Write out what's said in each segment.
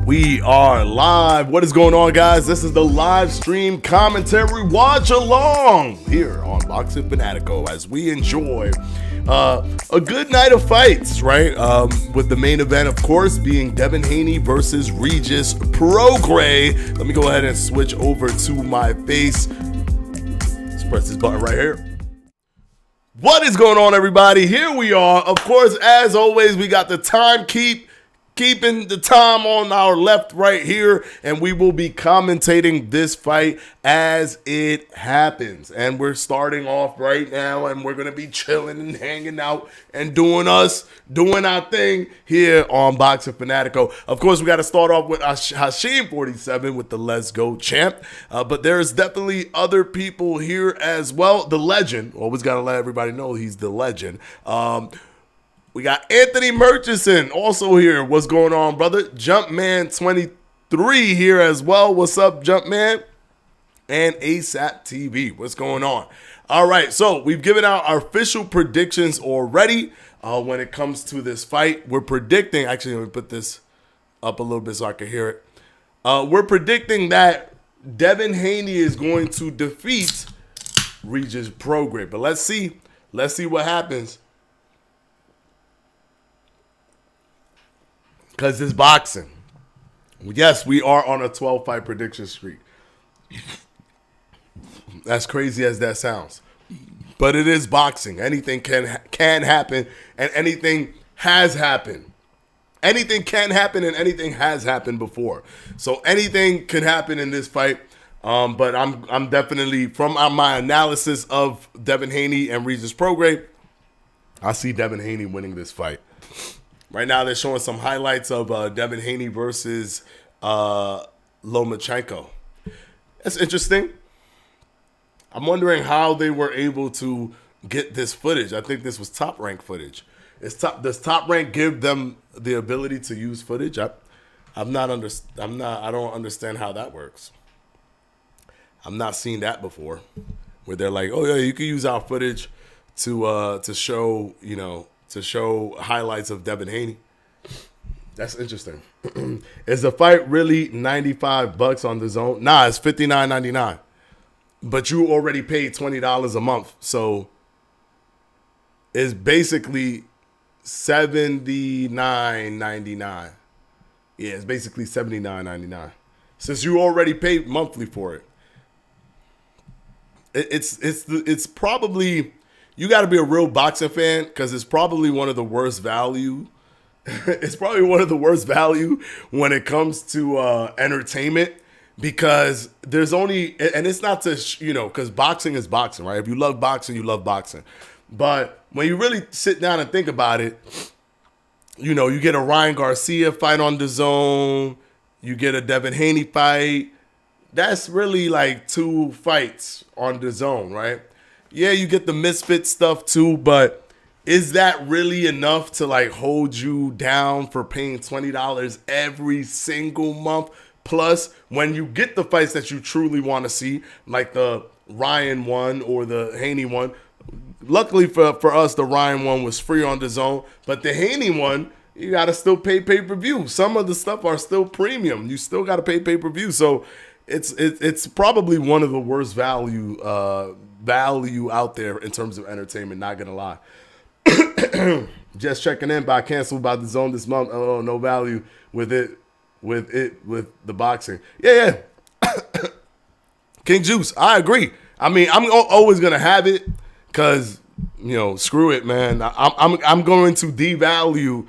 We are live. What is going on, guys? This is the live stream commentary watch along here on Boxing Fanatico as we enjoy a good night of fights, right? With the main event, of course, being Devin Haney versus Regis Prograis. Let me go ahead and switch over to my face. Let's press this button right here. What is going on, everybody? Here we are. Of course, as always, we got the keeping the time on our left right here, and we will be commentating this fight as it happens. And we're starting off right now, and we're going to be chilling and hanging out and doing our thing here on Boxing Fanatico. Of course, we got to start off with Hashim 47 with the Let's Go champ, but there's definitely other people here as well. The legend, always got to let everybody know he's the legend. We got Anthony Murchison also here. What's going on, brother? Jumpman23 here as well. What's up, Jumpman? And ASAP TV. What's going on? All right, so we've given out our official predictions already when it comes to this fight. We're predicting, actually, let me put this up a little bit so I can hear it. We're predicting that Devin Haney is going to defeat Regis Prograis. But let's see what happens. Because it's boxing. Yes, we are on a 12-fight prediction streak. As crazy as that sounds. But it is boxing. Anything can happen, and anything has happened. Anything can happen, and anything has happened before. So anything can happen in this fight. But I'm definitely, from my analysis of Devin Haney and Regis Prograis, I see Devin Haney winning this fight. Right now, they're showing some highlights of Devin Haney versus Lomachenko. That's interesting. I'm wondering how they were able to get this footage. I think this was Top Rank footage. Does Top Rank give them the ability to use footage? I don't understand how that works. I'm not seen that before, where they're like, oh yeah, you can use our footage to show, to show highlights of Devin Haney. That's interesting. Is the fight really $95 on DAZN? Nah, it's $59.99. But you already paid $20 a month, so it's basically $79.99. Yeah, it's basically $79.99. Since you already paid monthly for it. It's probably, you got to be a real boxing fan because it's probably one of the worst value. It's probably one of the worst value when it comes to entertainment, because there's only, and it's not to, because boxing is boxing, right? If you love boxing, you love boxing. But when you really sit down and think about it, you get a Ryan Garcia fight on DAZN, you get a Devin Haney fight. That's really like 2 fights on DAZN, right? Yeah, you get the Misfit stuff too, but is that really enough to like hold you down for paying $20 every single month? Plus, when you get the fights that you truly want to see, like the Ryan one or the Haney one, luckily for us, the Ryan one was free on DAZN, but the Haney one, you got to still pay pay-per-view. Some of the stuff are still premium. You still got to pay pay-per-view. So it's probably one of the worst value out there in terms of entertainment, not going to lie. Just checking in, but I canceled by DAZN this month. Oh, no value with the boxing. Yeah. King Juice, I agree. I mean, I'm always going to have it because, screw it, man. I'm going to devalue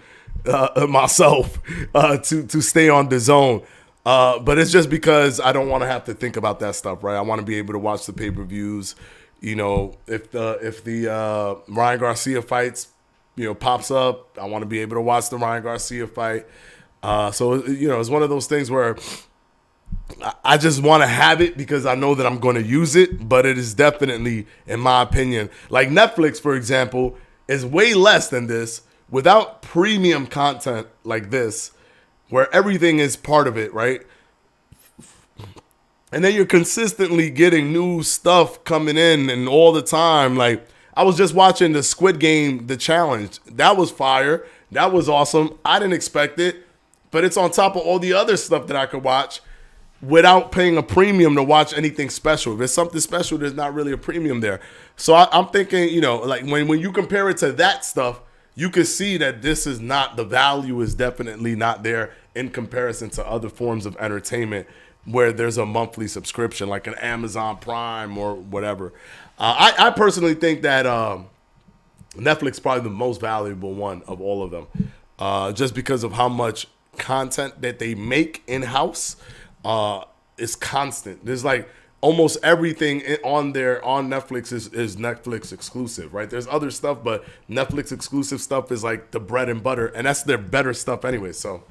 myself to stay on DAZN. But it's just because I don't want to have to think about that stuff, right? I want to be able to watch the pay-per-views. If the Ryan Garcia fights, pops up, I want to be able to watch the Ryan Garcia fight. So it's one of those things where I just want to have it because I know that I'm going to use it, but it is definitely, in my opinion, like Netflix, for example, is way less than this without premium content like this, where everything is part of it, right? And then you're consistently getting new stuff coming in and all the time. Like, I was just watching the Squid Game, the challenge. That was fire. That was awesome. I didn't expect it, but it's on top of all the other stuff that I could watch without paying a premium to watch anything special. If it's something special, there's not really a premium there. So I'm thinking, like when you compare it to that stuff, you can see that this is not, the value is definitely not there in comparison to other forms of entertainment where there's a monthly subscription, like an Amazon Prime or whatever. I personally think that Netflix is probably the most valuable one of all of them, just because of how much content that they make in-house. Is constant. There's like almost everything on Netflix is Netflix exclusive, right? There's other stuff, but Netflix exclusive stuff is like the bread and butter, and that's their better stuff anyway. So,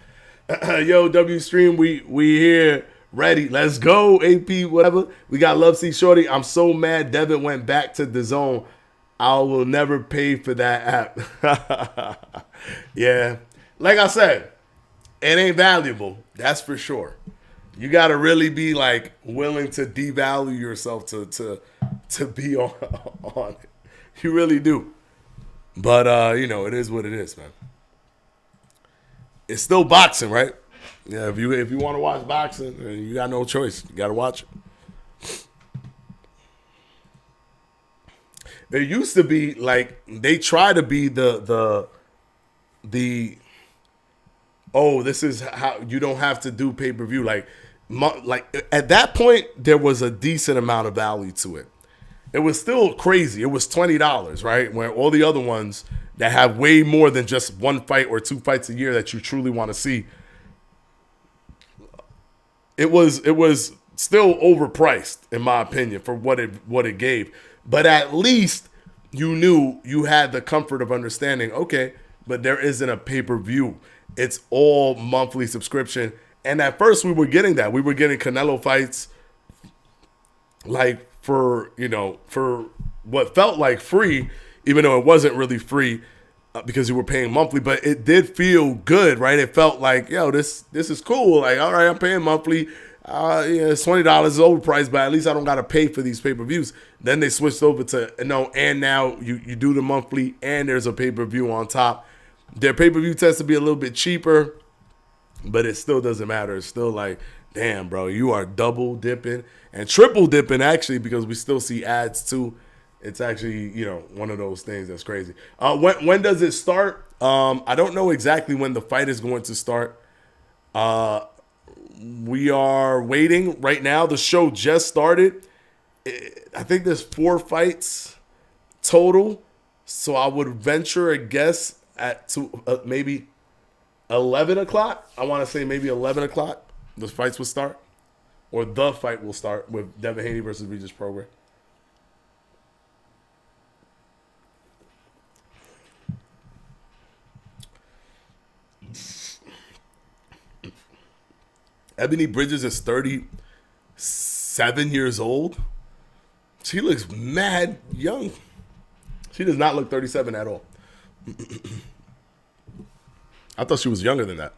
yo, W Stream, we here, ready. Let's go, AP, whatever. We got Love C Shorty. I'm so mad Devin went back to DAZN. I will never pay for that app. Yeah, like I said, it ain't valuable. That's for sure. You got to really be like willing to devalue yourself to be on it. You really do. But it is what it is, man. It's still boxing, right? Yeah, if you want to watch boxing, you got no choice. You got to watch it. There used to be like they try to be the oh, this is how you don't have to do pay-per-view. Like at that point, there was a decent amount of value to it. It was still crazy. It was $20, right? Where all the other ones that have way more than just one fight or two fights a year that you truly want to see, it was still overpriced, in my opinion, for what it gave. But at least you knew you had the comfort of understanding, okay, but there isn't a pay-per-view. It's all monthly subscription. And at first we were getting that. We were getting Canelo fights like for what felt like free, even though it wasn't really free because you were paying monthly, but it did feel good, right? It felt like, yo, this is cool. Like, all right, I'm paying monthly. It's $20 is overpriced, but at least I don't got to pay for these pay-per-views. Then they switched over to, and now you do the monthly and there's a pay-per-view on top. Their pay-per-view tends to be a little bit cheaper, but it still doesn't matter. It's still like, damn, bro, you are double dipping and triple dipping, actually, because we still see ads too. It's actually, one of those things that's crazy. When does it start? I don't know exactly when the fight is going to start. We are waiting right now. The show just started. I think there's 4 fights total. So I would venture a guess at maybe 11 o'clock. I want to say maybe 11 o'clock. The fights will start. Or the fight will start with Devin Haney versus Regis Prograis. Ebony Bridges is 37 years old. She looks mad young. She does not look 37 at all. I thought she was younger than that.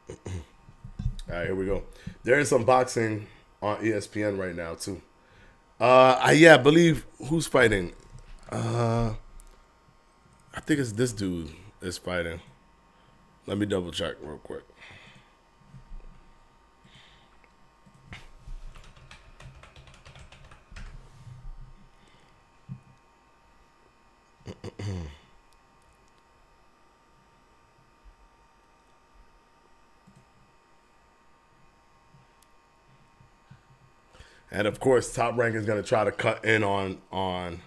All right, here we go. There is some boxing on ESPN right now, too. I believe who's fighting. I think it's this dude is fighting. Let me double check real quick. And of course, Top Rank is going to try to cut in on.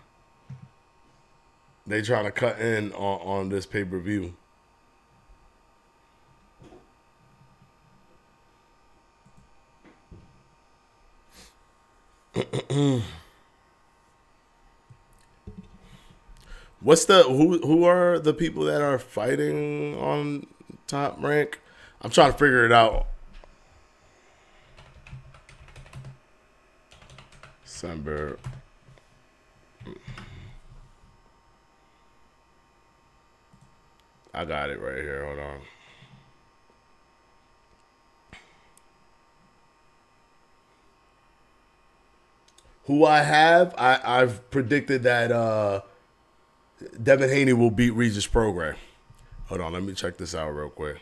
They trying to cut in on this pay per view. What's the who are the people that are fighting on Top Rank? I'm trying to figure it out. December. I got it right here. Hold on. Who I have, I've predicted that Devin Haney will beat Regis Prograis. Hold on, let me check this out real quick.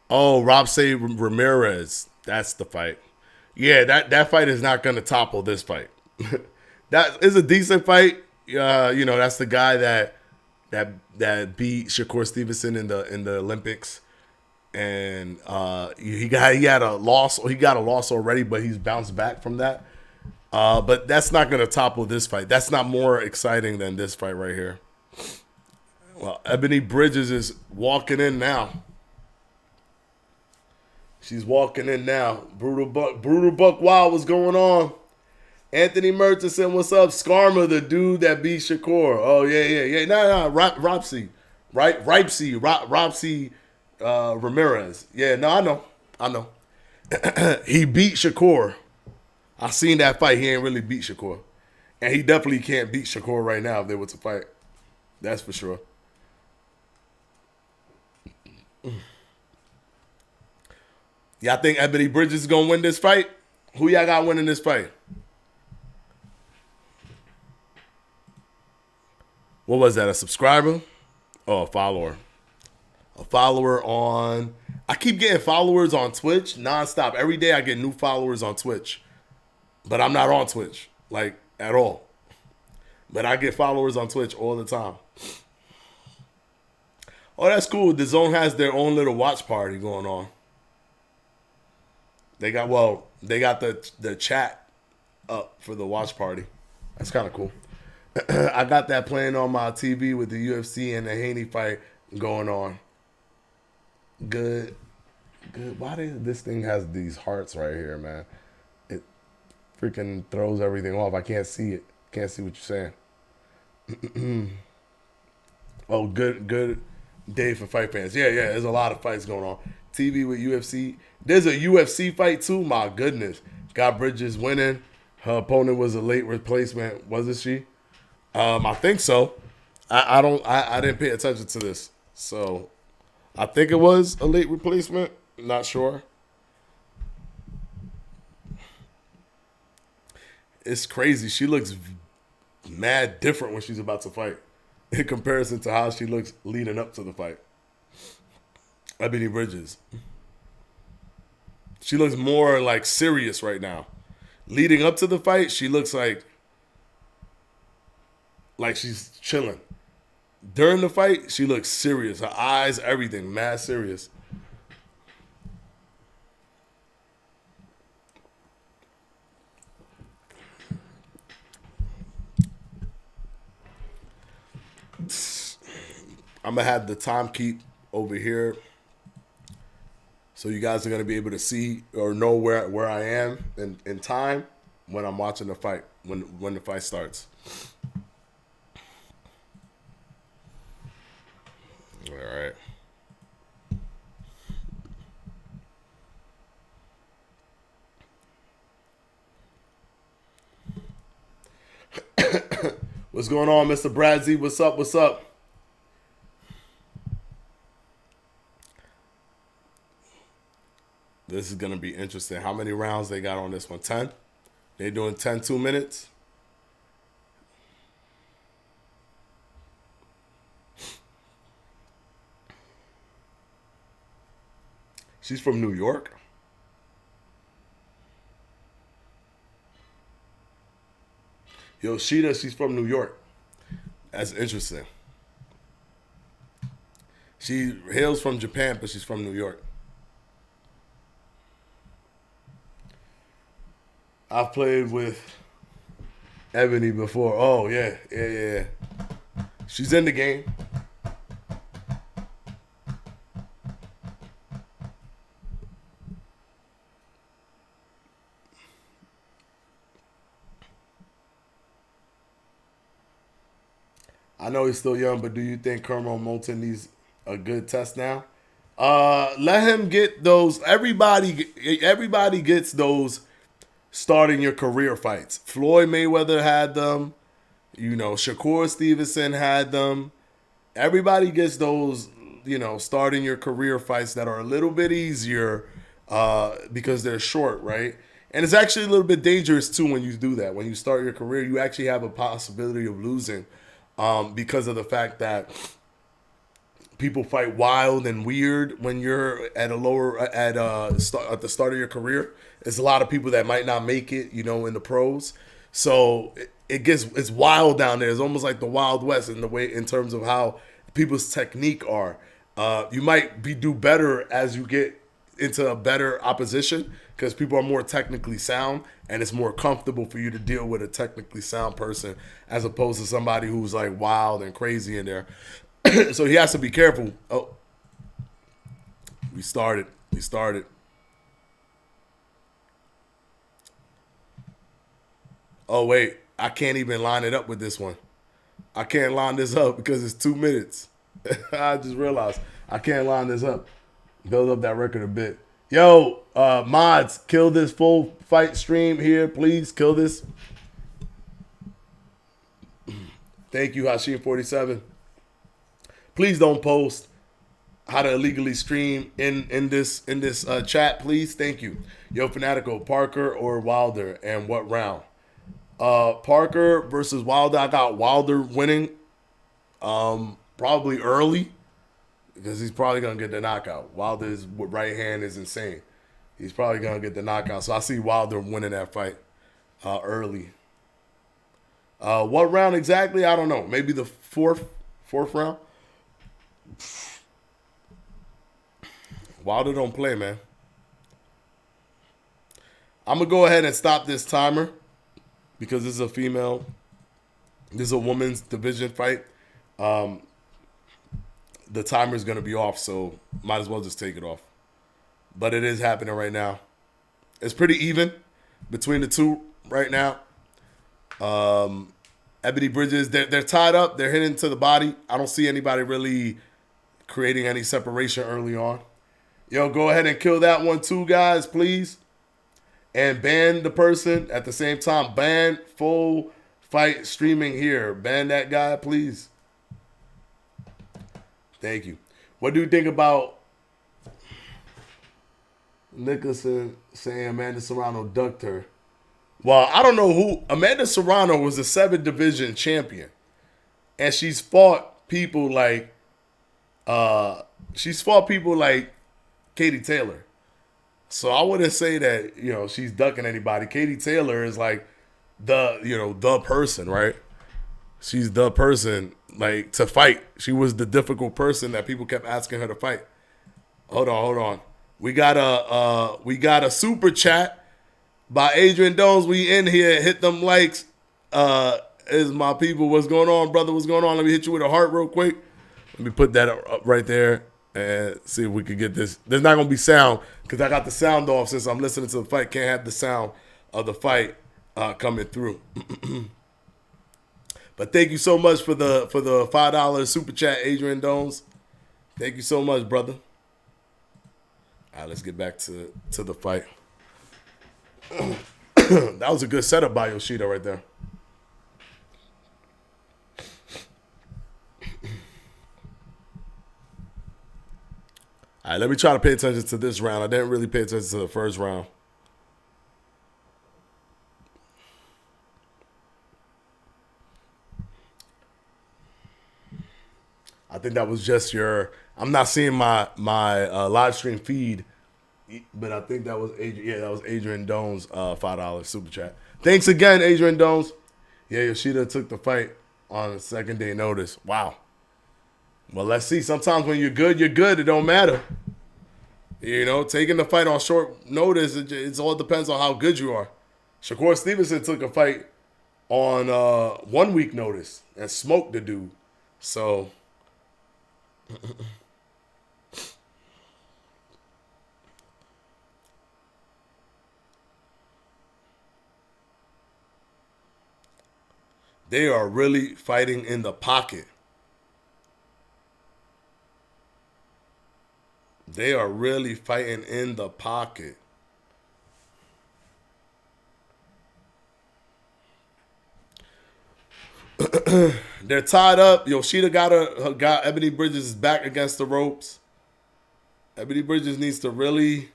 Oh, Robsay Ramirez. That's the fight. Yeah, that fight is not going to topple this fight. That is a decent fight. That's the guy that beat Shakur Stevenson in the Olympics, and he had a loss. He got a loss already, but he's bounced back from that. But that's not going to topple this fight. That's not more exciting than this fight right here. Well, Ebony Bridges is walking in now. She's walking in now. Brutal Buck Wild, what's going on? Anthony Murchison, what's up? Skarma, the dude that beat Shakur. Oh, yeah. No, Robsy. Right? Robsy Ramirez. Yeah, no, I know. He beat Shakur. I seen that fight. He ain't really beat Shakur. And he definitely can't beat Shakur right now if they were to fight. That's for sure. Y'all think Ebony Bridges is going to win this fight? Who y'all got winning this fight? What was that, a subscriber? Oh, a follower. A follower on... I keep getting followers on Twitch nonstop. Every day I get new followers on Twitch. But I'm not on Twitch, like, at all. But I get followers on Twitch all the time. Oh, that's cool. DAZN has their own little watch party going on. They got the chat up for the watch party. That's kind of cool. I got that playing on my TV with the UFC and the Haney fight going on. Good. Why this thing has these hearts right here, man? It freaking throws everything off. I can't see it. Can't see what you're saying. Oh, good day for fight fans. Yeah. There's a lot of fights going on. TV with UFC. There's a UFC fight too. My goodness. Got Bridges winning. Her opponent was a late replacement, wasn't she? I think so. I didn't pay attention to this, so I think it was a late replacement. Not sure. It's crazy. She looks mad different when she's about to fight in comparison to how she looks leading up to the fight. Ebony Bridges. She looks more like serious right now. Leading up to the fight, she looks like she's chilling. During the fight, she looks serious. Her eyes, everything, mad serious. I'm going to have the time keep over here. So you guys are going to be able to see or know where I am in time when I'm watching the fight, when the fight starts. All right. What's going on, Mr. Bradzy? What's up? This is going to be interesting. How many rounds they got on this one? 10? They're doing 10 2 minutes. She's from New York. Yoshida, she's from New York. That's interesting. She hails from Japan, but she's from New York. I've played with Ebony before. Oh, yeah. She's in the game. I know he's still young, but do you think Kermel Moulton needs a good test now? Let him get those. Everybody gets those starting your career fights. Floyd Mayweather had them. Shakur Stevenson had them. Everybody gets those, starting your career fights that are a little bit easier because they're short, right? And it's actually a little bit dangerous, too, when you do that. When you start your career, you actually have a possibility of losing because of the fact that people fight wild and weird when you're at the start of your career. There's a lot of people that might not make it, in the pros. So it's wild down there. It's almost like the Wild West in terms of how people's technique are. You might do better as you get into a better opposition because people are more technically sound and it's more comfortable for you to deal with a technically sound person as opposed to somebody who's like wild and crazy in there. So he has to be careful. Oh, we started. Oh, wait. I can't even line it up with this one. I can't line this up because it's 2 minutes. I just realized I can't line this up. Build up that record a bit. Yo, mods, kill this full fight stream here. Please kill this. Thank you, Hashim47. Please don't post how to illegally stream in this chat, please. Thank you. Yo, Fanatico, Parker or Wilder, and what round? Parker versus Wilder. I got Wilder winning. Probably early because he's probably gonna get the knockout. Wilder's right hand is insane. He's probably gonna get the knockout. So I see Wilder winning that fight early. What round exactly? I don't know. Maybe the fourth round. Wilder don't play, man. I'm gonna go ahead and stop this timer because this is a female. This is a women's division fight. The timer is gonna be off, so might as well just take it off. But it is happening right now. It's pretty even between the two right now. Ebony Bridges, they're tied up. They're hitting to the body. I don't see anybody really creating any separation early on. Yo, go ahead and kill that one too, guys, please. And ban the person at the same time. Ban full fight streaming here. Ban that guy, please. Thank you. What do you think about Nicholson saying Amanda Serrano ducked her? Well, I don't know who. Amanda Serrano was a 7 division champion. And she's fought people like Katie Taylor. So I wouldn't say that, she's ducking anybody. Katie Taylor is like the person, right? She's the person to fight. She was the difficult person that people kept asking her to fight. Hold on. We got a super chat by Adrian Dones. We in here. Hit them likes. Is my people. What's going on, brother? What's going on? Let me hit you with a heart real quick. Let me put that up right there and see if we can get this. There's not going to be sound because I got the sound off since I'm listening to the fight. Can't have the sound of the fight coming through. But thank you so much for the $5 super chat, Adrian Dones. Thank you so much, brother. All right, let's get back to the fight. That was a good setup by Yoshida right there. All right, let me try to pay attention to this round. I didn't really pay attention to the first round. I think that was just your. I'm not seeing my live stream feed, but I think that was Adrian. Yeah, that was Adrian Doan's $5 super chat. Thanks again, Adrian Doans. Yeah, Yoshida took the fight on a second day notice. Wow. Well, let's see. Sometimes when you're good, you're good. It don't matter. You know, taking the fight on short notice, it all depends on how good you are. Shakur Stevenson took a fight on 1 week notice and smoked the dude. So, they are really fighting in the pocket. They are really fighting in the pocket. They're tied up. Yoshida got Ebony Bridges back against the ropes. Ebony Bridges needs to really.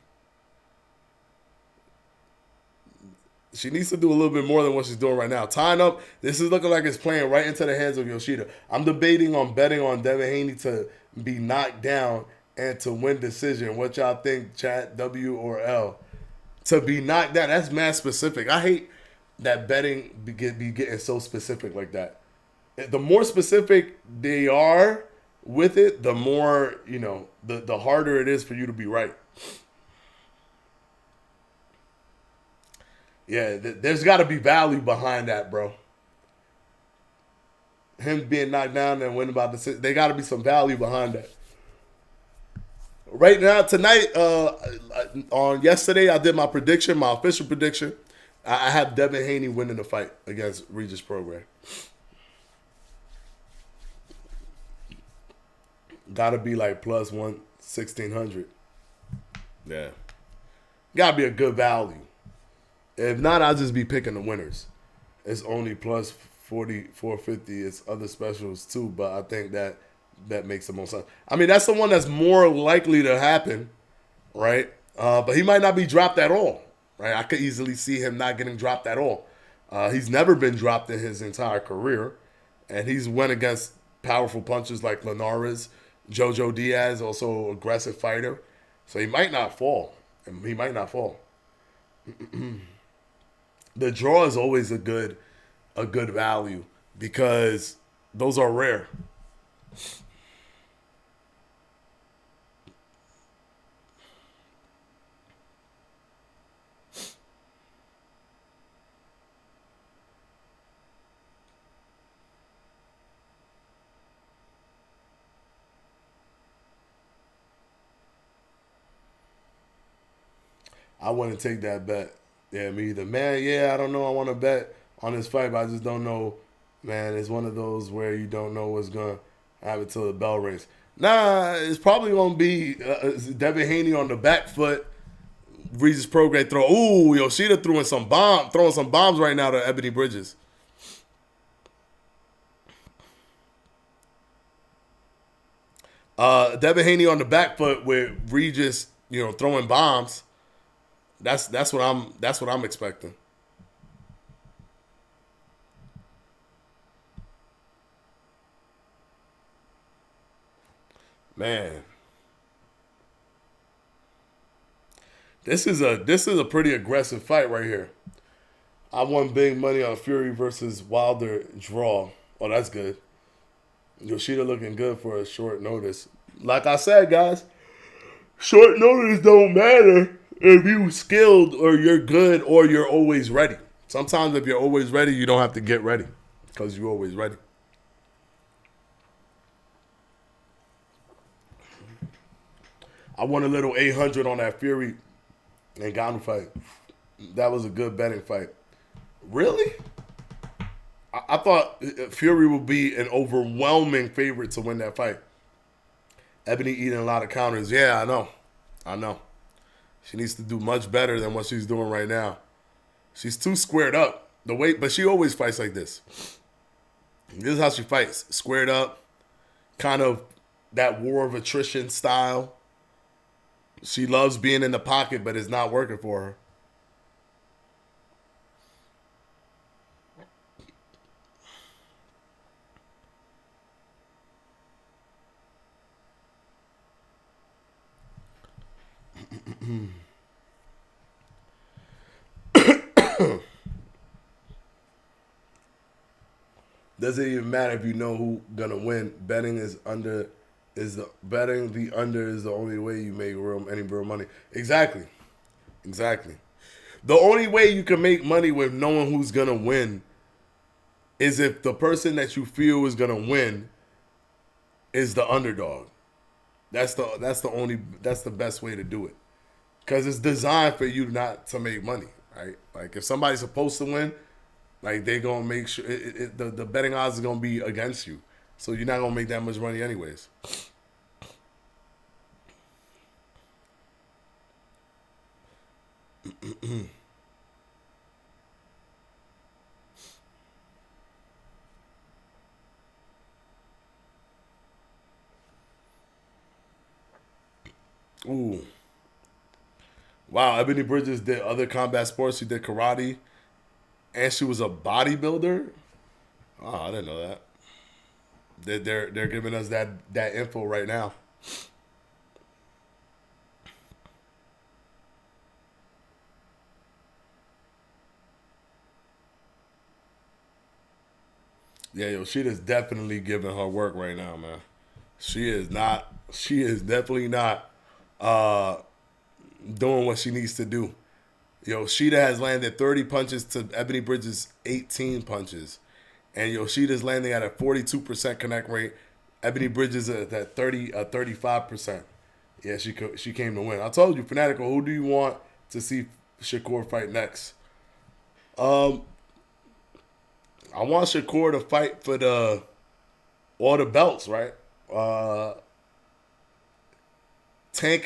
She needs to do a little bit more than what she's doing right now. Tying up. This is looking like it's playing right into the hands of Yoshida. I'm debating on betting on Devin Haney to be knocked down and to win decision. What y'all think, chat? W or L? To be knocked down. That's mad specific. I hate that betting be getting so specific like that. The more specific they are with it, the more, the harder it is for you to be right. Yeah, there's got to be value behind that, bro. Him being knocked down and winning by decision, there got to be some value behind that. Right now, tonight, on yesterday, I did my prediction, my official prediction. I have Devin Haney winning the fight against Regis Prograis. Gotta be like plus 1,600. Yeah. Gotta be a good value. If not, I'll just be picking the winners. It's only plus 450. It's other specials too, but I think that makes the most sense. I mean, that's the one that's more likely to happen, right? But he might not be dropped at all, right? I could easily see him not getting dropped at all. He's never been dropped in his entire career, and he's went against powerful punches like Linares, Jojo Diaz, also aggressive fighter. So he might not fall. The draw is always a good value because those are rare. I wouldn't take that bet. Yeah, me either. Man, yeah, I don't know. I want to bet on this fight, but I just don't know. Man, it's one of those where you don't know what's going to happen until the bell rings. Nah, it's probably going to be Devin Haney on the back foot. Regis Prograis throw. Ooh, Yoshida throwing some bombs right now to Ebony Bridges. Devin Haney on the back foot with Regis, throwing bombs. That's what I'm expecting. Man. This is a pretty aggressive fight right here. I won big money on Fury versus Wilder draw. Oh, that's good. Yoshida looking good for a short notice. Like I said, guys, short notice don't matter if you skilled or you're good or you're always ready. Sometimes if you're always ready, you don't have to get ready because you're always ready. I won a little 800 on that Fury and Ngannou fight. That was a good betting fight. Really? I thought Fury would be an overwhelming favorite to win that fight. Ebony eating a lot of counters. Yeah, I know. She needs to do much better than what she's doing right now. She's too squared up. But she always fights like this. This is how she fights. Squared up. Kind of that war of attrition style. She loves being in the pocket, but it's not working for her. Doesn't even matter if you know who gonna win. Betting the under is the only way you make any real money. Exactly. Exactly. The only way you can make money with knowing who's gonna win is if the person that you feel is gonna win is the underdog. That's the best way to do it. Because it's designed for you not to make money, right? Like if somebody's supposed to win, like they gonna make sure the betting odds is gonna be against you, so you're not gonna make that much money anyways. Ooh, wow! Ebony Bridges did other combat sports. She did karate, and she was a bodybuilder. Oh, I didn't know that. They're giving us that info right now. Yeah, Yoshida's definitely giving her work right now, man. She is not. She is definitely not uh, doing what she needs to do. Yoshida has landed 30 punches to Ebony Bridges' 18 punches, and Yoshida's landing at a 42% connect rate. Ebony Bridges at that 35%. Yeah, she came to win. I told you, Fanatico. Who do you want to see Shakur fight next? Um, I want Shakur to fight for all the belts, right? Uh, Tank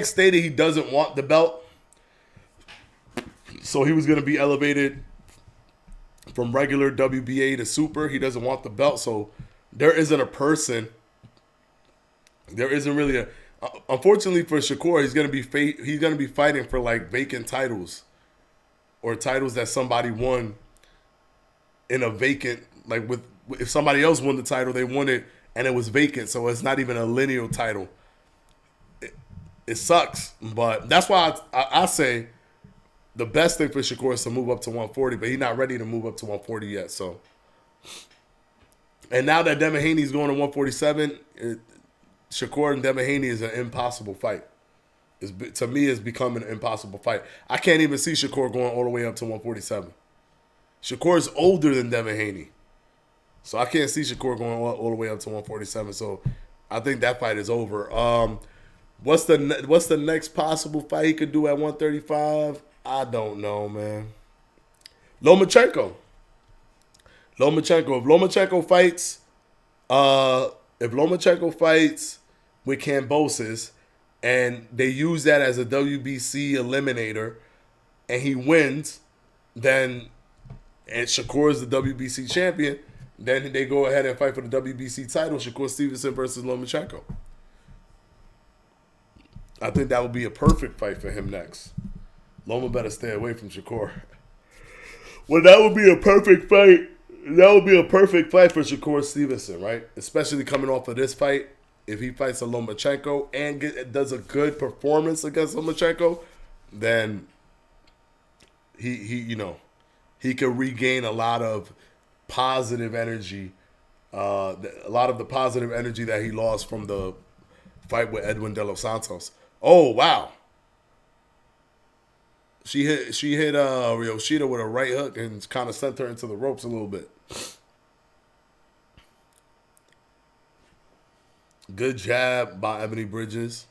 stated he doesn't want the belt, so he was going to be elevated from regular WBA to super. He doesn't want the belt, so there isn't a person. There isn't really a. Unfortunately for Shakur, he's going to be fighting for like vacant titles or titles that somebody won in a vacant, like with if somebody else won the title, they won it and it was vacant, so it's not even a lineal title. It sucks, but that's why I say the best thing for Shakur is to move up to 140, but he's not ready to move up to 140 yet. So, and now that Devin Haney's going to 147, Shakur and Devin Haney is an impossible fight. To me, it's become an impossible fight. I can't even see Shakur going all the way up to 147. Shakur is older than Devin Haney, so I can't see Shakur going all the way up to 147. So, I think that fight is over. What's the next possible fight he could do at 135? I don't know, man. Lomachenko. If Lomachenko fights with Kambosos and they use that as a WBC eliminator and he wins, then and Shakur is the WBC champion, then they go ahead and fight for the WBC title, Shakur Stevenson versus Lomachenko. I think that would be a perfect fight for him next. Loma better stay away from Shakur. Well, that would be a perfect fight. That would be a perfect fight for Shakur Stevenson, right? Especially coming off of this fight. If he fights a Lomachenko and does a good performance against Lomachenko, then he could regain a lot of positive energy, a lot of the positive energy that he lost from the fight with Edwin De Los Santos. Oh wow! She hit Yoshida with a right hook and kind of sent her into the ropes a little bit. Good jab by Ebony Bridges.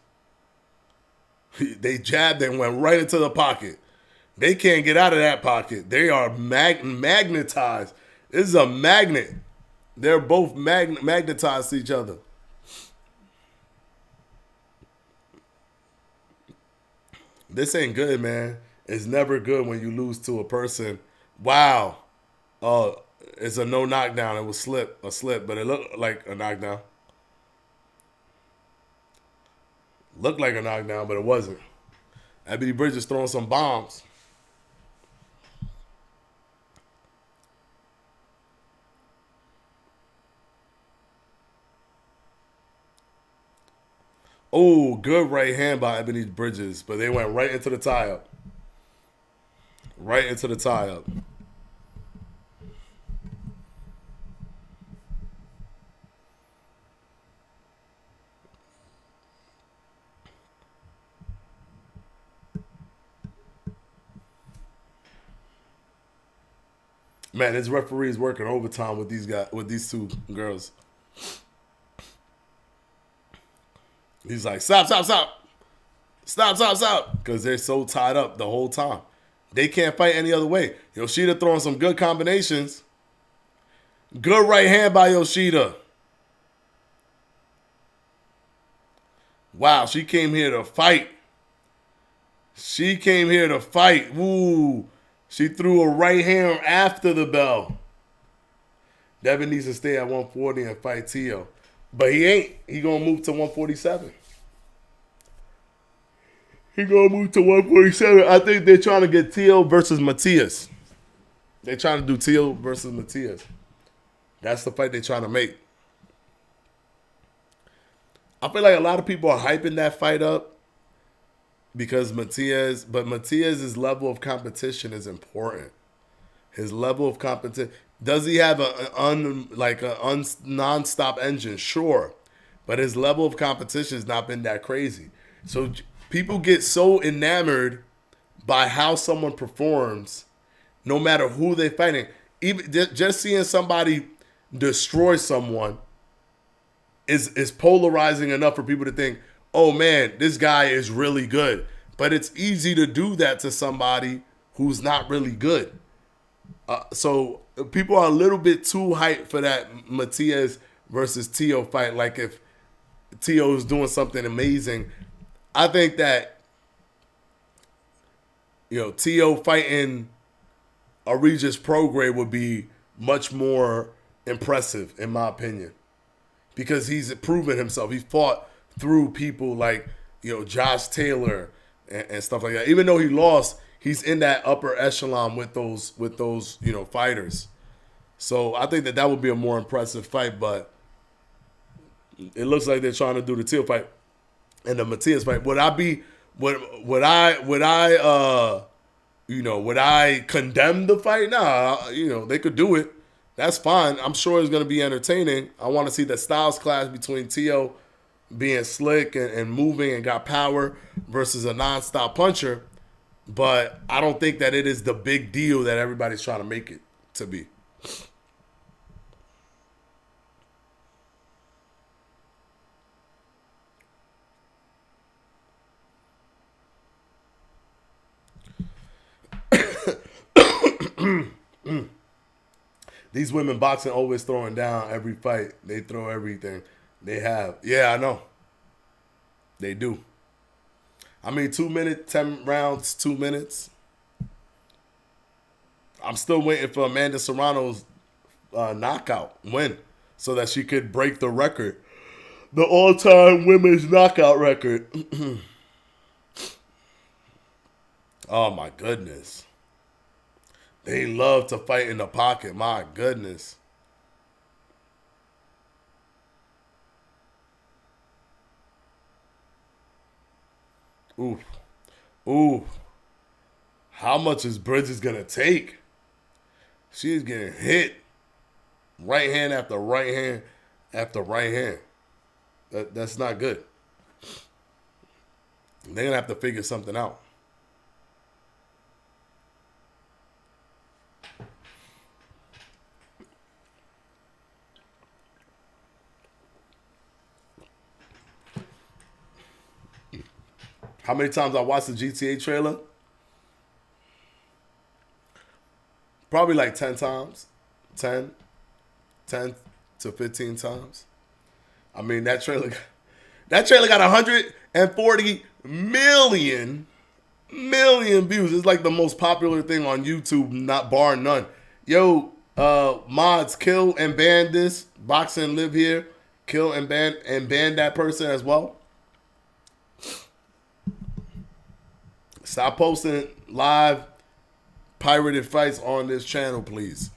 They jabbed and went right into the pocket. They can't get out of that pocket. They are magnetized. This is a magnet. They're both magnetized to each other. This ain't good, man. It's never good when you lose to a person. Wow. It's a no knockdown. It was a slip, but it looked like a knockdown. Looked like a knockdown, but it wasn't. Ebony Bridges throwing some bombs. Oh, good right hand by Ebony Bridges, but they went right into the tie-up. Right into the tie-up. Man, his referee is working overtime with these guys, with these two girls. He's like, stop, stop, stop. Stop, stop, stop. Because they're so tied up the whole time. They can't fight any other way. Yoshida throwing some good combinations. Good right hand by Yoshida. Wow, she came here to fight. She came here to fight. Woo. She threw a right hand after the bell. Devin needs to stay at 140 and fight Tio. But he ain't. He gonna move to 147. He gonna move to 147. I think they're trying to get Tio versus Matias. They're trying to do Tio versus Matias. That's the fight they're trying to make. I feel like a lot of people are hyping that fight up because Matias's level of competition is important. His level of competition. Does he have a non-stop engine? Sure. But his level of competition has not been that crazy. So people get so enamored by how someone performs, no matter who they're fighting. Even just seeing somebody destroy someone is polarizing enough for people to think, oh man, this guy is really good. But it's easy to do that to somebody who's not really good. So people are a little bit too hyped for that Matias versus Tio fight. Like if Tio is doing something amazing, I think that Tio fighting a Regis Prograis would be much more impressive in my opinion, because he's proven himself. He fought through people like Josh Taylor and stuff like that. Even though he lost, he's in that upper echelon with those fighters. So I think that would be a more impressive fight, but it looks like they're trying to do the Tio fight and the Matias fight. Would I condemn the fight? Nah, they could do it. That's fine. I'm sure it's going to be entertaining. I want to see the styles clash between Tio being slick and moving and got power versus a nonstop puncher. But I don't think that it is the big deal that everybody's trying to make it to be. These women boxing always throwing down every fight. They throw everything. They have. Yeah, I know. They do. I mean, 2 minutes, 10 rounds, 2 minutes. I'm still waiting for Amanda Serrano's knockout win so that she could break the record. The all-time women's knockout record. Oh, my goodness. They love to fight in the pocket. My goodness. Ooh. Ooh. How much is Bridges going to take? She's getting hit. Right hand after right hand after right hand. That's not good. They're going to have to figure something out. How many times I watched the GTA trailer? Probably like 10 times. 10 to 15 times. I mean, that trailer got 140 million views. It's like the most popular thing on YouTube, not bar none. Yo, mods, kill and ban this. Boxing live here. Kill and ban that person as well. Stop posting live pirated fights on this channel, please.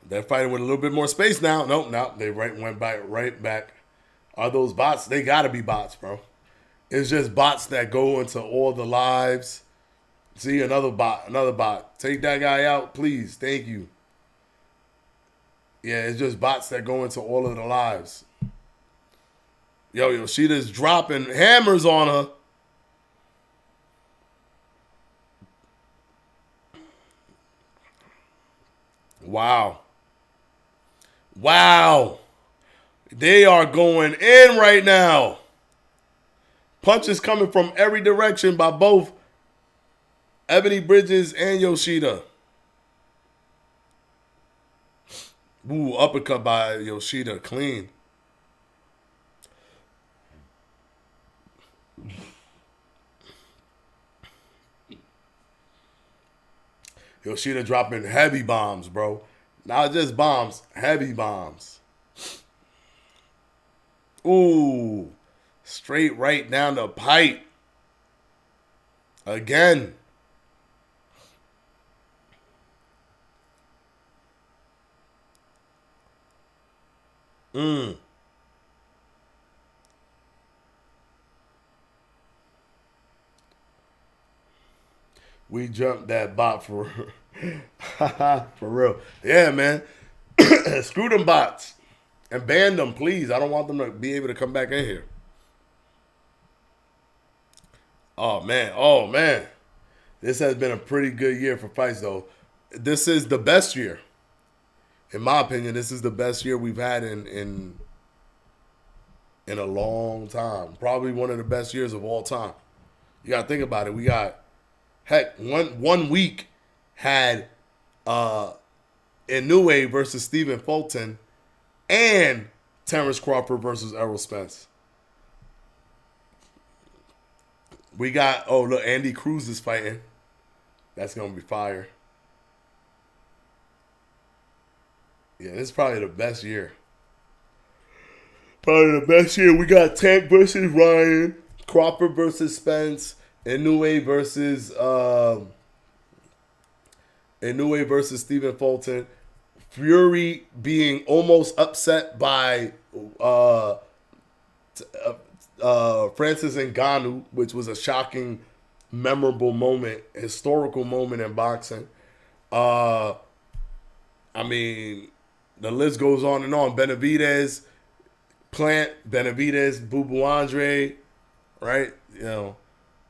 They're fighting with a little bit more space now. Nope, no, they went right back. Are those bots? They gotta be bots, bro. It's just bots that go into all the lives. See, another bot. Take that guy out, please. Thank you. Yeah, it's just bots that go into all of the lives. Yo, Yoshida's dropping hammers on her. Wow. Wow. They are going in right now. Punches coming from every direction by both Ebony Bridges and Yoshida. Ooh, uppercut by Yoshida. Clean. Yoshida dropping heavy bombs, bro. Not just bombs, heavy bombs. Ooh. Straight right down the pipe. Again. We jumped that bot for real. Yeah, man. Screw them bots. And ban them, please. I don't want them to be able to come back in here. Oh, man. This has been a pretty good year for fights, though. This is the best year. In my opinion, this is the best year we've had in a long time. Probably one of the best years of all time. You got to think about it. We got, heck, one week had Inoue versus Stephen Fulton and Terrence Crawford versus Errol Spence. We got, look, Andy Cruz is fighting. That's going to be fire. Yeah, this is probably the best year. Probably the best year. We got Tank versus Ryan, Crawford versus Spence, Inoue versus Stephen Fulton, Fury being almost upset by Francis Ngannou, which was a shocking, memorable moment, historical moment in boxing. I mean, the list goes on and on. Benavidez, Plant, Boo Boo Andre, right? You know,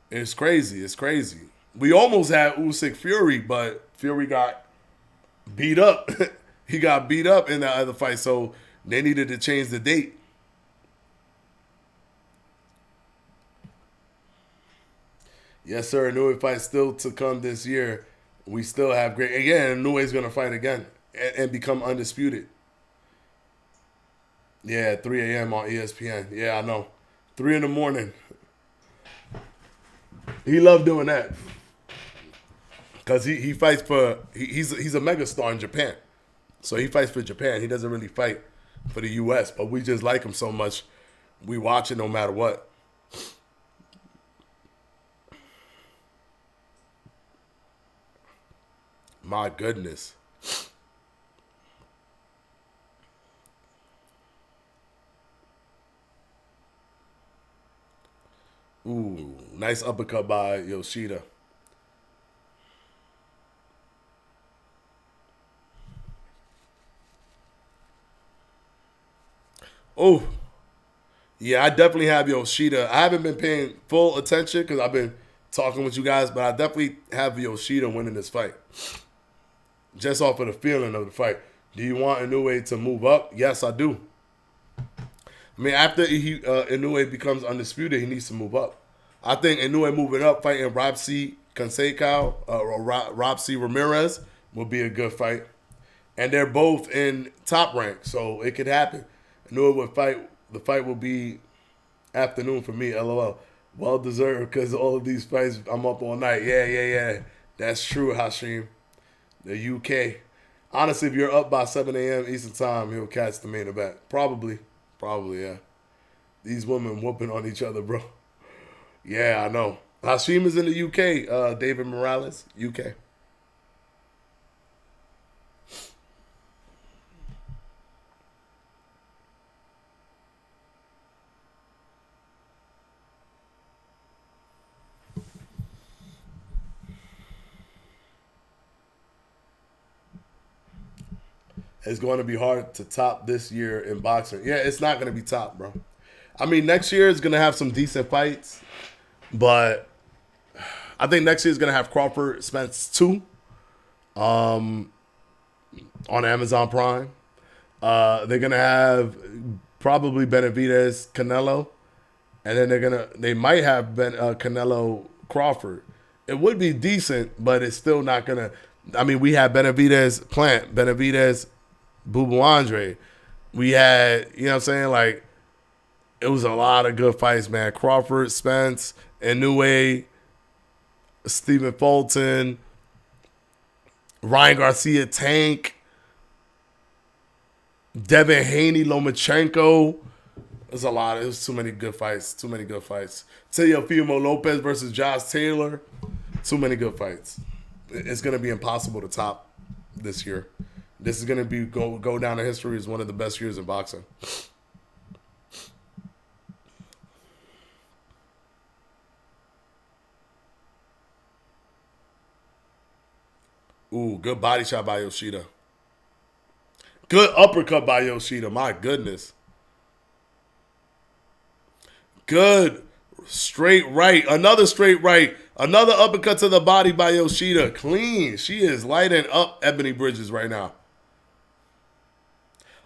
it's crazy. It's crazy. We almost had Usyk Fury, but Fury got beat up. He got beat up in that other fight, so they needed to change the date. Yes, sir. Inoue fight still to come this year. We still have great. Again, Inoue's going to fight again and become undisputed. Yeah, 3 a.m. on ESPN. Yeah, I know. 3 in the morning. He loved doing that. Because he fights for, he's a megastar in Japan. So he fights for Japan. He doesn't really fight for the U.S., but we just like him so much, we watch it no matter what. My goodness. Ooh, nice uppercut by Yoshida. Oh, yeah, I definitely have Yoshida. I haven't been paying full attention because I've been talking with you guys, but I definitely have Yoshida winning this fight. Just off of the feeling of the fight. Do you want Inoue to move up? Yes, I do. I mean, after Inoue becomes undisputed, he needs to move up. I think Inoue moving up, fighting Robsy Canseco or Robsy Ramirez will be a good fight. And they're both in top rank, so it could happen. Inoue would fight. The fight will be afternoon for me, LOL. Well deserved because all of these fights, I'm up all night. Yeah. That's true, Hashim. The UK. Honestly, if you're up by 7 a.m. Eastern Time, he'll catch the main event. Probably, yeah. These women whooping on each other, bro. Yeah, I know. Hashim is in the UK. David Morales, UK. It's going to be hard to top this year in boxing. Yeah, it's not going to be top, bro. I mean, next year is going to have some decent fights, but I think next year is going to have Crawford Spence 2 on Amazon Prime. They're going to have probably Benavidez Canelo, and then they might have Canelo Crawford. It would be decent, but it's still not going to. I mean, we had Benavidez Plant, Benavidez Boo Andre. We had, you know what I'm saying? Like, it was a lot of good fights, man. Crawford, Spence, Inoue, Stephen Fulton, Ryan Garcia, Tank, Devin Haney, Lomachenko. There's a lot. It was too many good fights. Too many good fights. Teofimo Lopez versus Josh Taylor. Too many good fights. It's going to be impossible to top this year. This is going to go down in history as one of the best years in boxing. Ooh, good body shot by Yoshida. Good uppercut by Yoshida. My goodness. Good straight right. Another straight right. Another uppercut to the body by Yoshida. Clean. She is lighting up Ebony Bridges right now.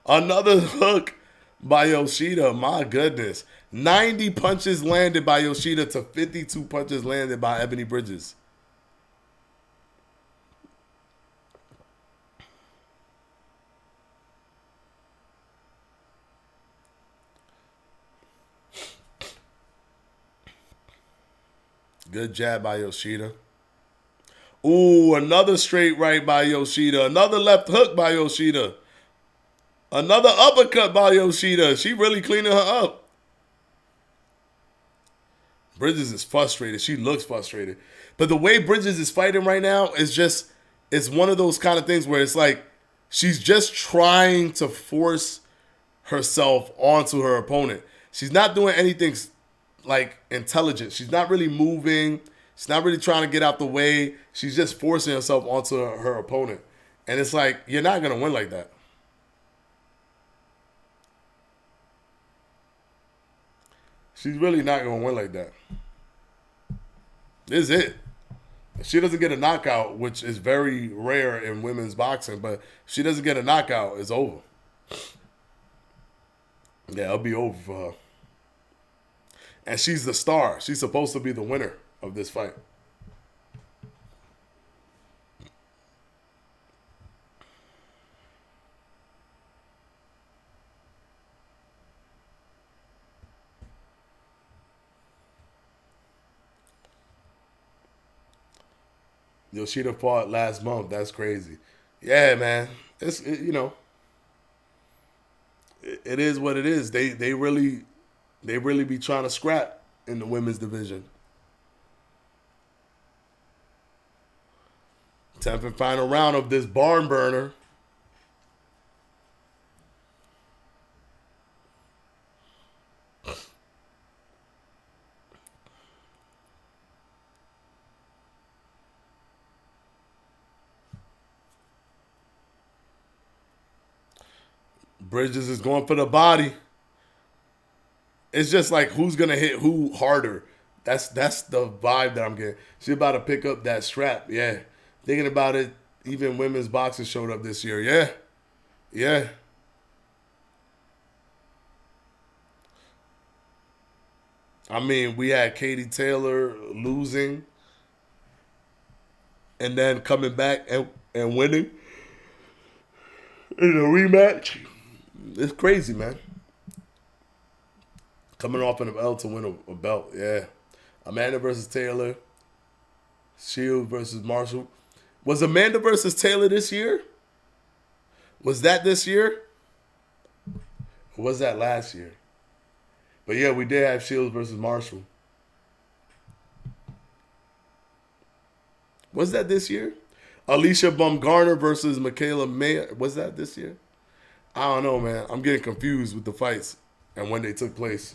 Another hook by Yoshida. My goodness. 90 punches landed by Yoshida to 52 punches landed by Ebony Bridges. Good jab by Yoshida. Ooh, another straight right by Yoshida. Another left hook by Yoshida. Another uppercut by Yoshida. She really cleaning her up. Bridges is frustrated. She looks frustrated. But the way Bridges is fighting right now is just, it's one of those kind of things where it's like she's just trying to force herself onto her opponent. She's not doing anything like intelligent. She's not really moving. She's not really trying to get out the way. She's just forcing herself onto her opponent. And it's like, you're not going to win like that. She's really not going to win like that. This is it. If she doesn't get a knockout, which is very rare in women's boxing, but if she doesn't get a knockout, it's over. Yeah, it'll be over for her. And she's the star. She's supposed to be the winner of this fight. Yoshida fought last month. That's crazy. Yeah, man. It is what it is. They really be trying to scrap in the women's division. 10th and final round of this barn burner. Bridges is going for the body. It's just like who's gonna hit who harder. That's the vibe that I'm getting. She about to pick up that strap. Yeah. Thinking about it, even women's boxing showed up this year. Yeah. Yeah. I mean, we had Katie Taylor losing and then coming back and winning in a rematch. It's crazy, man. Coming off an L to win a belt, yeah. Amanda versus Taylor. Shield versus Marshall. Was Amanda versus Taylor this year? Was that this year? Or was that last year? But yeah, we did have Shields versus Marshall. Was that this year? Alicia Baumgartner versus Michaela Mayer. Was that this year? I don't know, man. I'm getting confused with the fights and when they took place.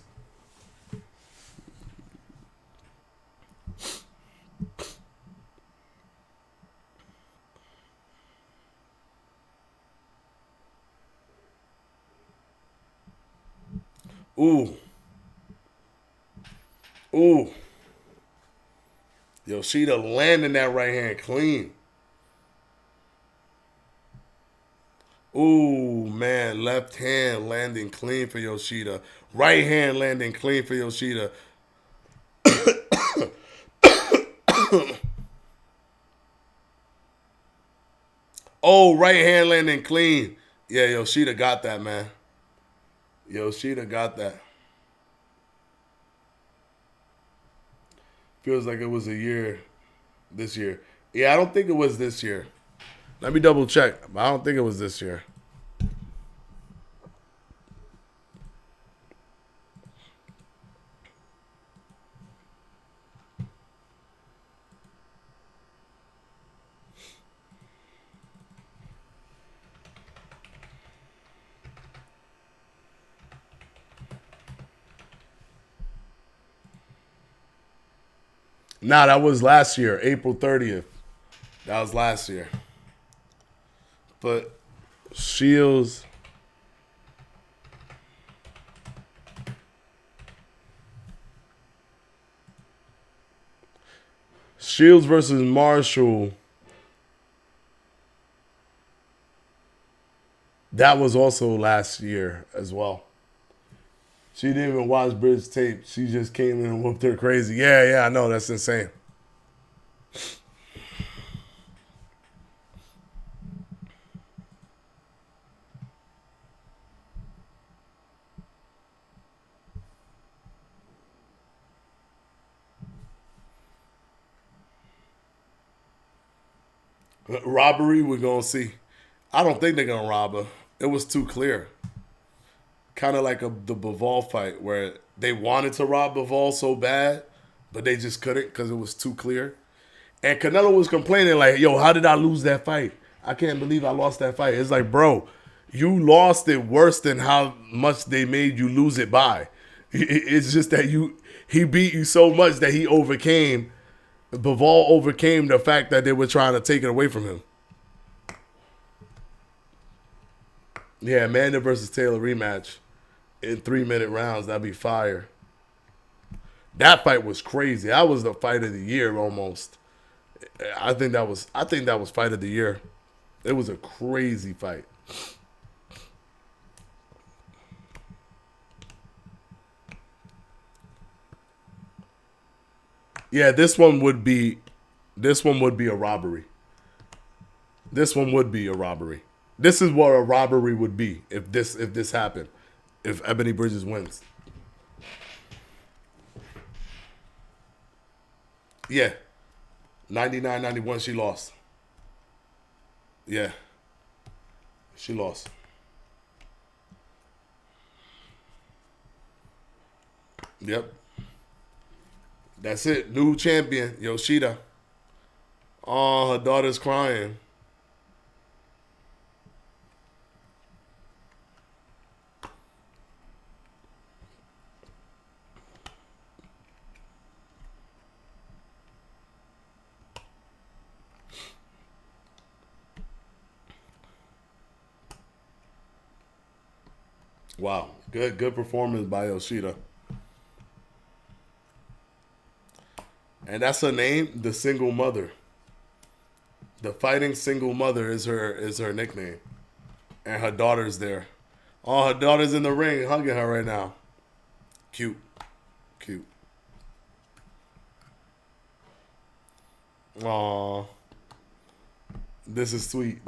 Ooh. Ooh. Yoshida landing that right hand clean. Ooh, man. Left hand landing clean for Yoshida. Right hand landing clean for Yoshida. Oh, right hand landing clean. Yeah, Yoshida got that, man. Yoshida got that. Feels like it was a year this year. Yeah, I don't think it was this year. Let me double check. But I don't think it was this year. Nah, that was last year, April 30th. That was last year. But Shields. Shields versus Marshall. That was also last year as well. She didn't even watch Bridge tape. She just came in and whooped her crazy. Yeah, I know. That's insane. Robbery, we're going to see. I don't think they're going to rob her. It was too clear. Kind of like the Bivol fight where they wanted to rob Bivol so bad, but they just couldn't because it was too clear. And Canelo was complaining like, yo, how did I lose that fight? I can't believe I lost that fight. It's like, bro, you lost it worse than how much they made you lose it by. It's just that he beat you so much that Bivol overcame the fact that they were trying to take it away from him. Yeah, Amanda versus Taylor rematch in 3-minute rounds. That'd be fire. That fight was crazy. That was the fight of the year almost. I think that was fight of the year. It was a crazy fight. Yeah, this one would be a robbery. This one would be a robbery. This is what a robbery would be if this happened. If Ebony Bridges wins. Yeah. 99-91 she lost. Yeah. She lost. Yep. That's it. New champion, Yoshida. Oh, her daughter's crying. Wow. Good performance by Yoshida. And that's her name, the single mother. The fighting single mother is her nickname. And her daughter's there. Oh, her daughter's in the ring hugging her right now. Cute. Aw. This is sweet.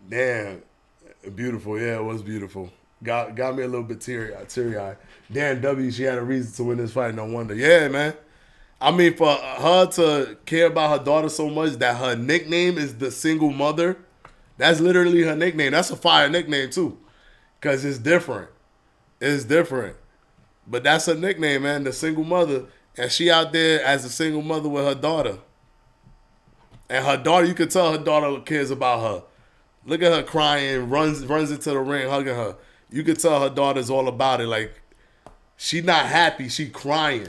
Damn, beautiful. Yeah, it was beautiful. Got me a little bit teary-eyed. Damn, W, she had a reason to win this fight. No wonder. Yeah, man. I mean, for her to care about her daughter so much that her nickname is the single mother, that's literally her nickname. That's a fire nickname too, because it's different. It's different. But that's her nickname, man, the single mother. And she out there as a single mother with her daughter. And her daughter, you can tell her daughter cares about her. Look at her crying, runs into the ring, hugging her. You could tell her daughter's all about it. Like, She not happy. She crying.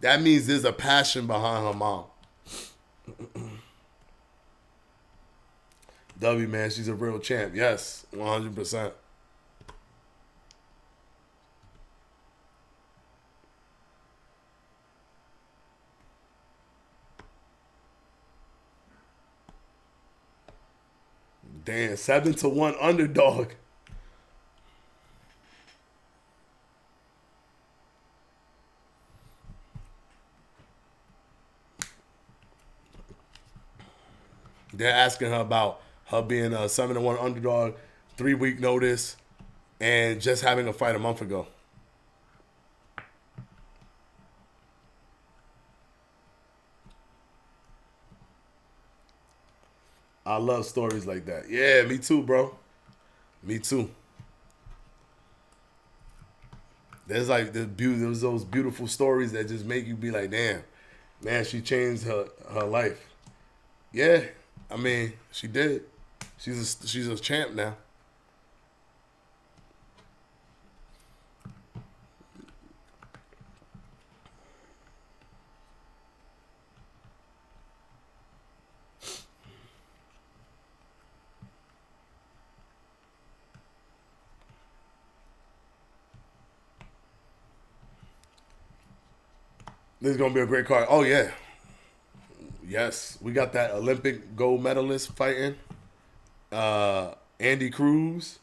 That means there's a passion behind her mom. W, man, she's a real champ. Yes, 100%. Damn, 7-1 underdog. They're asking her about her being a 7-1 underdog, 3-week notice, and just having a fight a month ago. I love stories like that. Yeah, me too, bro. Me too. There's those beautiful stories that just make you be like, damn, man, she changed her life. Yeah, I mean, she did. She's a champ now. This is gonna be a great card. Oh yeah, yes, we got that Olympic gold medalist fighting. Andy Cruz.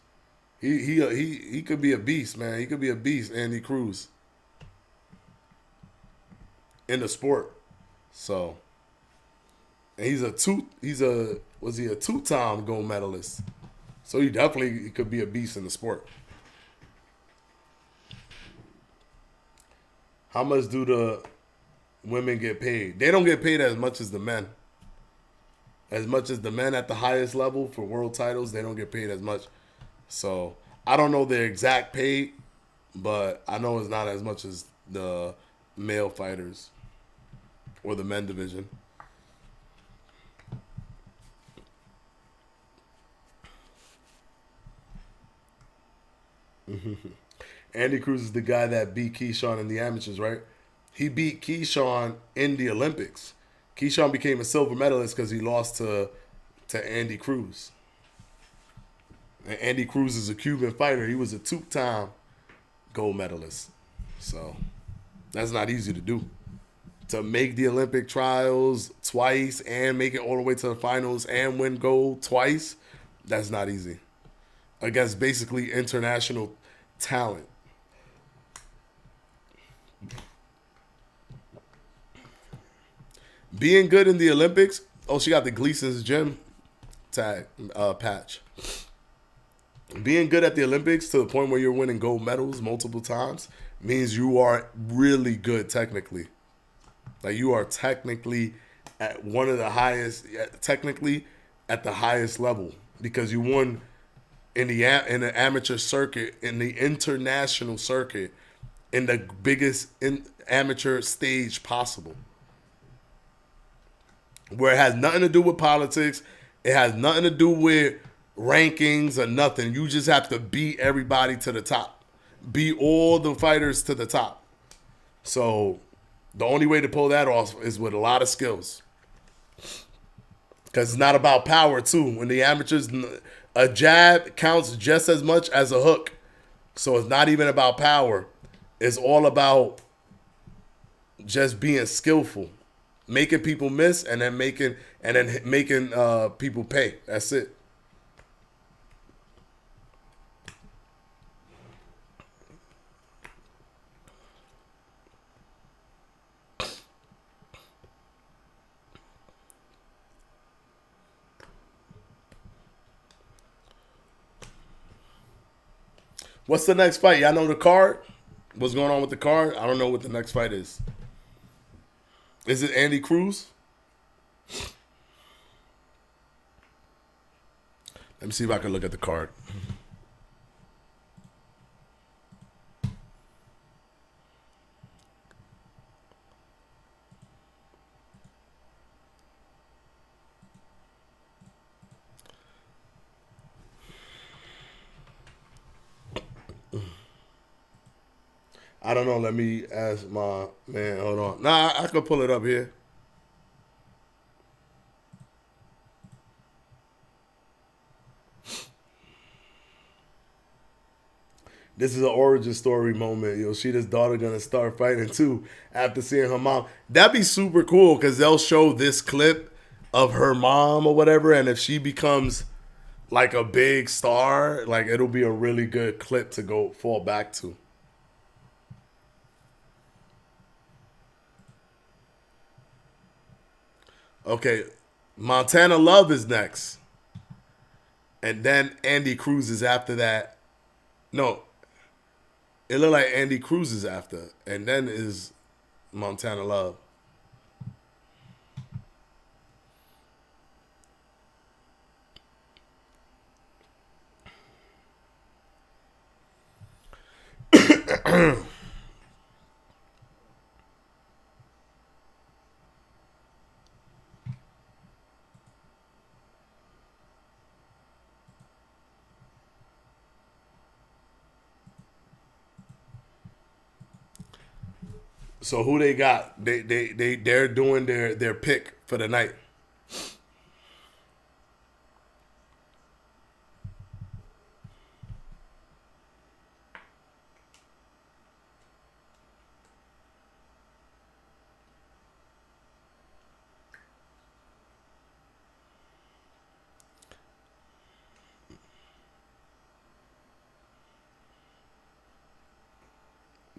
He could be a beast, man. He could be a beast, Andy Cruz, in the sport. So, and was he a two-time gold medalist? So he definitely could be a beast in the sport. How much do the women get paid? They don't get paid as much as the men. As much as the men at the highest level for world titles, they don't get paid as much. So I don't know their exact pay, but I know it's not as much as the male fighters or the men division. Andy Cruz is the guy that beat Keyshawn in the amateurs, right? He beat Keyshawn in the Olympics. Keyshawn became a silver medalist because he lost to Andy Cruz. And Andy Cruz is a Cuban fighter. He was a two-time gold medalist. So that's not easy to do. To make the Olympic trials twice and make it all the way to the finals and win gold twice, that's not easy. Against basically international talent. Being good in the Olympics. Oh, she got the Gleason's gym tag patch. Being good at the Olympics to the point where you're winning gold medals multiple times means you are really good technically. Like you are technically at one of the highest, technically at the highest level because you won in the amateur circuit, in the international circuit, in the biggest amateur stage possible. Where it has nothing to do with politics, it has nothing to do with rankings or nothing. You just have to beat everybody to the top. Beat all the fighters to the top. So the only way to pull that off is with a lot of skills. Because it's not about power, too. When the amateurs, a jab counts just as much as a hook. So it's not even about power. It's all about just being skillful. Making people miss and then making people pay. That's it. What's the next fight? Y'all know the card? What's going on with the card? I don't know what the next fight is. Is it Andy Cruz? Let me see if I can look at the card. I I don't know. Let me ask my man. Hold on. Nah, I could pull it up here. This is an origin story moment. Yoshida's daughter gonna start fighting too after seeing her mom. That'd be super cool because they'll show this clip of her mom or whatever, and if she becomes like a big star, like it'll be a really good clip to go fall back to. Okay, Montana Love is next, and then Andy Cruz is after that. No, it looked like Andy Cruz is after, and then is Montana Love. So who they got? They're doing their pick for the night.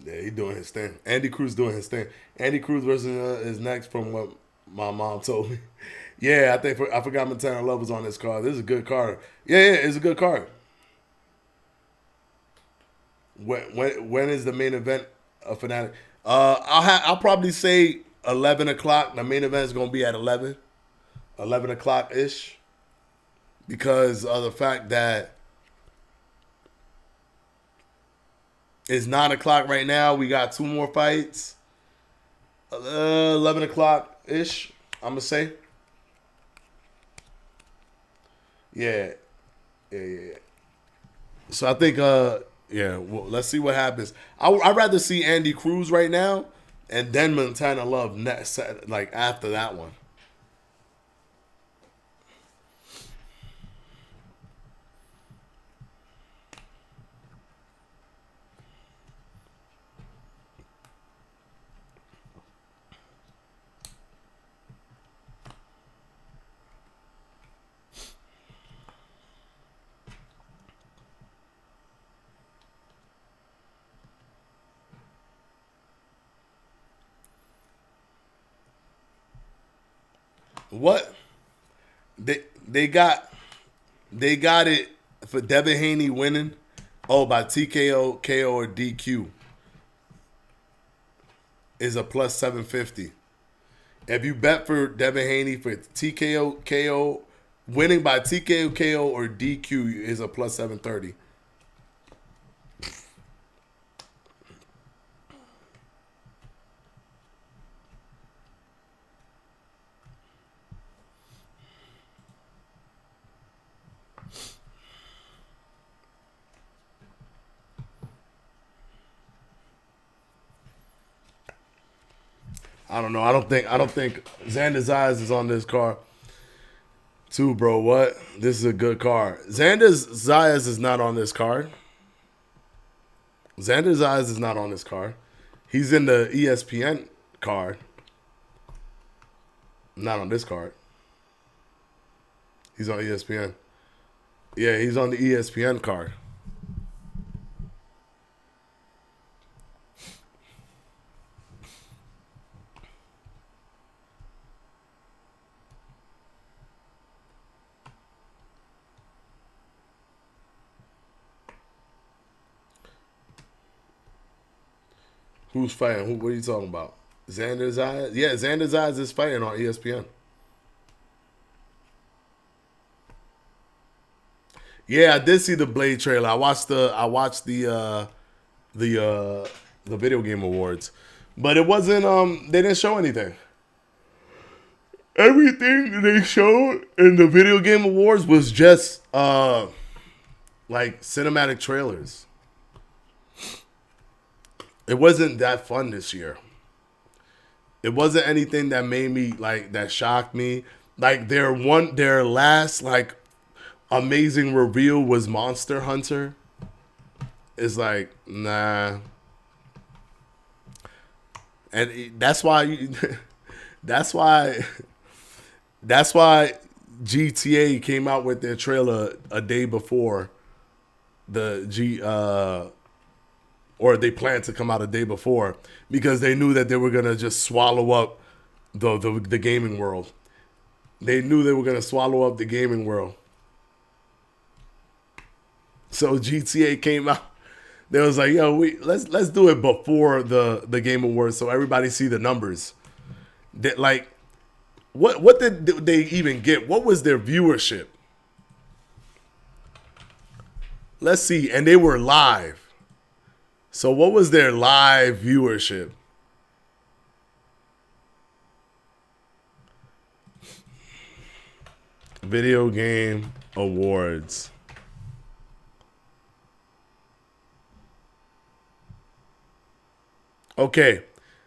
Yeah, he doing his thing. Andy Cruz doing his thing. Andy Cruz versus is next from what my mom told me. Yeah, I forgot Montana Love was on this card. This is a good card. Yeah, it's a good card. When is the main event of Fanatic? I'll probably say 11 o'clock. The main event is gonna be at 11 o'clock ish, because of the fact that it's 9 o'clock right now. We got two more fights. 11 o'clock ish. I'm gonna say. Yeah. Yeah. So I think yeah, well, let's see what happens. I'd rather see Andy Cruz right now and then Montana Love next, like after that one. What they got it for Devin Haney winning. Oh, by TKO, KO, or DQ is a plus 750. If you bet for Devin Haney for TKO, KO, winning by TKO, KO, or DQ is a plus 730. I don't know. I don't think Xander Zayas is on this card. Too, bro. What? This is a good card. Xander Zayas is not on this card. Xander Zayas is not on this card. He's in the ESPN card. Not on this card. He's on ESPN. Yeah, he's on the ESPN card. Who's fighting? What are you talking about? Xander Zayas? Yeah, Xander Zayas is fighting on ESPN. Yeah, I did see the Blade trailer. I watched the video game awards, but it wasn't. They didn't show anything. Everything they showed in the video game awards was just like cinematic trailers. It wasn't that fun this year. It wasn't anything that made me like that shocked me. Like their last like amazing reveal was Monster Hunter. It's like, nah. And that's why that's why GTA came out with their trailer a day before or they planned to come out a day before, because they knew that they were gonna just swallow up the gaming world. They knew they were gonna swallow up the gaming world. So GTA came out. They was like, yo, let's do it before the Game Awards so everybody see the numbers. That like, what did they even get? What was their viewership? Let's see. And they were live. So what was their live viewership? Video Game Awards. Okay,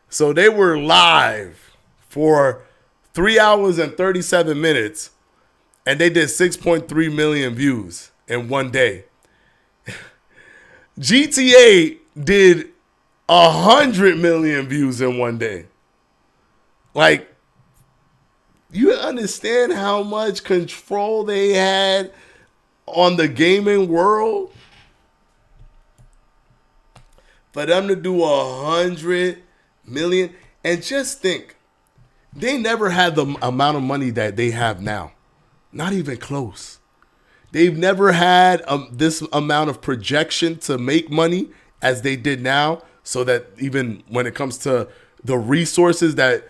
so they were live for 3 hours and 37 minutes, and they did 6.3 million views in one day. GTA did 100 million views in one day. Like, you understand how much control they had on the gaming world? For them to do 100 million, and just think, they never had the amount of money that they have now. Not even close. They've never had this amount of projection to make money as they did now, so that even when it comes to the resources that,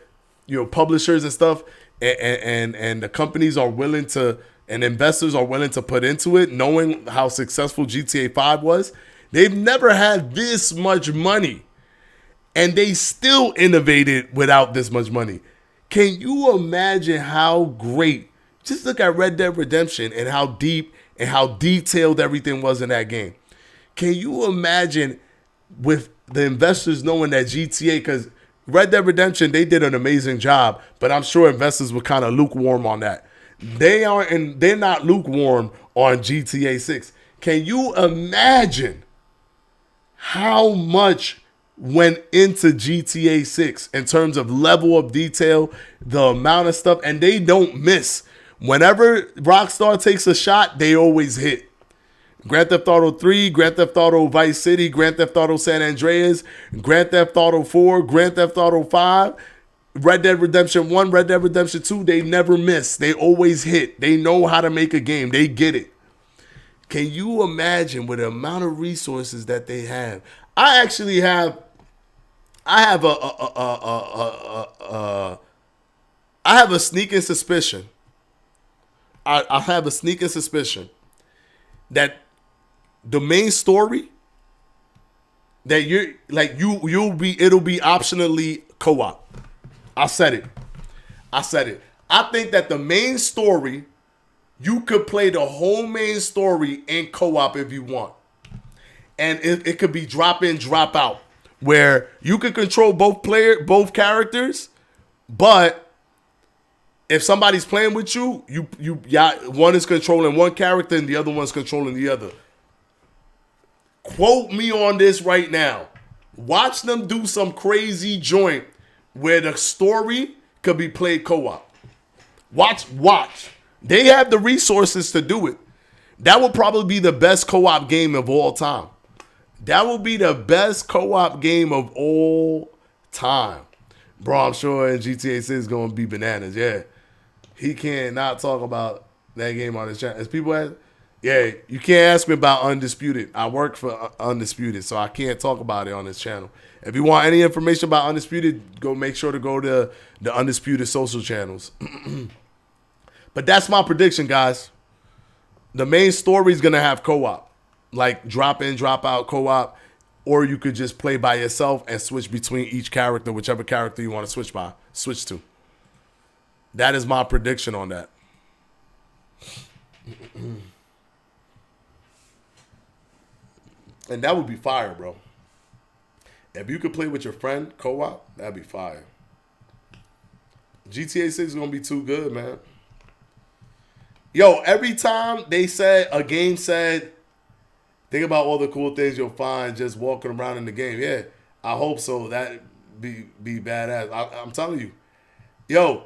you know, publishers and stuff and the companies are willing to, and investors are willing to put into it, knowing how successful GTA 5 was, they've never had this much money, and they still innovated without this much money. Can you imagine how great? Just look at Red Dead Redemption and how deep and how detailed everything was in that game. Can you imagine with the investors knowing that GTA, because Red Dead Redemption, they did an amazing job, but I'm sure investors were kind of lukewarm on that. They're not lukewarm on GTA 6. Can you imagine how much went into GTA 6 in terms of level of detail, the amount of stuff, and they don't miss. Whenever Rockstar takes a shot, they always hit. Grand Theft Auto 3, Grand Theft Auto Vice City, Grand Theft Auto San Andreas, Grand Theft Auto 4, Grand Theft Auto 5, Red Dead Redemption 1, Red Dead Redemption 2, they never miss. They always hit. They know how to make a game. They get it. Can you imagine with the amount of resources that they have? I have a sneaking suspicion. I have a sneaking suspicion that the main story that it'll be optionally co-op. I said it. I think that the main story, you could play the whole main story in co-op if you want. And it could be drop in, drop out, where you can control both characters, but if somebody's playing with you, one is controlling one character and the other one's controlling the other. Quote me on this right now. Watch them do some crazy joint where the story could be played co-op. Watch. They have the resources to do it. That will probably be the best co-op game of all time. That will be the best co-op game of all time. Bro, I'm sure GTA 6 is going to be bananas. Yeah. He can't not talk about that game on his channel. As people ask, yeah, you can't ask me about Undisputed. I work for Undisputed, so I can't talk about it on this channel. If you want any information about Undisputed, make sure to go to the Undisputed social channels. But that's my prediction, guys. The main story is going to have co-op. Like drop in, drop out co-op. Or you could just play by yourself and switch between each character, whichever character you want to switch to. That is my prediction on that. And that would be fire, bro. If you could play with your friend co-op, that'd be fire. GTA 6 is gonna be too good, man. Yo, every time they said a game said, think about all the cool things you'll find just walking around in the game. Yeah, I hope so. That'd be badass. I'm telling you. Yo,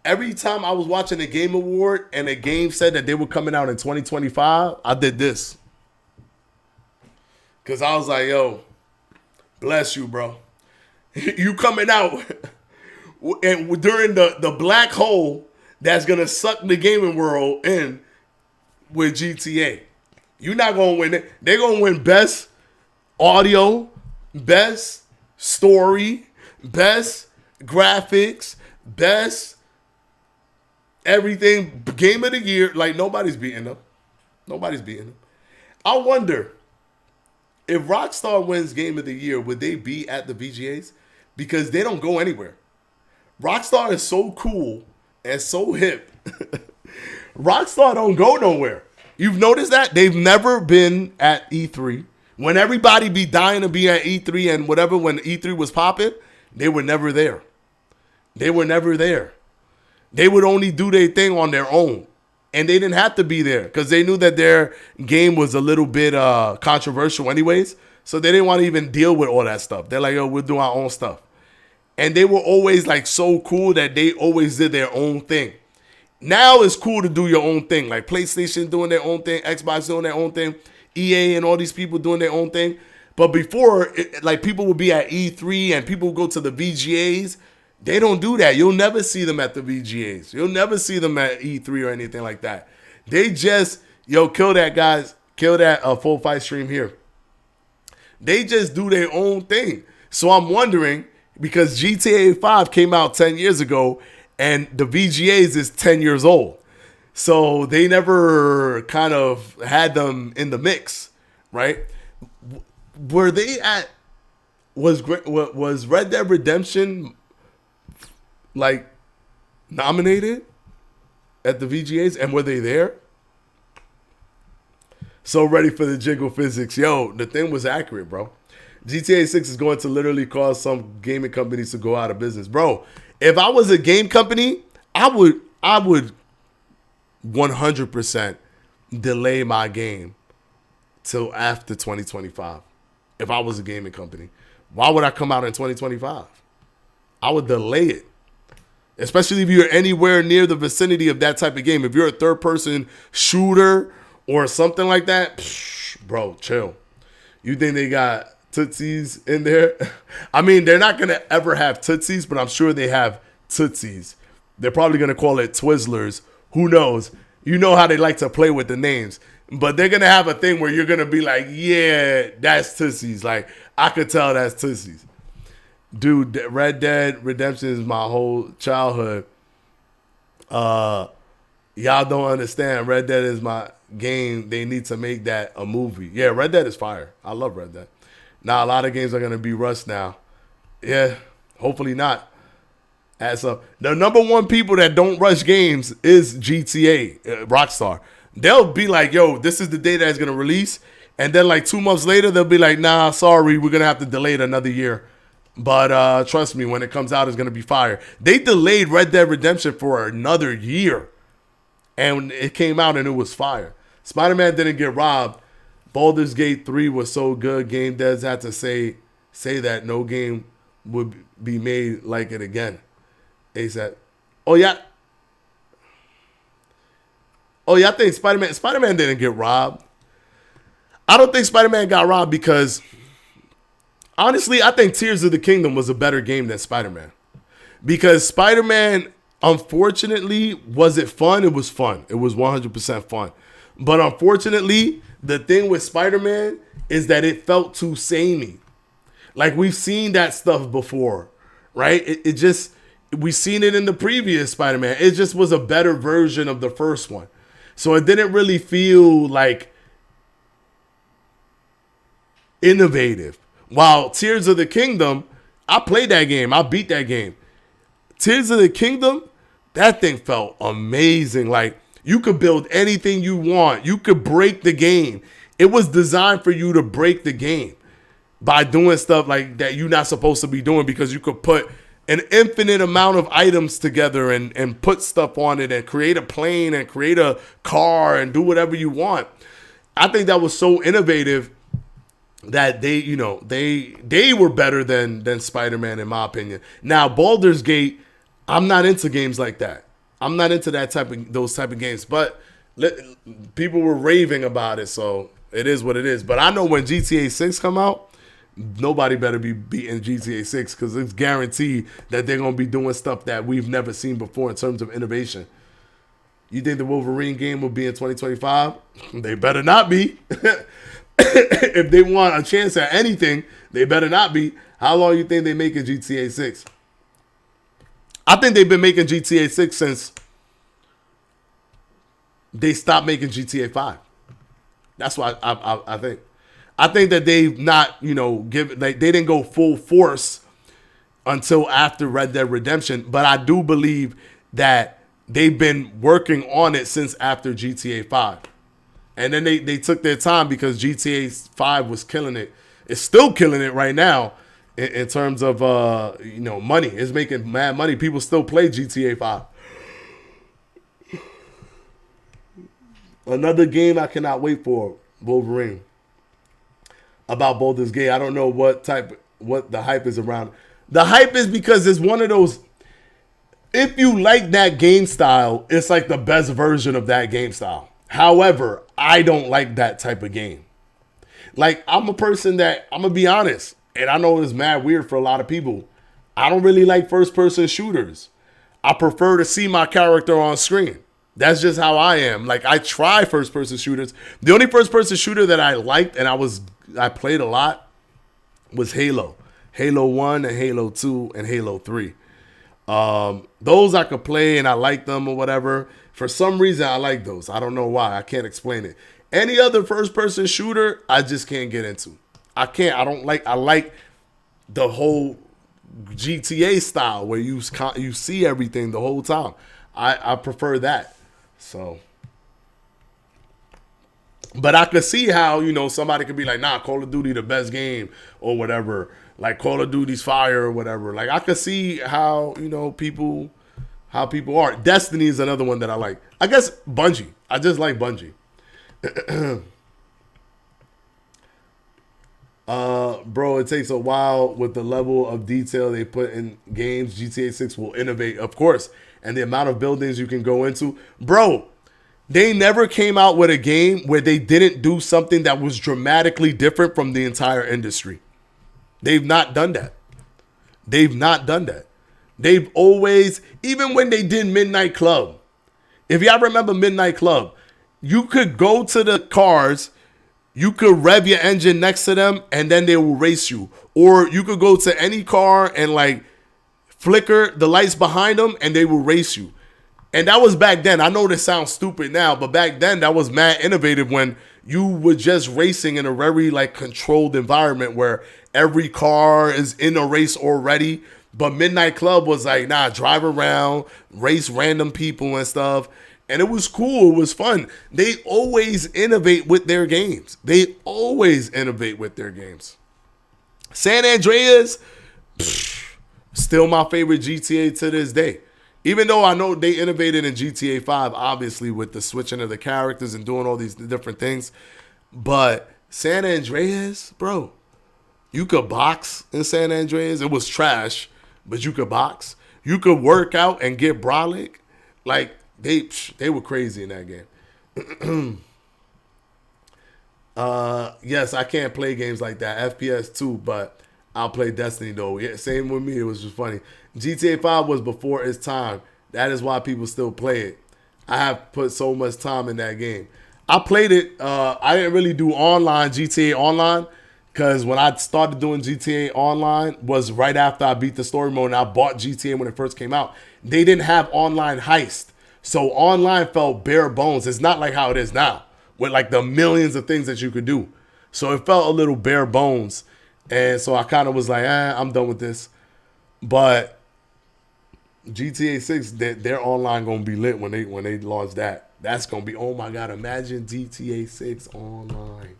every time I was watching a Game Award and a game said that they were coming out in 2025, I did this. Because I was like, yo, bless you, bro. You coming out and during the black hole that's going to suck the gaming world in with GTA. You're not going to win it. They're going to win best audio, best story, best graphics, best everything. Game of the year. Like, nobody's beating them. Nobody's beating them. I wonder, if Rockstar wins Game of the Year, would they be at the VGAs? Because they don't go anywhere. Rockstar is so cool and so hip. Rockstar don't go nowhere. You've noticed that? They've never been at E3. When everybody be dying to be at E3 and whatever, when E3 was popping, they were never there. They were never there. They would only do their thing on their own. And they didn't have to be there because they knew that their game was a little bit controversial anyways. So they didn't want to even deal with all that stuff. They're like, yo, we'll do our own stuff. And they were always like so cool that they always did their own thing. Now it's cool to do your own thing. Like PlayStation doing their own thing, Xbox doing their own thing, EA and all these people doing their own thing. But before, like people would be at E3 and people would go to the VGAs. They don't do that. You'll never see them at the VGAs. You'll never see them at E3 or anything like that. They just, kill that, guys. Kill that full fight stream here. They just do their own thing. So I'm wondering, because GTA 5 came out 10 years ago and the VGAs is 10 years old. So they never kind of had them in the mix, right? Were they at, was Red Dead Redemption like nominated at the VGAs, and were they there? So ready for the jiggle physics. Yo, the thing was accurate, bro. GTA 6 is going to literally cause some gaming companies to go out of business. Bro, if I was a game company, I would 100% delay my game till after 2025. If I was a gaming company, why would I come out in 2025? I would delay it. Especially if you're anywhere near the vicinity of that type of game. If you're a third-person shooter or something like that, bro, chill. You think they got Tootsies in there? I mean, they're not going to ever have Tootsies, but I'm sure they have Tootsies. They're probably going to call it Twizzlers. Who knows? You know how they like to play with the names. But they're going to have a thing where you're going to be like, yeah, that's Tootsies. Like, I could tell that's Tootsies. Dude, Red Dead Redemption is my whole childhood. Y'all don't understand. Red Dead is my game. They need to make that a movie. Yeah, Red Dead is fire. I love Red Dead. Now, a lot of games are going to be rushed now. Yeah, hopefully not. As the number one people that don't rush games is GTA, Rockstar. They'll be like, yo, this is the day that it's going to release. And then like 2 months later, they'll be like, nah, sorry, we're going to have to delay it another year. But trust me, when it comes out, it's going to be fire. They delayed Red Dead Redemption for another year. And it came out and it was fire. Spider-Man didn't get robbed. Baldur's Gate 3 was so good. Game Devs had to say that no game would be made like it again. They said, oh, yeah, I think Spider-Man didn't get robbed. I don't think Spider-Man got robbed because... honestly, I think Tears of the Kingdom was a better game than Spider-Man. Because Spider-Man, unfortunately, was it fun? It was fun. It was 100% fun. But unfortunately, the thing with Spider-Man is that it felt too samey. Like, we've seen that stuff before, right? It just, we've seen it in the previous Spider-Man. It just was a better version of the first one. So it didn't really feel like innovative. While Tears of the Kingdom, I played that game. I beat that game. Tears of the Kingdom, that thing felt amazing. Like, you could build anything you want. You could break the game. It was designed for you to break the game. by doing stuff like that you're not supposed to be doing, because you could put an infinite amount of items together and put stuff on it and create a plane and create a car and do whatever you want. I think that was so innovative that they were better than Spider-Man, in my opinion. Now, Baldur's Gate, I'm not into games like that. I'm not into those type of games, but people were raving about it, so it is what it is. But I know when GTA 6 come out, nobody better be beating GTA 6, because it's guaranteed that they're going to be doing stuff that we've never seen before in terms of innovation. You think the Wolverine game will be in 2025? They better not be. If they want a chance at anything, they better not be. How long you think they making GTA 6? I think they've been making GTA 6 since they stopped making GTA 5. That's why I think. I think that they've not, they didn't go full force until after Red Dead Redemption. But I do believe that they've been working on it since after GTA 5. And then they took their time because GTA 5 was killing it. It's still killing it right now in terms of, money. It's making mad money. People still play GTA 5. Another game I cannot wait for, Wolverine. About Baldur's Gate, I don't know what the hype is around. The hype is because it's one of those, if you like that game style, it's like the best version of that game style. However, I don't like that type of game. Like, I'm a person that, I'm going to be honest, and I know it's mad weird for a lot of people. I don't really like first-person shooters. I prefer to see my character on screen. That's just how I am. Like, I try first-person shooters. The only first-person shooter that I liked and I played a lot was Halo. Halo 1 and Halo 2 and Halo 3. Those I could play and I like them or whatever. For some reason, I like those. I don't know why. I can't explain it. Any other first-person shooter, I just can't get into. I can't. I like the whole GTA style where you see everything the whole time. I prefer that. So, but I could see how, somebody could be like, nah, Call of Duty the best game or whatever. Like Call of Duty's fire or whatever. Like I could see how, people are. Destiny is another one that I like. I guess Bungie. I just like Bungie. Bro, it takes a while with the level of detail they put in games. GTA 6 will innovate, of course. And the amount of buildings you can go into. Bro, they never came out with a game where they didn't do something that was dramatically different from the entire industry. They've not done that. They've always, even when they did Midnight Club, if y'all remember Midnight Club, you could go to the cars, you could rev your engine next to them, and then they will race you. Or you could go to any car and like flicker the lights behind them, and they will race you. And that was back then. I know this sounds stupid now, but back then that was mad innovative when you were just racing in a very like controlled environment where every car is in a race already. But Midnight Club was like, nah, drive around, race random people and stuff. And it was cool. It was fun. They always innovate with their games. San Andreas, still my favorite GTA to this day. Even though I know they innovated in GTA 5, obviously, with the switching of the characters and doing all these different things. But San Andreas, bro, you could box in San Andreas. It was trash, but you could box. You could work out and get brolic. Like, they were crazy in that game. Yes, I can't play games like that. FPS too, but I'll play Destiny though. Yeah, same with me. It was just funny. GTA 5 was before its time. That is why people still play it. I have put so much time in that game. I played it. I didn't really do online, GTA Online, because when I started doing GTA Online was right after I beat the story mode and I bought GTA when it first came out. They didn't have online heist. So online felt bare bones. It's not like how it is now with like the millions of things that you could do. So it felt a little bare bones. And so I kind of was like, I'm done with this. But GTA 6, their online gonna be lit when they launch that. That's gonna be, oh my God, imagine GTA 6 online.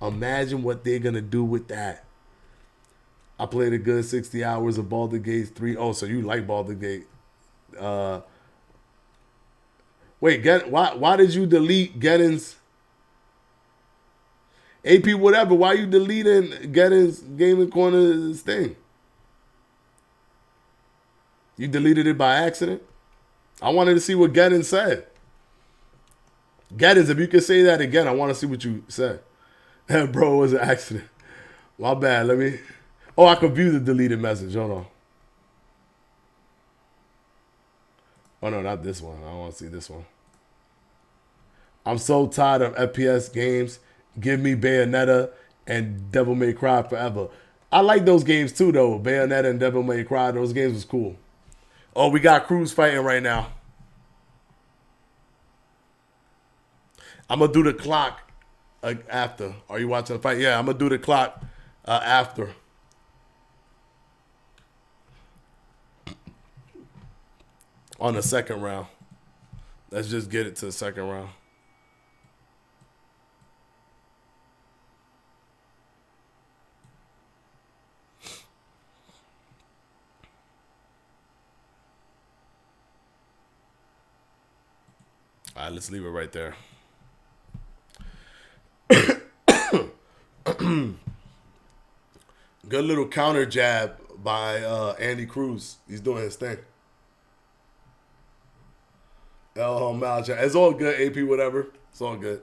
Imagine what they're gonna do with that. I played a good 60 hours of Baldur's Gate 3. Oh, so you like Baldur's Gate. Wait, why did you delete Geddon's AP whatever? Why you deleting Geddon's Gaming Corner's thing? You deleted it by accident? I wanted to see what Geddon said. Geddon's, if you could say that again, I want to see what you said. Bro, it was an accident. My bad. Let me. Oh, I could view the deleted message. Hold on. Oh, no, not this one. I don't want to see this one. I'm so tired of FPS games. Give me Bayonetta and Devil May Cry forever. I like those games too, though. Bayonetta and Devil May Cry. Those games was cool. Oh, we got Cruz fighting right now. I'm going to do the clock after. Are you watching the fight? Yeah, I'm going to do the clock after. On the second round. Let's just get it to the second round. All right, let's leave it right there. Good little counter jab by Andy Cruz. He's doing his thing. It's all good, AP, whatever. It's all good.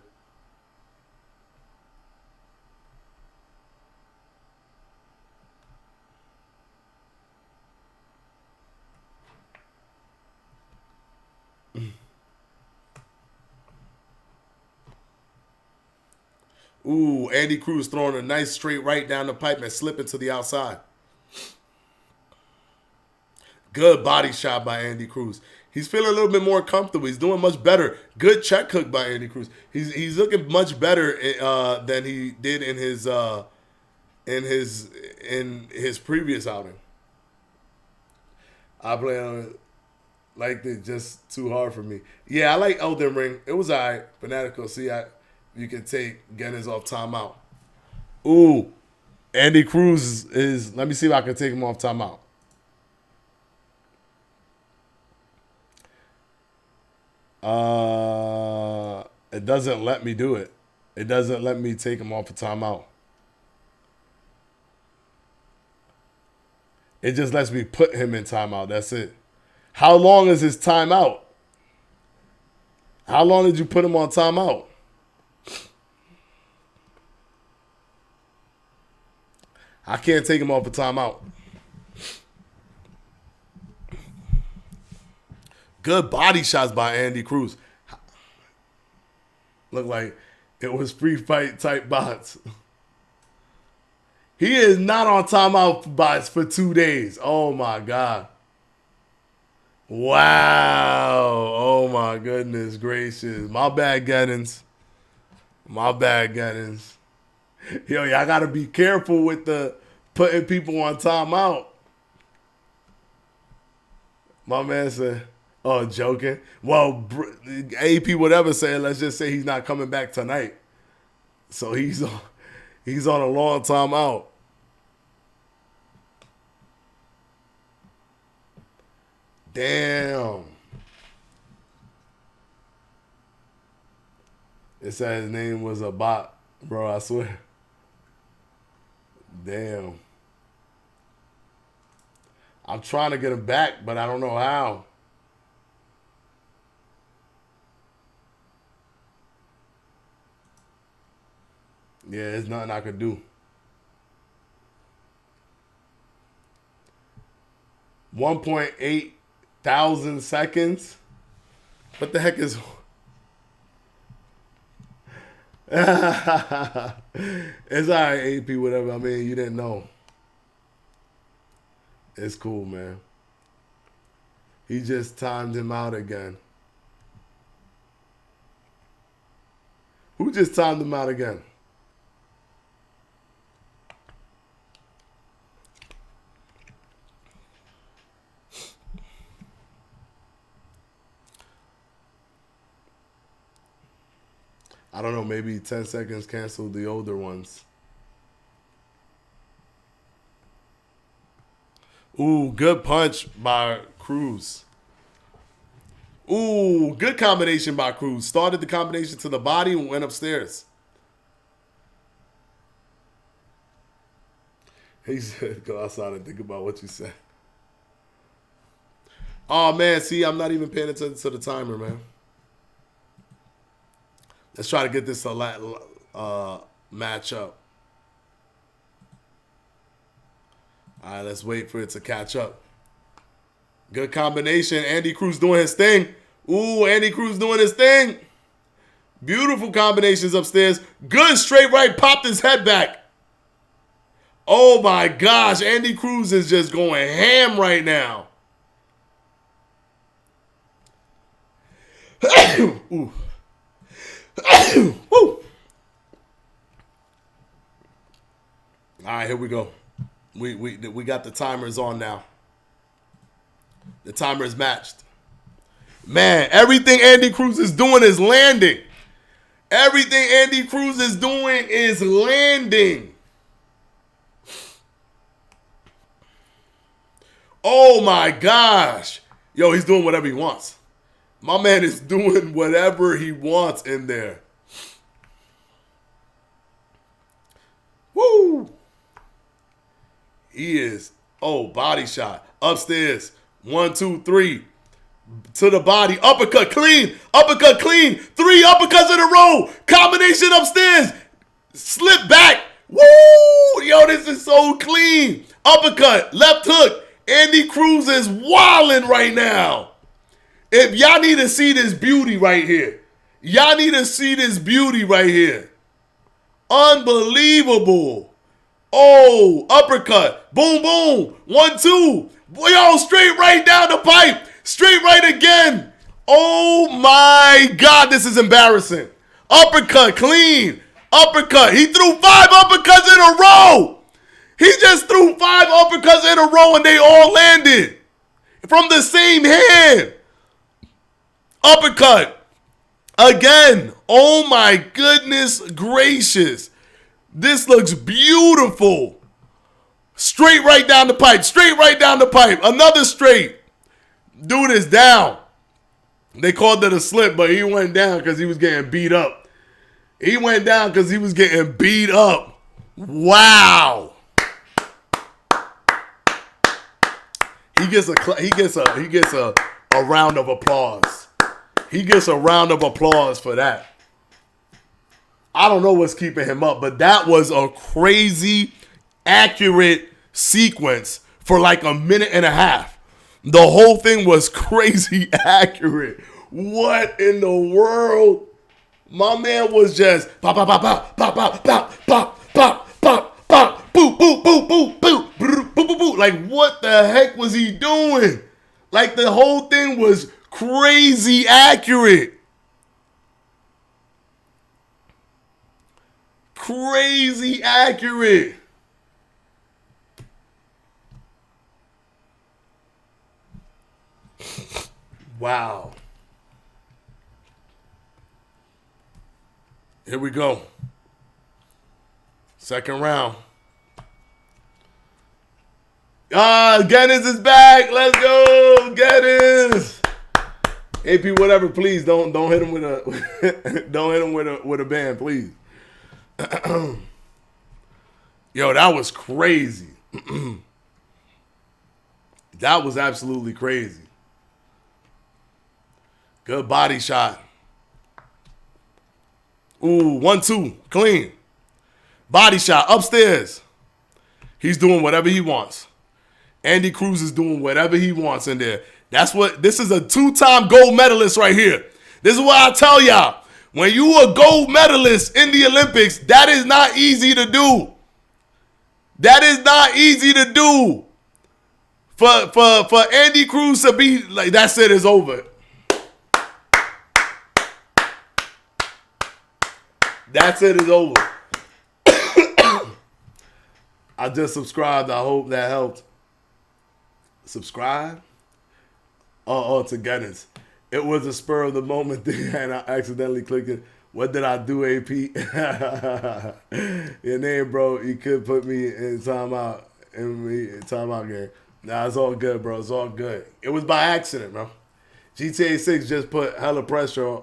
Ooh, Andy Cruz throwing a nice straight right down the pipe and slipping to the outside. Good body shot by Andy Cruz. He's feeling a little bit more comfortable. He's doing much better. Good check hook by Andy Cruz. He's looking much better than he did in his previous outing. I play on it like it just too hard for me. Yeah, I like Elden Ring. It was alright. Fanatico. See, you can take Guinness off timeout. Ooh, Andy Cruz is. Let me see if I can take him off timeout. It doesn't let me do it. It doesn't let me take him off a timeout. It just lets me put him in timeout. That's it. How long is his timeout? How long did you put him on timeout? I can't take him off a timeout. Good body shots by Andy Cruz. Look like it was free fight type bots. He is not on timeout bots for 2 days. Oh my God. Wow. Oh my goodness gracious. My bad, Geddons. My bad, Geddons. Yo, y'all got to be careful with the putting people on timeout. My man said, oh, joking. Well, AP whatever said, let's just say he's not coming back tonight. So he's on a long time out. Damn. It said his name was a bot, bro, I swear. Damn. I'm trying to get him back, but I don't know how. Yeah, there's nothing I could do. 1.8 thousand seconds? What the heck is... It's alright, AP, whatever. I mean, you didn't know. It's cool, man. He just timed him out again. Who just timed him out again? I don't know, maybe 10 seconds canceled the older ones. Ooh, good punch by Cruz. Ooh, good combination by Cruz. Started the combination to the body and went upstairs. He said, go outside and think about what you said. Oh, man, see, I'm not even paying attention to the timer, man. Let's try to get this match up. All right, let's wait for it to catch up. Good combination. Andy Cruz doing his thing. Ooh, Andy Cruz doing his thing. Beautiful combinations upstairs. Good straight right. Popped his head back. Oh, my gosh. Andy Cruz is just going ham right now. Ooh. Woo. All right, here we go. We got the timers on now. The timer is matched. Man, everything Andy Cruz is doing is landing. Everything Andy Cruz is doing is landing. Oh my gosh. Yo, he's doing whatever he wants. My man is doing whatever he wants in there. Woo! He is, oh, body shot. Upstairs. 1, 2, 3. To the body. Uppercut clean. Uppercut clean. 3 uppercuts in a row. Combination upstairs. Slip back. Woo! Yo, this is so clean. Uppercut. Left hook. Andy Cruz is wilding right now. If y'all need to see this beauty right here. Y'all need to see this beauty right here. Unbelievable. Oh, uppercut. Boom, boom. 1, 2. Yo, straight right down the pipe. Straight right again. Oh, my God. This is embarrassing. Uppercut, clean. Uppercut. He threw 5 uppercuts in a row. He just threw 5 uppercuts in a row and they all landed. From the same hand. Uppercut. Again. Oh, my goodness gracious. This looks beautiful. Straight right down the pipe. Straight right down the pipe. Another straight. Dude is down. They called it a slip, but he went down because he was getting beat up. He went down because he was getting beat up. Wow. He gets a round of applause. He gets a round of applause for that. I don't know what's keeping him up, but that was a crazy, accurate sequence for like a minute and a half. The whole thing was crazy accurate. What in the world? My man was just pop, pop, pop, pop, pop, pop, pop, pop, pop, pop, pop, boop, boop, boop, boop, boop, boop, boop, boop, boop. Like, what the heck was he doing? Like, the whole thing was crazy accurate. Crazy accurate. Wow. Here we go. Second round. Guinness is back. Let's go, Guinness. AP, whatever, please don't hit him with a don't hit him with a band, please. Yo, that was crazy. That was absolutely crazy. Good body shot. Ooh, 1, 2, clean. Body shot upstairs. He's doing whatever he wants. Andy Cruz is doing whatever he wants in there. This is a 2-time gold medalist right here. This is what I tell y'all. When you a gold medalist in the Olympics, that is not easy to do. That is not easy to do. For Andy Cruz to be like, that's it, it's over. That's it, it's over. I just subscribed. I hope that helped. Subscribe? Oh, to Guinness. It was a spur of the moment thing and I accidentally clicked it. What did I do, AP? Your name, bro. You could put me in timeout game. Nah, it's all good, bro. It's all good. It was by accident, bro. GTA 6 just put hella pressure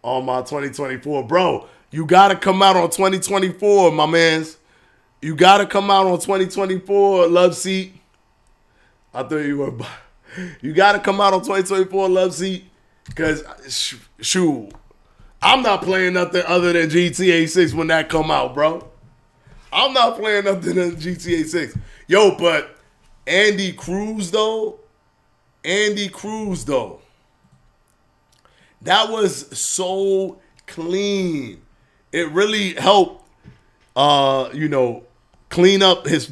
on my 2024. Bro, you got to come out on 2024, my mans. You got to come out on 2024, Love Seat. I thought you were. You got to come out on 2024, Love Seat. Because, shoot, I'm not playing nothing other than GTA 6 when that come out, bro. I'm not playing nothing than GTA 6. Yo, but Cruz, though. That was so clean. It really helped, clean up his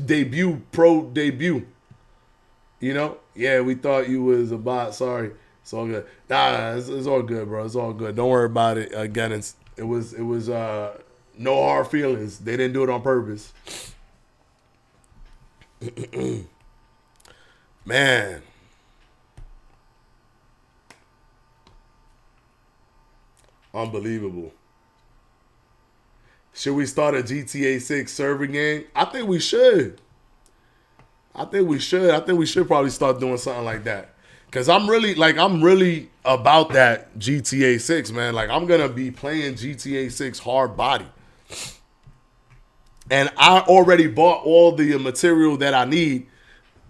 pro debut. Yeah, we thought you was a bot. Sorry, it's all good. Nah, it's all good, bro. It's all good. Don't worry about it. Again, it was no hard feelings. They didn't do it on purpose. Man. Unbelievable. Should we start a GTA 6 server game? I think we should. I think we should probably start doing something like that. Cause I'm really about that GTA 6, man. Like I'm gonna be playing GTA 6 hard body. And I already bought all the material that I need.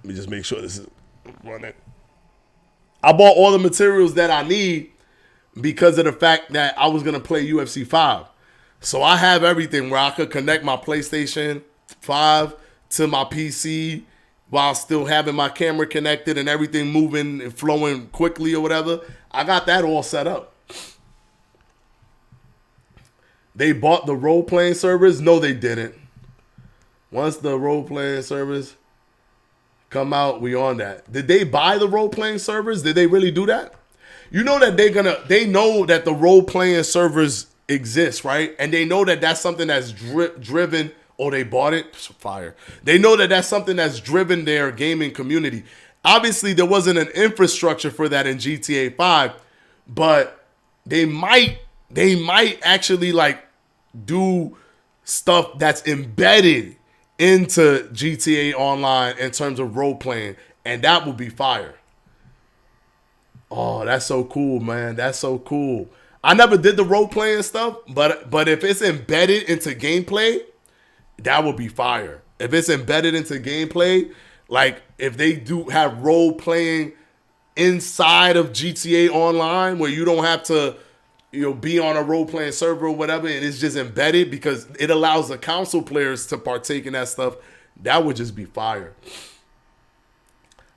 Let me just make sure this is running. I bought all the materials that I need because of the fact that I was going to play UFC 5. So I have everything where I could connect my PlayStation 5 to my PC while still having my camera connected and everything moving and flowing quickly or whatever. I got that all set up. They bought the role-playing servers? No, they didn't. Once the role-playing servers come out, we on that. Did they buy the role-playing servers? Did they really do that? You know that they know that the role-playing servers exist, right? And they know that that's something that's driven, or they bought it, fire. They know that that's something that's driven their gaming community. Obviously, there wasn't an infrastructure for that in GTA 5, but they might actually like do stuff that's embedded into GTA Online in terms of role-playing, and that would be fire. Oh, that's so cool, man. That's so cool. I never did the role-playing stuff, but if it's embedded into gameplay, that would be fire. If it's embedded into gameplay, like if they do have role-playing inside of GTA Online where you don't have to, be on a role-playing server or whatever, and it's just embedded because it allows the console players to partake in that stuff, that would just be fire.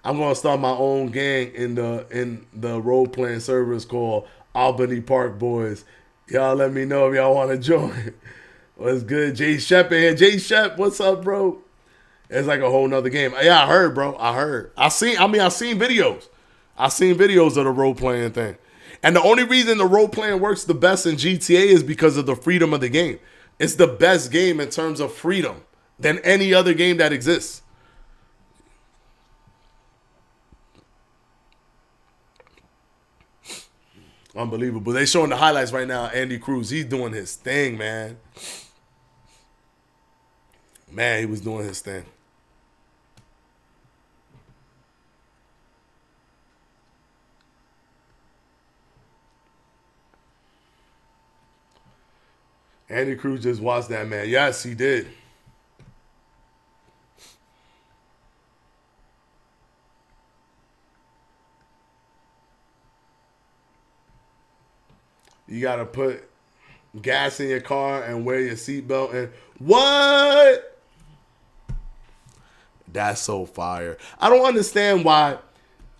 I'm gonna start my own gang in the role playing servers called Albany Park Boys. Y'all let me know if y'all want to join. What's good, Jay Shep in here? Jay Shep, what's up, bro? It's like a whole nother game. Yeah, I heard, bro. I seen videos. I seen videos of the role playing thing, and the only reason the role playing works the best in GTA is because of the freedom of the game. It's the best game in terms of freedom than any other game that exists. Unbelievable. They showing the highlights right now. Cruz, he's doing his thing, man. Man, he was doing his thing. Cruz just watched that, man. Yes, he did. You got to put gas in your car and wear your seatbelt. And what? That's so fire. I don't understand why.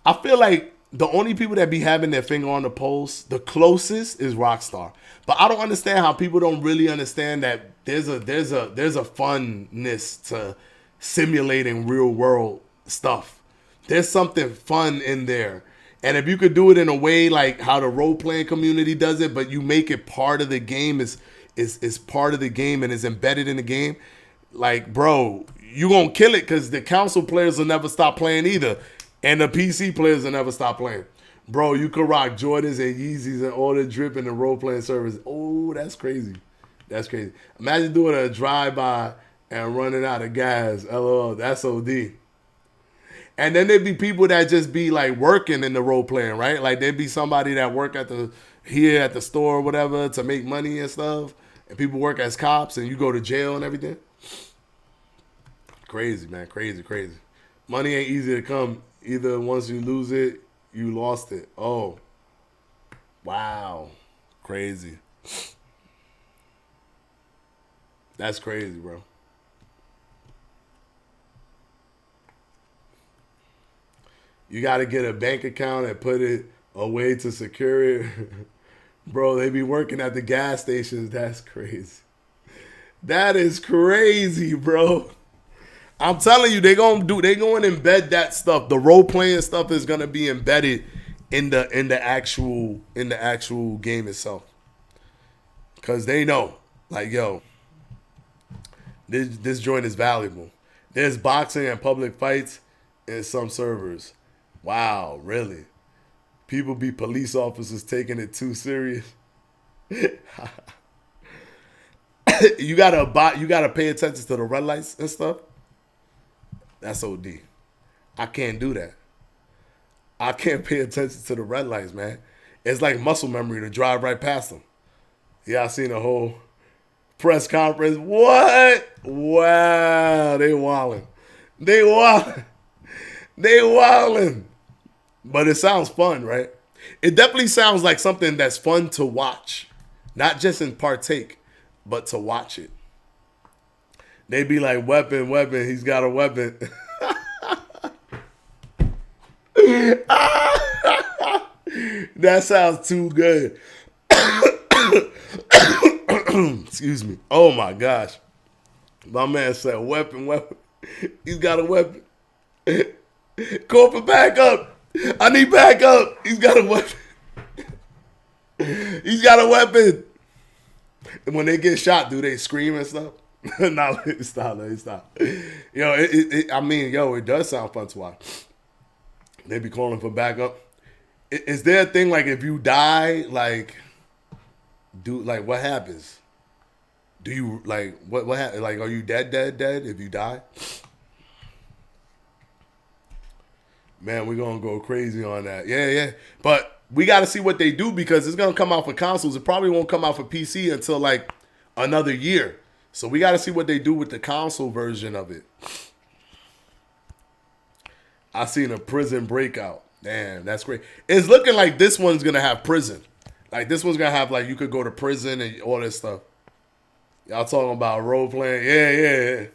I feel like the only people that be having their finger on the pulse, the closest is Rockstar. But I don't understand how people don't really understand that there's a funness to simulating real world stuff. There's something fun in there. And if you could do it in a way like how the role-playing community does it, but you make it part of the game, is part of the game and is embedded in the game, like, bro, you gonna kill it because the console players will never stop playing either. And the PC players will never stop playing. Bro, you could rock Jordans and Yeezys and all the drip in the role-playing service. Oh, that's crazy. That's crazy. Imagine doing a drive-by and running out of gas. LOL, that's OD. And then there'd be people that just be like working in the role playing, right? Like there'd be somebody that work at the store or whatever to make money and stuff. And people work as cops and you go to jail and everything. Crazy, man. Crazy, crazy. Money ain't easy to come. Either once you lose it, you lost it. Oh. Wow. Crazy. That's crazy, bro. You got to get a bank account and put it away to secure it. Bro, they be working at the gas stations. That's crazy. That is crazy, bro. I'm telling you, they going to embed that stuff. The role playing stuff is going to be embedded in the actual game itself. Cuz they know, like, yo, this joint is valuable. There's boxing and public fights in some servers. Wow, really? People be police officers taking it too serious. You gotta pay attention to the red lights and stuff. That's OD. I can't do that. I can't pay attention to the red lights, man. It's like muscle memory to drive right past them. Yeah, I seen a whole press conference. What? Wow, they wildin'. They wildin'. But it sounds fun, right? It definitely sounds like something that's fun to watch. Not just in partake, but to watch it. They be like, weapon, he's got a weapon. That sounds too good. Excuse me. Oh my gosh. My man said, weapon. He's got a weapon. Call for backup. I need backup. He's got a weapon. He's got a weapon. And when they get shot, do they scream and stuff? No, stop. Yo, it does sound fun to watch. They be calling for backup. Is there a thing like if you die, like, what happens? Do you like what happens? Like, are you dead if you die? Man, we're gonna go crazy on that. Yeah. But we gotta see what they do because it's gonna come out for consoles. It probably won't come out for PC until like another year. So we gotta see what they do with the console version of it. I seen a prison breakout. Damn, that's great. It's looking like this one's gonna have prison. Like this one's gonna have like you could go to prison and all this stuff. Y'all talking about role playing? Yeah.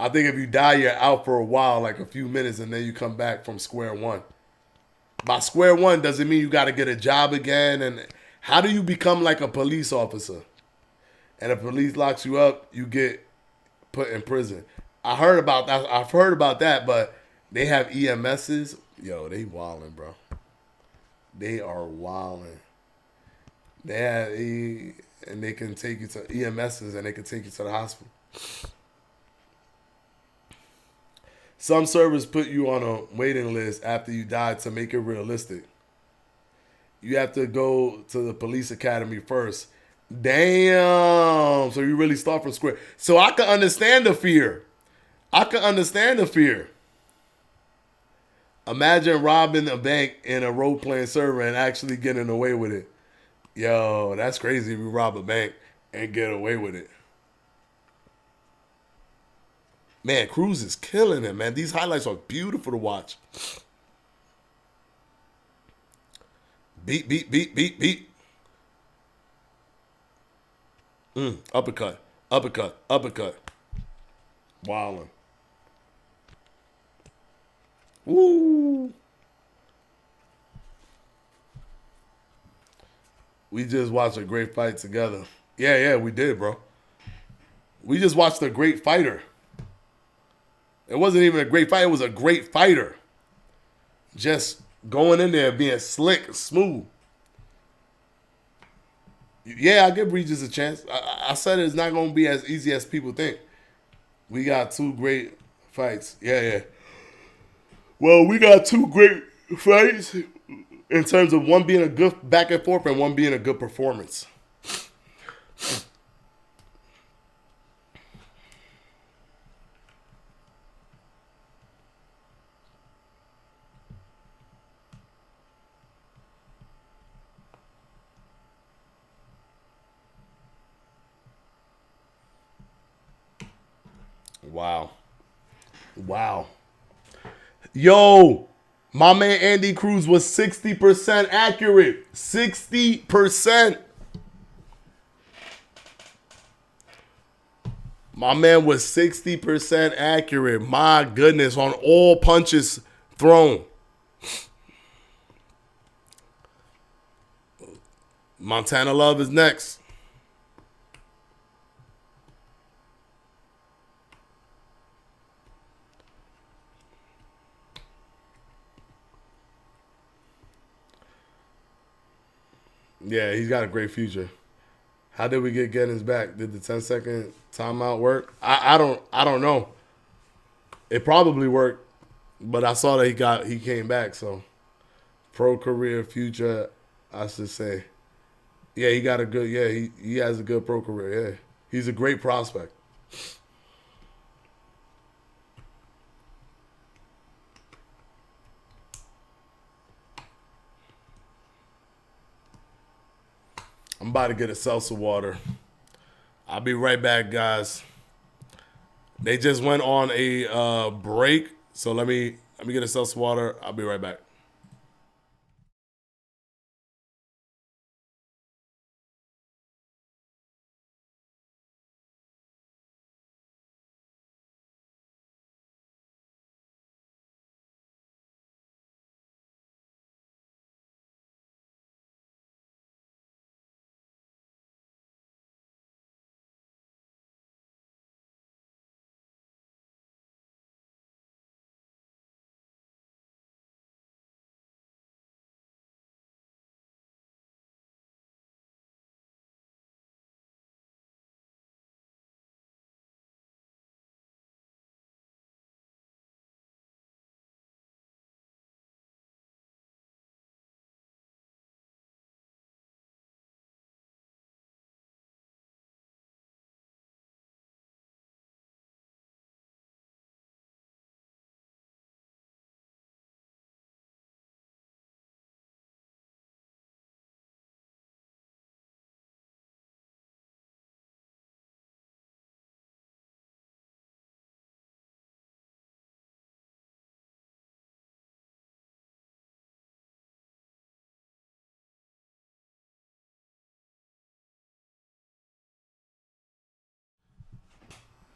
I think if you die, you're out for a while, like a few minutes, and then you come back from square one. By square one doesn't mean you got to get a job again. And how do you become like a police officer? And if police locks you up, you get put in prison. I've heard about that, but they have EMSs. Yo, they wilding, bro. They are wilding. And they can take you to EMSs, and they can take you to the hospital. Some servers put you on a waiting list after you die to make it realistic. You have to go to the police academy first. Damn. So you really start from square. So I can understand the fear. Imagine robbing a bank in a role-playing server and actually getting away with it. Yo, that's crazy if you rob a bank and get away with it. Man, Cruz is killing it, man. These highlights are beautiful to watch. Beat. Uppercut. Wildin'. Woo. We just watched a great fight together. Yeah, we did, bro. We just watched a great fighter. It wasn't even a great fight. It was a great fighter. Just going in there, being slick, smooth. Yeah, I give Regis a chance. I said it's not going to be as easy as people think. We got two great fights. Yeah. Well, we got two great fights in terms of one being a good back and forth and one being a good performance. Wow. Wow. Yo, my man Andy Cruz was 60% accurate. 60%. My man was 60% accurate. My goodness, on all punches thrown. Montana Love is next. Yeah, he's got a great future. How did we get Gettins back? Did the 10-second timeout work? I don't know. It probably worked, but I saw that he came back. So pro career future, I should say. Yeah, he got a good. Yeah, he has a good pro career. Yeah, he's a great prospect. I'm about to get a seltzer water. I'll be right back, guys. They just went on a break, so let me get a seltzer water. I'll be right back.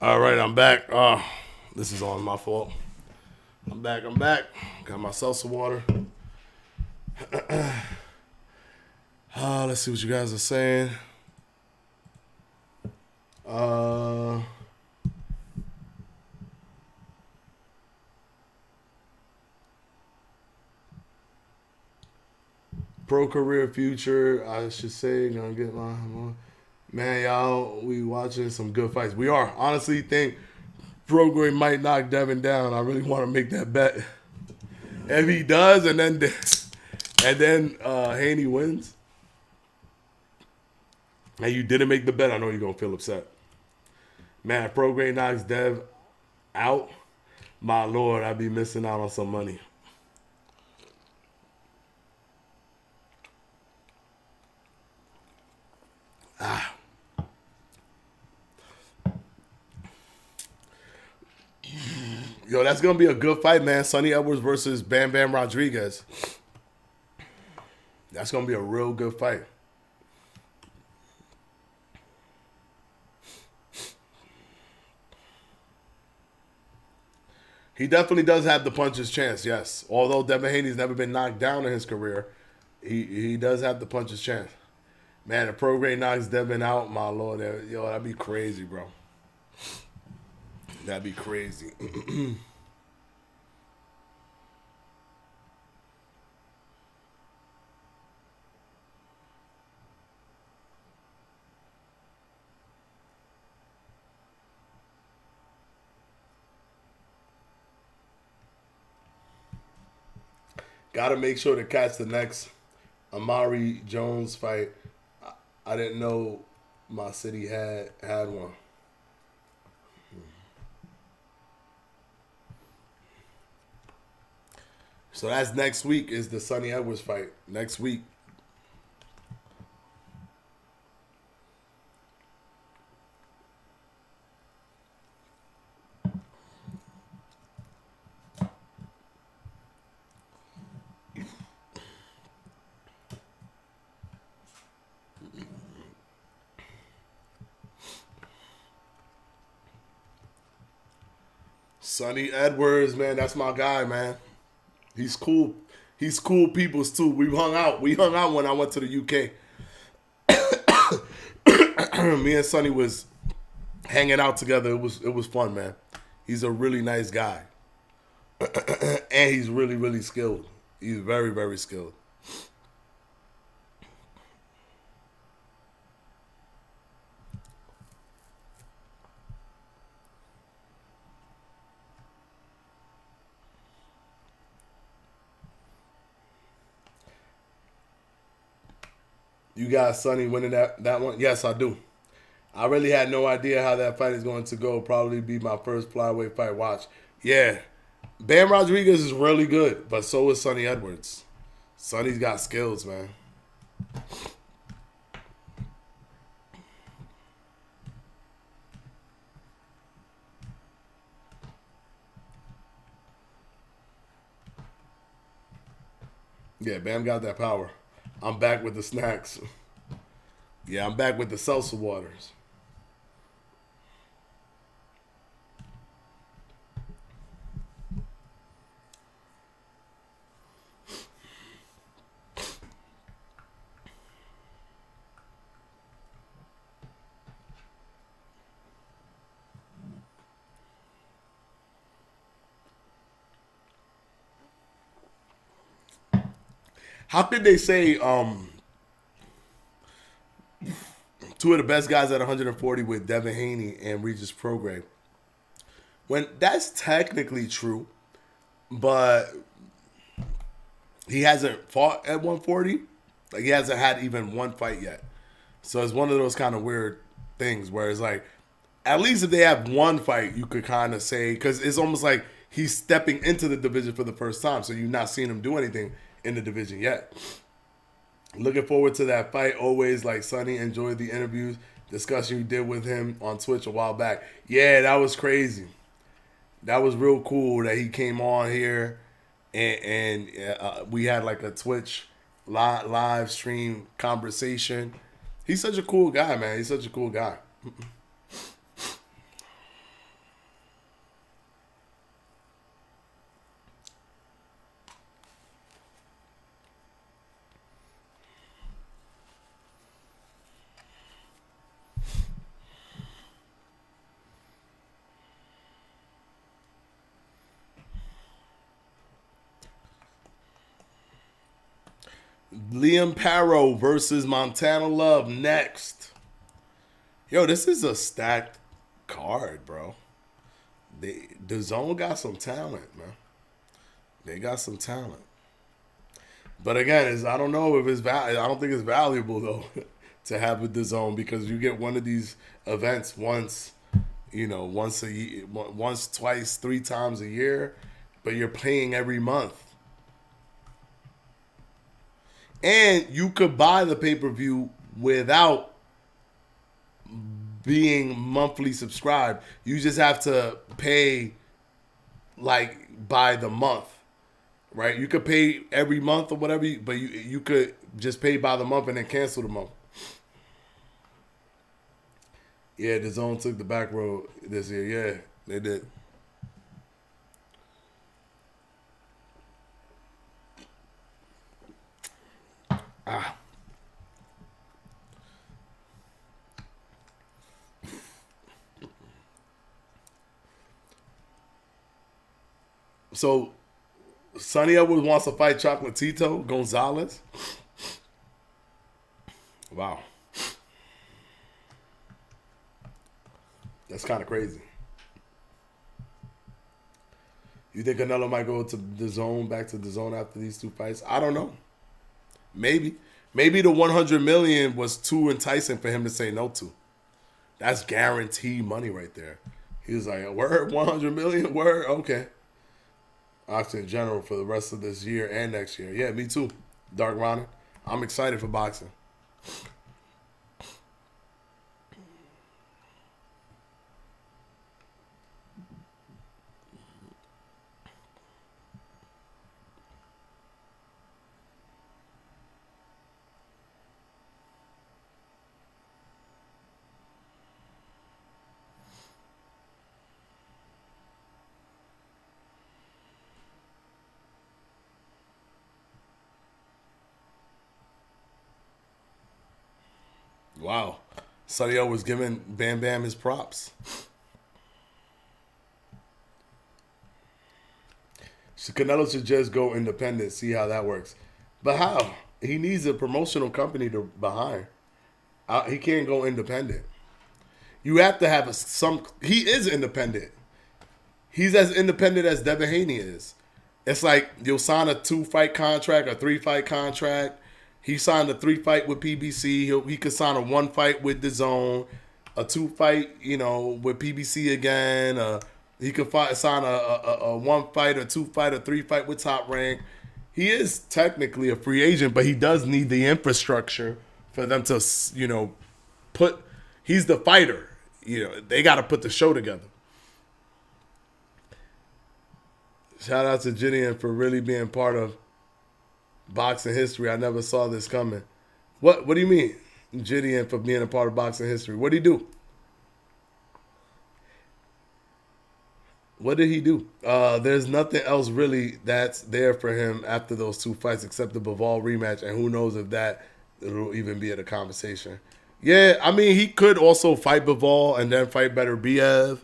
All right, I'm back. This is all my fault. I'm back. Got my seltzer water. Let's see what you guys are saying. Pro career future, I should say. Gonna get my man, y'all. We watching some good fights. We are honestly think Prograis might knock Devin down. I really want to make that bet. If he does, and then Haney wins, and you didn't make the bet, I know you're gonna feel upset. Man, if Prograis knocks Dev out, my lord, I'd be missing out on some money. Yo, that's gonna be a good fight, man. Sonny Edwards versus Bam Bam Rodriguez. That's gonna be a real good fight. He definitely does have the puncher's chance, yes. Although Devin Haney's never been knocked down in his career, he does have the puncher's chance. Man, if Prograis knocks Devin out, my lord, yo, that'd be crazy, bro. That'd be crazy. Got to make sure to catch the next Amari Jones fight. I didn't know my city had one. So that's next week is the Sonny Edwards fight. Next week. Sonny Edwards, man, that's my guy, man. He's cool. He's cool peoples too. We hung out. We hung out when I went to the UK. Me and Sonny was hanging out together. It was fun, man. He's a really nice guy. And he's really, really skilled. He's very, very skilled. You got Sonny winning that one? Yes, I do. I really had no idea how that fight is going to go. Probably be my first flyweight fight watch. Yeah. Bam Rodriguez is really good, but so is Sonny Edwards. Sonny's got skills, man. Yeah, Bam got that power. I'm back with the snacks. Yeah, I'm back with the salsa waters. How could they say two of the best guys at 140 with Devin Haney and Regis Prograis? When that's technically true, but he hasn't fought at 140. Like he hasn't had even one fight yet. So it's one of those kind of weird things where it's like, at least if they have one fight, you could kind of say, because it's almost like he's stepping into the division for the first time. So you're not seeing him do anything in the division yet. Looking forward to that fight. Always like Sonny. Enjoyed the interviews, discussion you did with him on Twitch a while back. Yeah, that was crazy. That was real cool that he came on here and we had like a Twitch live stream conversation. He's such a cool guy, man. He's such a cool guy. Liam Parro versus Montana Love next. Yo, this is a stacked card, bro. The DAZN got some talent, man. They got some talent. But again, I don't know if it's I don't think it's valuable though to have with DAZN because you get one of these events once, once a year, once, twice, three times a year, but you're paying every month. And you could buy the pay-per-view without being monthly subscribed. You just have to pay like by the month, right? You could pay every month or whatever, but you could just pay by the month and then cancel the month. Yeah, the zone took the back road this year. Yeah, they did. Ah. So, Sonny Edwards wants to fight Chocolatito Gonzalez. Wow. That's kind of crazy. You think Canelo might go to the zone, back to the zone after these two fights? I don't know. Maybe. Maybe the 100 million was too enticing for him to say no to. That's guaranteed money right there. He was like, word, 100 million? Word? Okay. Boxing in general for the rest of this year and next year. Yeah, me too. Dark Ronnie. I'm excited for boxing. Wow. Sonny O was giving Bam Bam his props. So Canelo should just go independent, see how that works. But how? He needs a promotional company to behind. He can't go independent. You have to have some. He is independent. He's as independent as Devin Haney is. It's like you'll sign a 2-fight contract, a 3-fight contract. He signed a 3-fight with PBC. He could sign a 1-fight with DAZN, a 2-fight, with PBC again. He could sign a 1-fight, a 2-fight, a 3-fight with Top Rank. He is technically a free agent, but he does need the infrastructure for them to, put. He's the fighter. They got to put the show together. Shout out to Gideon for really being part of boxing history. I never saw this coming. What do you mean, Gideon, for being a part of boxing history? What did he do? What did he do? There's nothing else really that's there for him after those 2 fights except the Bivol rematch, and who knows if that will even be at a conversation. Yeah, I mean, he could also fight Bivol and then fight Beterbiev.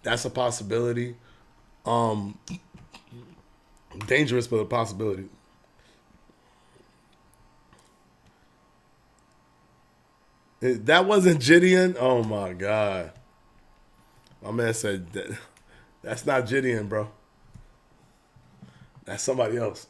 That's a possibility. Dangerous, but a possibility. That wasn't Gideon? Oh, my God. My man said, that's not Gideon, bro. That's somebody else.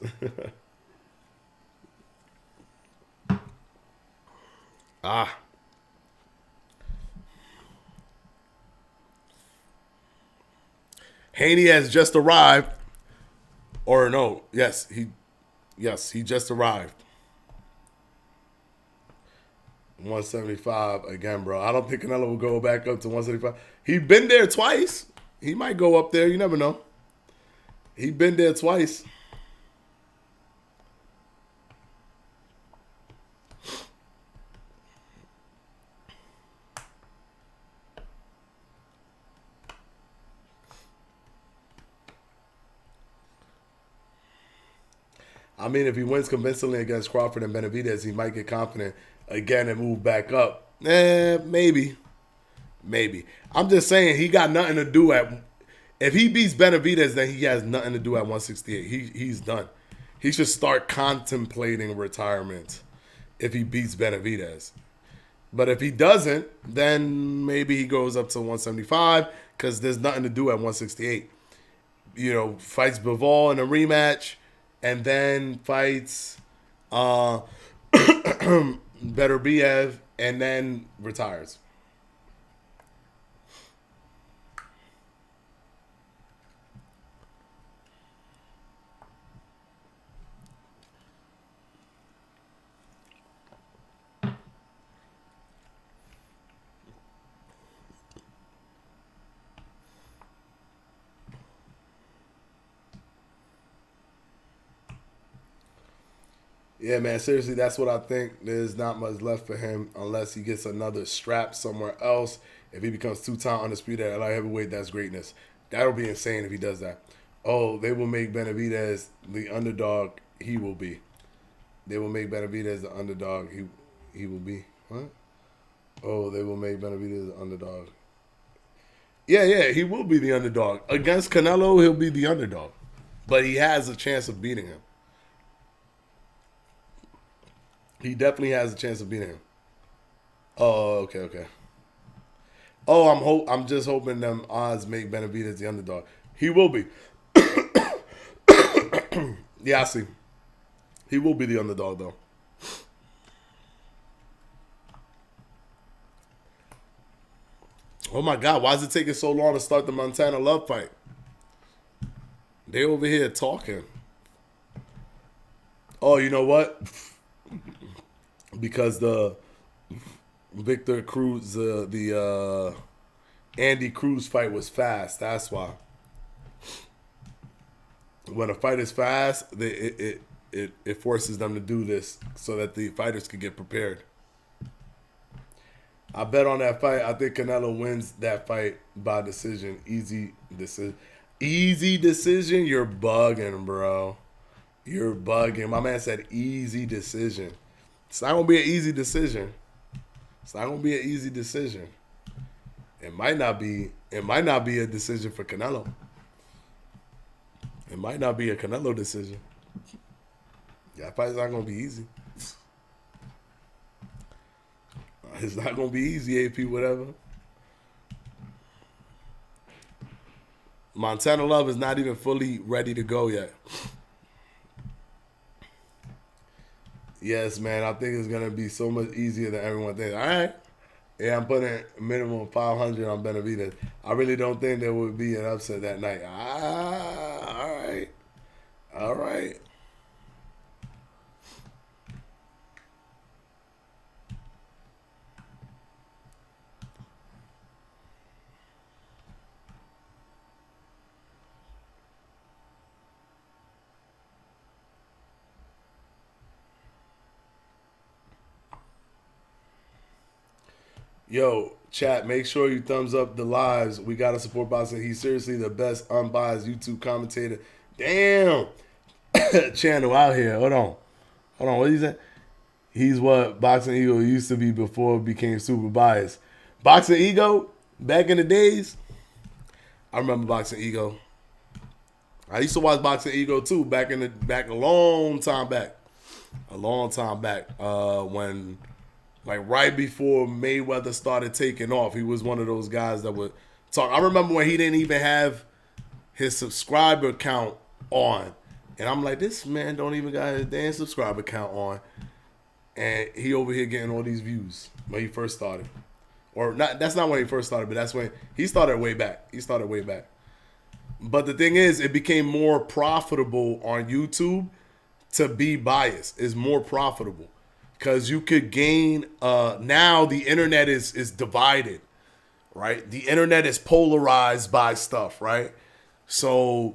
Haney has just arrived. Or no, yes, he just arrived. 175 again, bro. I don't think Canelo will go back up to 175. He's been there twice. He might go up there. You never know. He's been there twice. I mean, if he wins convincingly against Crawford and Benavidez, he might get confident again and move back up. Maybe. I'm just saying he got nothing to do at. If he beats Benavidez, then he has nothing to do at 168. He's done. He should start contemplating retirement if he beats Benavidez. But if he doesn't, then maybe he goes up to 175 because there's nothing to do at 168. Fights Bivol in a rematch. And then fights Beterbiev and then retires. Yeah, man, seriously, that's what I think. There's not much left for him unless he gets another strap somewhere else. If he becomes 2-time undisputed at light heavyweight, that's greatness. That'll be insane if he does that. Oh, they will make Benavidez the underdog. He will be. They will make Benavidez the underdog. He will be. What? Oh, they will make Benavidez the underdog. Yeah, he will be the underdog. Against Canelo, he'll be the underdog. But he has a chance of beating him. He definitely has a chance of beating him. Oh, okay. Oh, I'm just hoping them odds make Benavidez the underdog. He will be. Yeah, I see. He will be the underdog, though. Oh, my God. Why is it taking so long to start the Montana Love fight? They over here talking. Oh, you know what? Because the Victor Cruz, the Andy Cruz fight was fast. That's why. When a fight is fast, it forces them to do this so that the fighters can get prepared. I bet on that fight. I think Canelo wins that fight by decision. Easy decision. Easy decision? You're bugging, bro. You're bugging. My man said easy decision. It's not going to be an easy decision. It's not gonna be an easy decision. It might not be. It might not be a decision for Canelo. It might not be a Canelo decision. That fight's not gonna be easy. It's not gonna be easy, AP, whatever. Montana Love is not even fully ready to go yet. Yes, man, I think it's gonna be so much easier than everyone thinks. All right. Yeah, I'm putting a minimum of 500 on Benavidez. I really don't think there would be an upset that night. All right. All right. Yo, chat, make sure you thumbs up the lives. We got to support boxing. He's seriously the best unbiased YouTube commentator. Damn. Channel out here. Hold on. What did he say? He's what Boxing Ego used to be before it became super biased. Boxing Ego, back in the days, I remember Boxing Ego. I used to watch Boxing Ego too, back a long time back. When like right before Mayweather started taking off, he was one of those guys that would talk. I remember when he didn't even have his subscriber count on. And I'm like, this man don't even got his damn subscriber count on. And he over here getting all these views when he first started. Or not, that's not when he first started, but that's when he started way back. But the thing is, it became more profitable on YouTube to be biased. It's more profitable. Because you could gain, now the internet is divided, right? The internet is polarized by stuff, right? So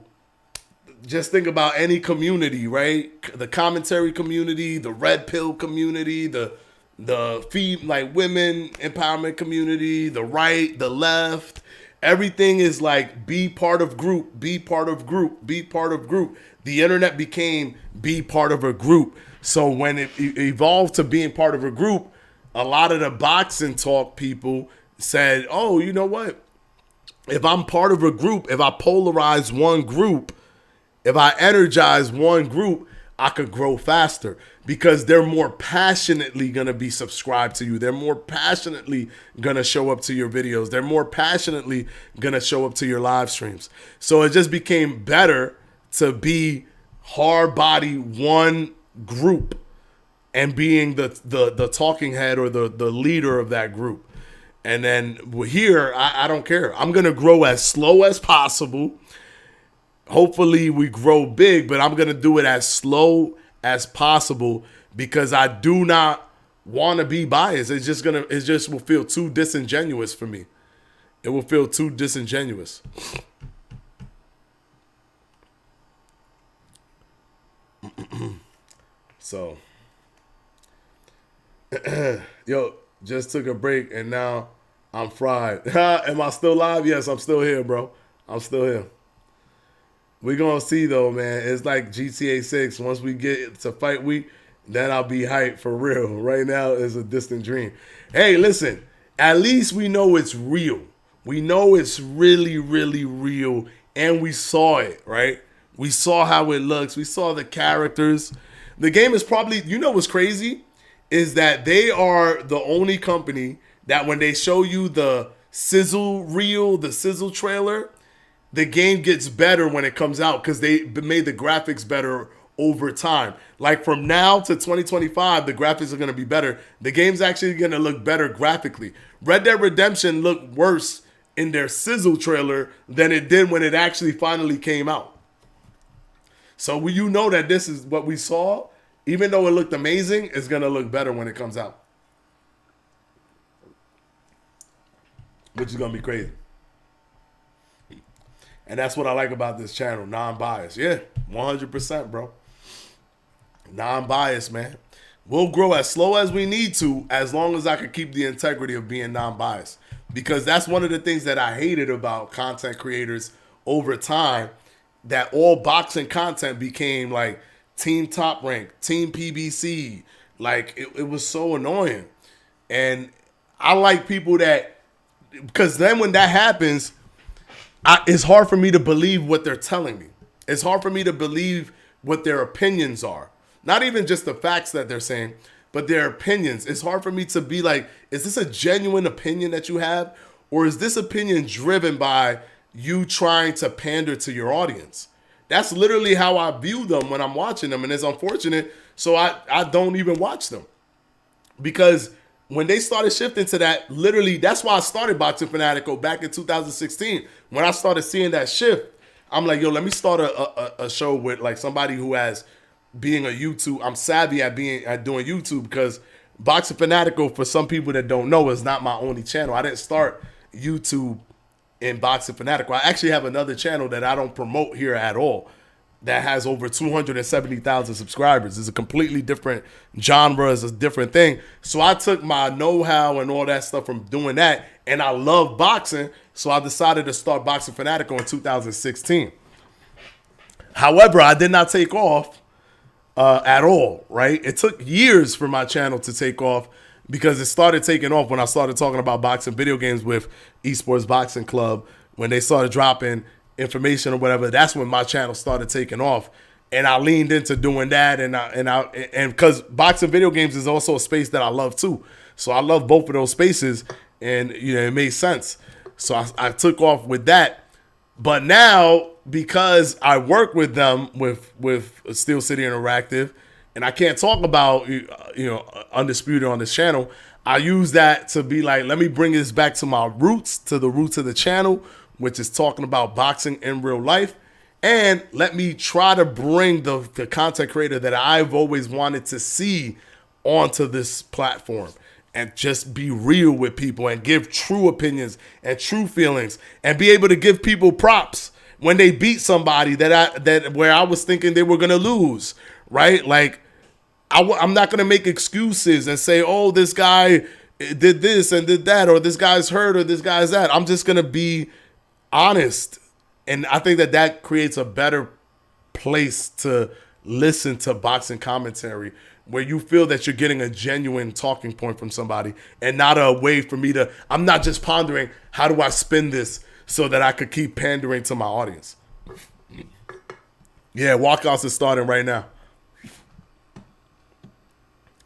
just think about any community, right? The commentary community, the red pill community, the like women empowerment community, the right, the left. Everything is like be part of group, be part of group, be part of group. The internet became be part of a group. So when it evolved to being part of a group, a lot of the boxing talk people said, oh, you know what? If I'm part of a group, if I polarize one group, if I energize one group, I could grow faster because they're more passionately going to be subscribed to you. They're more passionately going to show up to your videos. They're more passionately going to show up to your live streams. So it just became better to be hard body one group and being the talking head or the leader of that group. And then here, I don't care. I'm going to grow as slow as possible. Hopefully we grow big, but I'm going to do it as slow as possible because I do not want to be biased. It just will feel too disingenuous for me. It will feel too disingenuous. So, yo, just took a break and now I'm fried. Am I still live? Yes, I'm still here, bro. I'm still here. We're going to see, though, man. It's like GTA 6. Once we get to fight week, then I'll be hyped for real. Right now, it's a distant dream. Hey, listen. At least we know it's real. We know it's really, really real. And we saw it, right? We saw how it looks. We saw the characters. The game is probably, you know what's crazy? Is that they are the only company that when they show you the sizzle reel, the sizzle trailer, the game gets better when it comes out because they made the graphics better over time. Like from now to 2025, the graphics are going to be better. The game's actually going to look better graphically. Red Dead Redemption looked worse in their sizzle trailer than it did when it actually finally came out. So you know that this is what we saw. Even though it looked amazing, it's going to look better when it comes out. Which is going to be crazy. And that's what I like about this channel, non-biased. Yeah, 100%, bro. Non-biased, man. We'll grow as slow as we need to as long as I can keep the integrity of being non-biased. Because that's one of the things that I hated about content creators over time, that all boxing content became like Team Top Rank, Team PBC. Like, it was so annoying. And I like people that, because then when that happens, it's hard for me to believe what they're telling me. It's hard for me to believe what their opinions are. Not even just the facts that they're saying, but their opinions. It's hard for me to be like, is this a genuine opinion that you have? Or is this opinion driven by you trying to pander to your audience? That's literally how I view them when I'm watching them. And it's unfortunate. So I don't even watch them. Because when they started shifting to that, literally, that's why I started Boxing Fanatico back in 2016. When I started seeing that shift, I'm like, yo, let me start a show with like somebody who has being a YouTube. I'm savvy at doing YouTube, because Boxing Fanatico, for some people that don't know, is not my only channel. I didn't start YouTube in Boxing Fanatico. I actually have another channel that I don't promote here at all that has over 270,000 subscribers. It's a completely different genre. It's a different thing. So I took my know-how and all that stuff from doing that, and I love boxing, so I decided to start Boxing Fanatico in 2016. However, I did not take off at all, right? It took years for my channel to take off, because it started taking off when I started talking about boxing video games with Esports Boxing Club. When they started dropping information or whatever, that's when my channel started taking off, and I leaned into doing that. And because boxing video games is also a space that I love too, so I love both of those spaces, and it made sense. So I took off with that. But now, because I work with them with Steel City Interactive, and I can't talk about Undisputed on this channel, I use that to be like, let me bring this back to my roots, to the roots of the channel, which is talking about boxing in real life. And let me try to bring the content creator that I've always wanted to see onto this platform, and just be real with people and give true opinions and true feelings, and be able to give people props when they beat somebody where I was thinking they were going to lose, right? Like, I'm not going to make excuses and say, oh, this guy did this and did that, or this guy's hurt, or this guy's that. I'm just going to be honest. And I think that creates a better place to listen to boxing commentary, where you feel that you're getting a genuine talking point from somebody, and not a way for me to, I'm not just pondering, how do I spin this so that I could keep pandering to my audience. Yeah, walkouts is starting right now.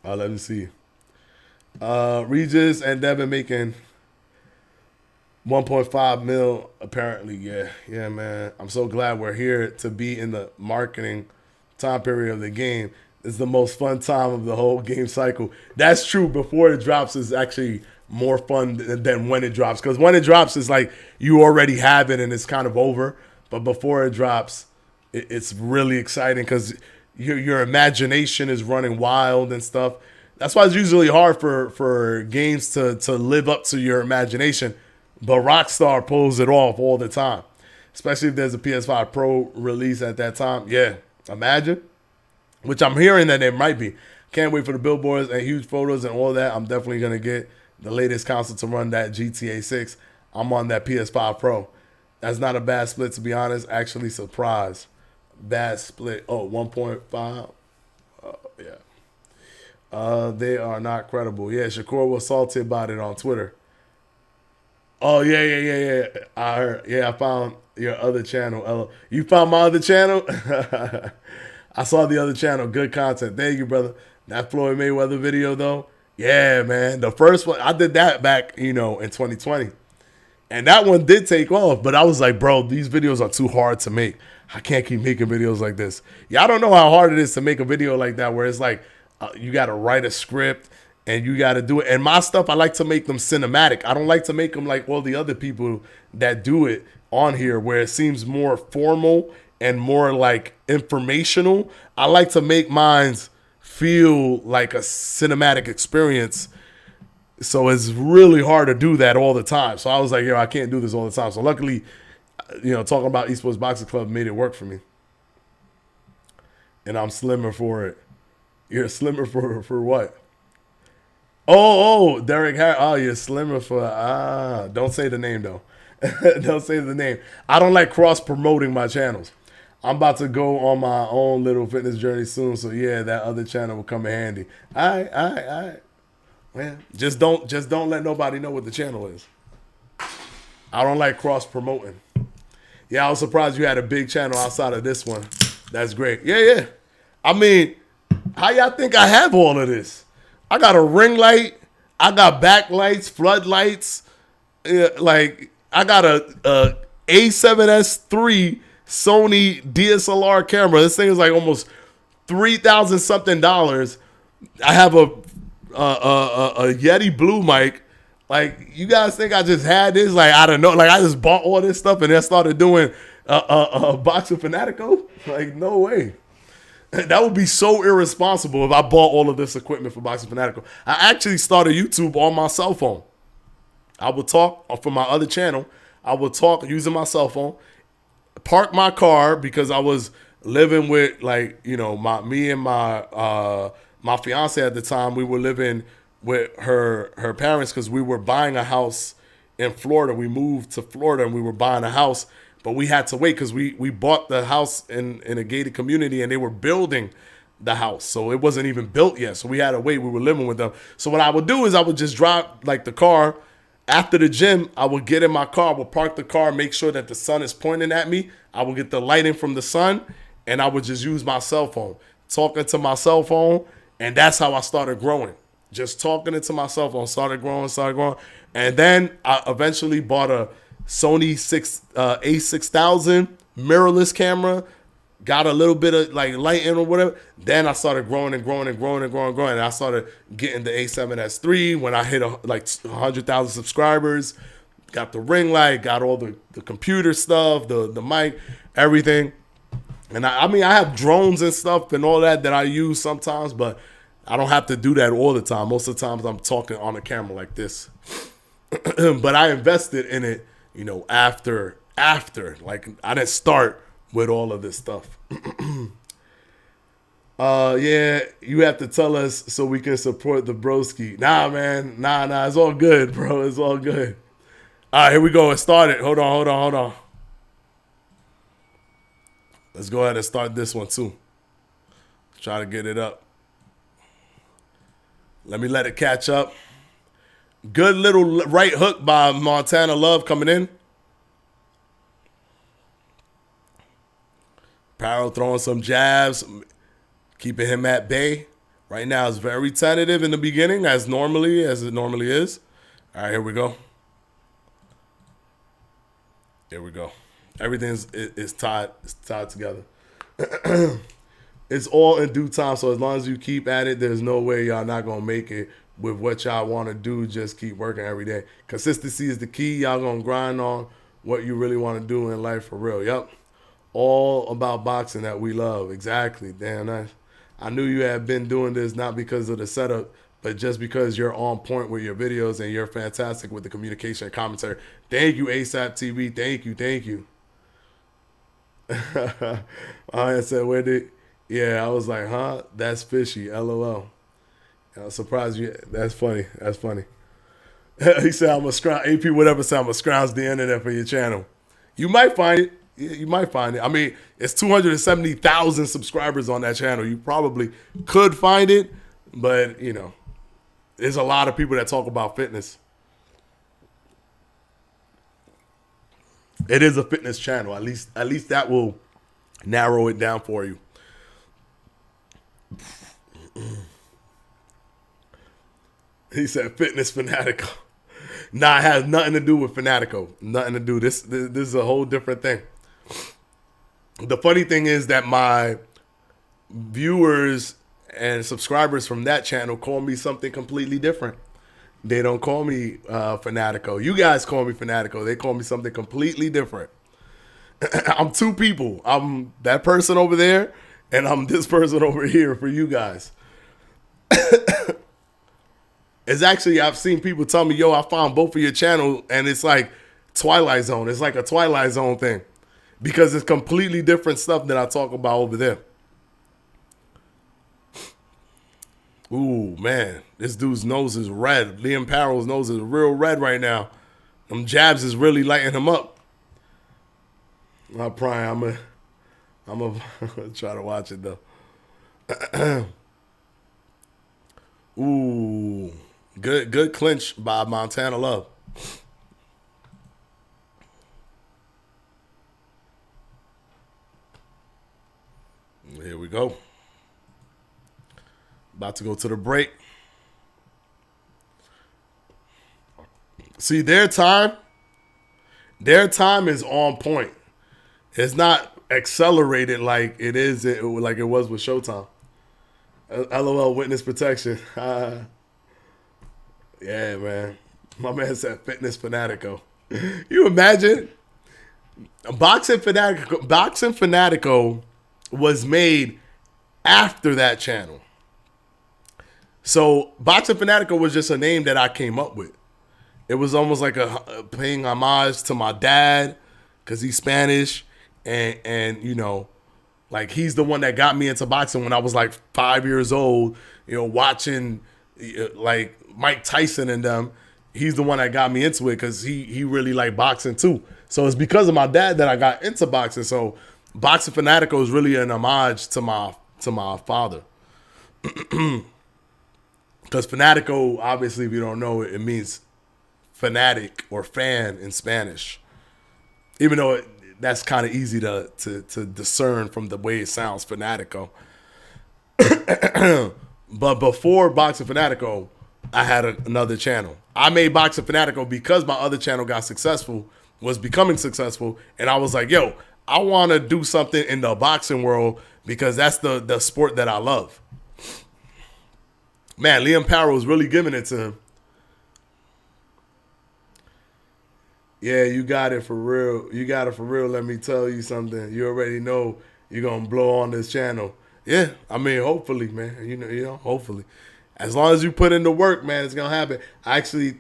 Let me see. Regis and Devin making 1.5 mil apparently. Yeah, man. I'm so glad we're here to be in the marketing time period of the game. It's the most fun time of the whole game cycle. That's true. Before it drops is actually more fun than when it drops, because when it drops is like you already have it and it's kind of over. But before it drops, it's really exciting, because your imagination is running wild and stuff. That's why it's usually hard for games to live up to your imagination. But Rockstar pulls it off all the time, especially if there's a PS5 Pro release at that time. Yeah, imagine. Which I'm hearing that there might be. Can't wait for the billboards and huge photos and all that. I'm definitely going to get the latest console to run that GTA 6. I'm on that PS5 Pro. That's not a bad split, to be honest. Actually surprised. Bad split. Oh, 1.5. Yeah. They are not credible. Yeah, Shakur was salty about it on Twitter. Oh, yeah. I heard. Yeah, I found your other channel. You found my other channel? I saw the other channel. Good content. Thank you, brother. That Floyd Mayweather video, though. Yeah, man. The first one, I did that back, in 2020. And that one did take off. But I was like, bro, these videos are too hard to make. I can't keep making videos like this. Yeah, I don't know how hard it is to make a video like that, where it's like you got to write a script and you got to do it. And my stuff, I like to make them cinematic. I don't like to make them like all the other people that do it on here, where it seems more formal and more like informational. I like to make mine feel like a cinematic experience. So it's really hard to do that all the time. So I was like, I can't do this all the time. So luckily, talking about Esports Boxing Club made it work for me. And I'm slimmer for it. You're slimmer for what? Oh, Derek Harris. Oh, you're slimmer for, don't say the name though. Don't say the name. I don't like cross-promoting my channels. I'm about to go on my own little fitness journey soon. So yeah, that other channel will come in handy. All right. Yeah. Just don't let nobody know what the channel is. I don't like cross promoting. Yeah, I was surprised you had a big channel outside of this one. That's great. Yeah. I mean, how y'all think I have all of this? I got a ring light. I got backlights, floodlights. Like, I got a A7S III Sony DSLR camera. This thing is like almost $3,000 something. I have a Yeti Blue mic. Like, you guys think I just had this? Like, I don't know. Like, I just bought all this stuff and then started doing a box of Fanatico? Like, no way. That would be so irresponsible if I bought all of this equipment for Boxing Fanatico. I actually started YouTube on my cell phone. I would talk from my other channel. I would talk using my cell phone, park my car because I was living with, like, you know, me and my fiance at the time. We were living with her parents because we were buying a house in Florida. We moved to Florida and we were buying a house, but we had to wait because we bought the house in a gated community and they were building the house. So it wasn't even built yet. So we had to wait. We were living with them. So what I would do is I would just drive like the car after the gym. I would get in my car, I would park the car, make sure that the sun is pointing at me. I would get the lighting from the sun and I would just use my cell phone, talking to my cell phone. And that's how I started growing. Just talking into my cell phone, started growing. And then I eventually bought a Sony A6000 mirrorless camera, got a little bit of like lighting or whatever. Then I started growing. And I started getting the A7S III when I hit like 100,000 subscribers. Got the ring light, got all the computer stuff, the mic, everything. And I mean, I have drones and stuff and all that I use sometimes, but I don't have to do that all the time. Most of the times I'm talking on a camera like this. But I invested in it, you know, after. Like, I didn't start with all of this stuff. Yeah, you have to tell us so we can support the broski. Nah, man. Nah. It's all good, bro. It's all good. All right, here we go. It started. Hold on. Let's go ahead and start this one, too. Try to get it up. Let it catch up. Good little right hook by Montana Love coming in. Parro throwing some jabs, keeping him at bay. Right now it's very tentative in the beginning, as it normally is. All right, here we go. Everything is tied together. It's all in due time, so as long as you keep at it, there's no way y'all not going to make it with what y'all want to do. Just keep working every day. Consistency is the key. Y'all going to grind on what you really want to do in life for real. Yep. All about boxing that we love. Exactly. Damn nice. I knew you had been doing this not because of the setup, but just because you're on point with your videos and you're fantastic with the communication and commentary. Thank you, ASAP TV. Thank you. I said, yeah, I was like, huh? That's fishy. LOL. I'm surprised you. That's funny. He said, I'm a scrounge. AP whatever said, I'm a scrounge the internet for your channel. You might find it. You might find it. I mean, it's 270,000 subscribers on that channel. You probably could find it, but, you know, there's a lot of people that talk about fitness. It is a fitness channel. At least that will narrow it down for you. He said fitness Fanatico. Nah, it has nothing to do with Fanatico. Nothing to do. This is a whole different thing. The funny thing is that my viewers and subscribers from that channel call me something completely different. They don't call me Fanatico. You guys call me Fanatico. They call me something completely different. I'm two people. I'm that person over there, and I'm this person over here for you guys. It's actually, I've seen people tell me, yo, I found both of your channels, and it's like Twilight Zone. It's like a Twilight Zone thing because it's completely different stuff that I talk about over there. Ooh, man, this dude's nose is red. Liam Parro's nose is real red right now. Them jabs is really lighting him up. I'm gonna try to watch it though. Ooh, Good clinch by Montana Love. Here we go. About to go to the break. See, their time is on point. It's not accelerated like it is, like it was with Showtime. LOL, witness protection. Yeah, man. My man said fitness fanatico. You imagine? Boxing Fanatico was made after that channel. So Boxing Fanatico was just a name that I came up with. It was almost like a paying homage to my dad because he's Spanish, and you know, like he's the one that got me into boxing when I was like 5 years old. You know, watching like Mike Tyson and them. He's the one that got me into it because he really liked boxing too. So it's because of my dad that I got into boxing. So Boxing Fanatico is really an homage to my father. Because Fanatico, obviously, if you don't know it, it means fanatic or fan in Spanish. Even though that's kind of easy to discern from the way it sounds, Fanatico. But before Boxing Fanatico, I had another channel. I made Boxing Fanatico because my other channel got successful, was becoming successful, and I was like, yo, I want to do something in the boxing world because that's the sport that I love. Man, Liam Parro is really giving it to him. Yeah, you got it for real. You got it for real. Let me tell you something. You already know you're going to blow on this channel. Yeah, I mean, hopefully, man. You know, hopefully. As long as you put in the work, man, it's going to happen. Actually,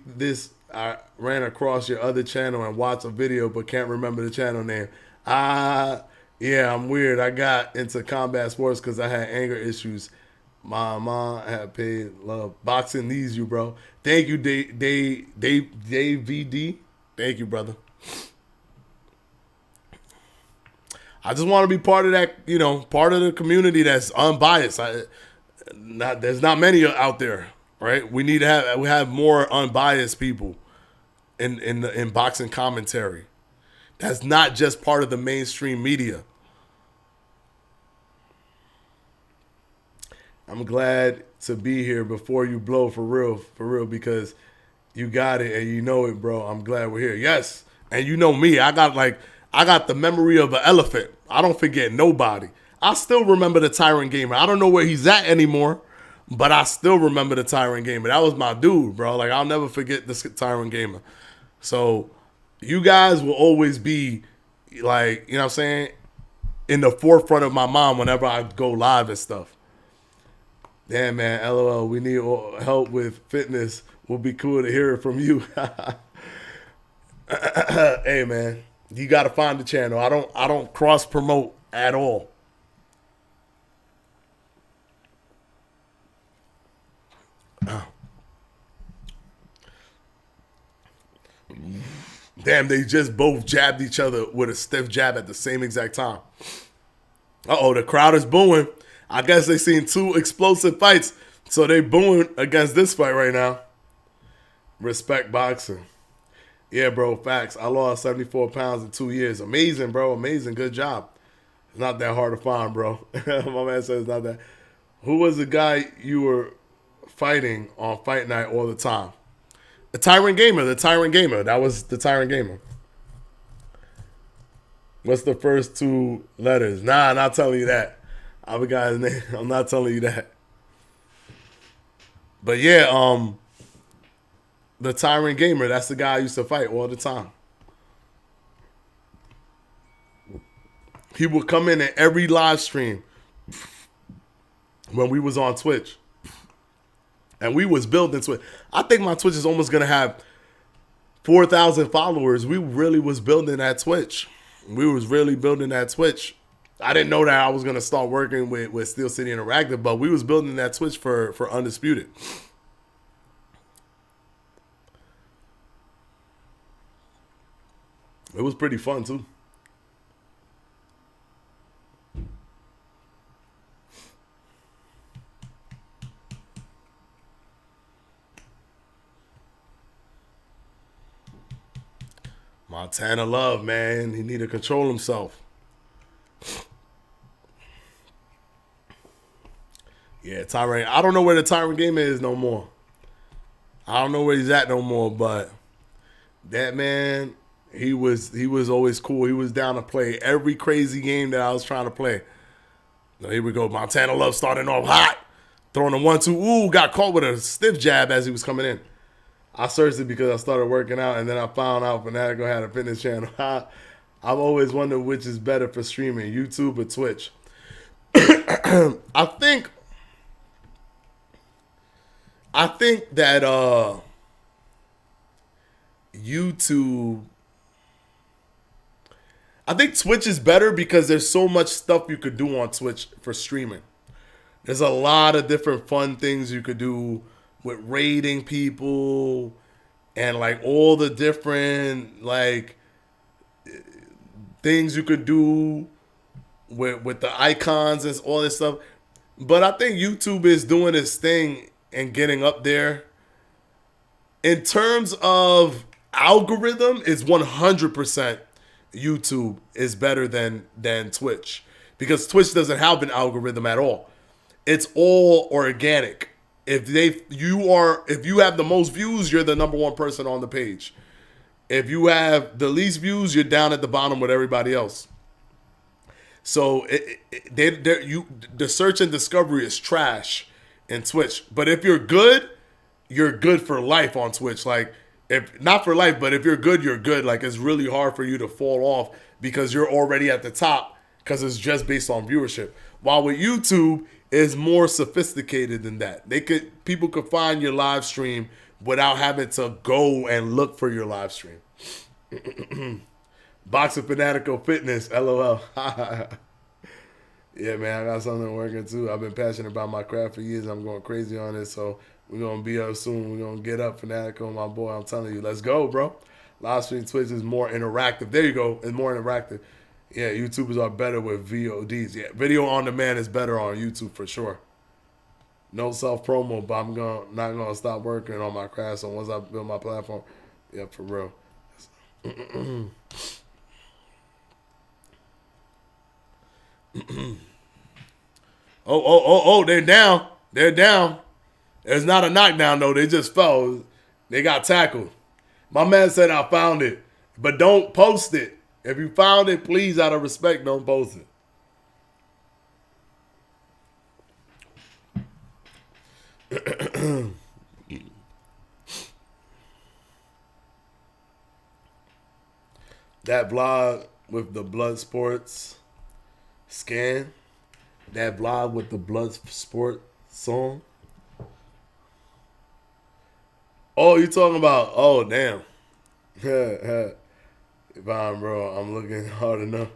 I ran across your other channel and watched a video, but can't remember the channel name. Yeah, I'm weird. I got into combat sports because I had anger issues. My mom had paid love. Boxing needs you, bro. Thank you, Dave VD. Thank you, brother. I just want to be part of that, you know, part of the community that's unbiased. There's not many out there, right? We have more unbiased people in boxing commentary. That's not just part of the mainstream media. I'm glad to be here before you blow for real, because you got it and you know it, bro. I'm glad we're here. Yes, and you know me. I got the memory of an elephant. I don't forget nobody. I still remember the Tyrant Gamer. I don't know where he's at anymore, but I still remember the Tyrant Gamer. That was my dude, bro. Like, I'll never forget this Tyrant Gamer. So you guys will always be, like, you know what I'm saying, in the forefront of my mind whenever I go live and stuff. Damn, man, LOL, we need help with fitness. Will be cool to hear it from you. Hey, man, you got to find the channel. I don't cross promote at all. Damn, they just both jabbed each other with a stiff jab at the same exact time. Uh-oh, the crowd is booing. I guess they seen two explosive fights, so they booing against this fight right now. Respect boxing. Yeah, bro, facts. I lost 74 pounds in 2 years. Amazing, bro. Amazing. Good job. It's not that hard to find, bro. My man says it's not that. Who was the guy you were fighting on fight night all the time? The Tyrant Gamer. That was the Tyrant Gamer. What's the first two letters? Nah, I'm not telling you that. I forgot his name. I'm not telling you that. But yeah, the Tyrant Gamer, that's the guy I used to fight all the time. He would come in at every live stream when we was on Twitch. And we was building Twitch. I think my Twitch is almost going to have 4,000 followers. We really was building that Twitch. I didn't know that I was going to start working with Steel City Interactive, but we was building that Twitch for Undisputed. It was pretty fun, too. Montana Love, man. He need to control himself. Yeah, Tyron. I don't know where the Tyron game is no more. I don't know where he's at no more, but that man, he was always cool. He was down to play every crazy game that I was trying to play. Now, here we go. Montana Love starting off hot. Throwing a 1-2. Ooh, got caught with a stiff jab as he was coming in. I searched it because I started working out, and then I found out Fanatico had a fitness channel. I've always wondered which is better for streaming, YouTube or Twitch. I think that YouTube. I think Twitch is better because there's so much stuff you could do on Twitch for streaming. There's a lot of different fun things you could do with raiding people and like all the different like things you could do with the icons and all this stuff. But I think YouTube is doing its thing and getting up there. In terms of algorithm, is 100% YouTube is better than Twitch, because Twitch doesn't have an algorithm at all. It's all organic. If you have the most views, you're the number one person on the page. If you have the least views, you're down at the bottom with everybody else. So the search and discovery is trash in Twitch. But if you're good for life on Twitch. Like, if not for life, but if you're good, you're good. Like, it's really hard for you to fall off because you're already at the top because it's just based on viewership. While with YouTube, it's more sophisticated than that. People could find your live stream without having to go and look for your live stream. Boxing Fanatico Fitness, LOL. Yeah, man, I got something working too. I've been passionate about my craft for years. I'm going crazy on it, so we're going to be up soon. We're going to get up, Fanatico, my boy. I'm telling you, let's go, bro. Live stream Twitch is more interactive. There you go. It's more interactive. Yeah, YouTubers are better with VODs. Yeah, video on demand is better on YouTube for sure. No self-promo, but I'm not going to stop working on my craft. So once I build my platform, yeah, for real. Oh, they're down. They're down. There's not a knockdown, though. They just fell. They got tackled. My man said I found it, but don't post it. If you found it, please, out of respect, don't post it. That vlog with the blood sports scan. That vlog with the blood sport song. Oh, you talking about? Oh, damn. Fine, bro. I'm looking hard enough.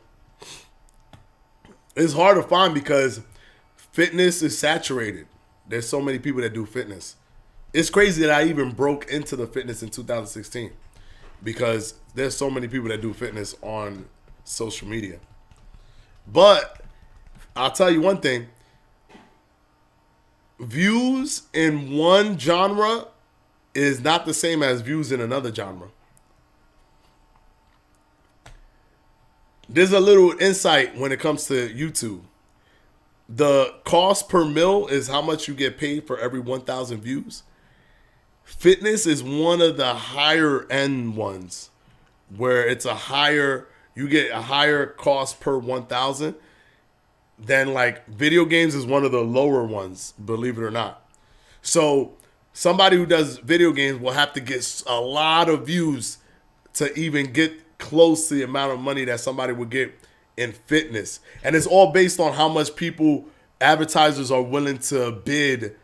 It's hard to find because fitness is saturated. There's so many people that do fitness. It's crazy that I even broke into the fitness in 2016 because there's so many people that do fitness on social media. But I'll tell you one thing. Views in one genre is not the same as views in another genre. There's a little insight when it comes to YouTube. The cost per mil is how much you get paid for every 1,000 views. Fitness is one of the higher end ones where you get a higher cost per 1,000 than like video games is one of the lower ones, believe it or not. So somebody who does video games will have to get a lot of views to even get close to the amount of money that somebody would get in fitness. And it's all based on how much advertisers are willing to bid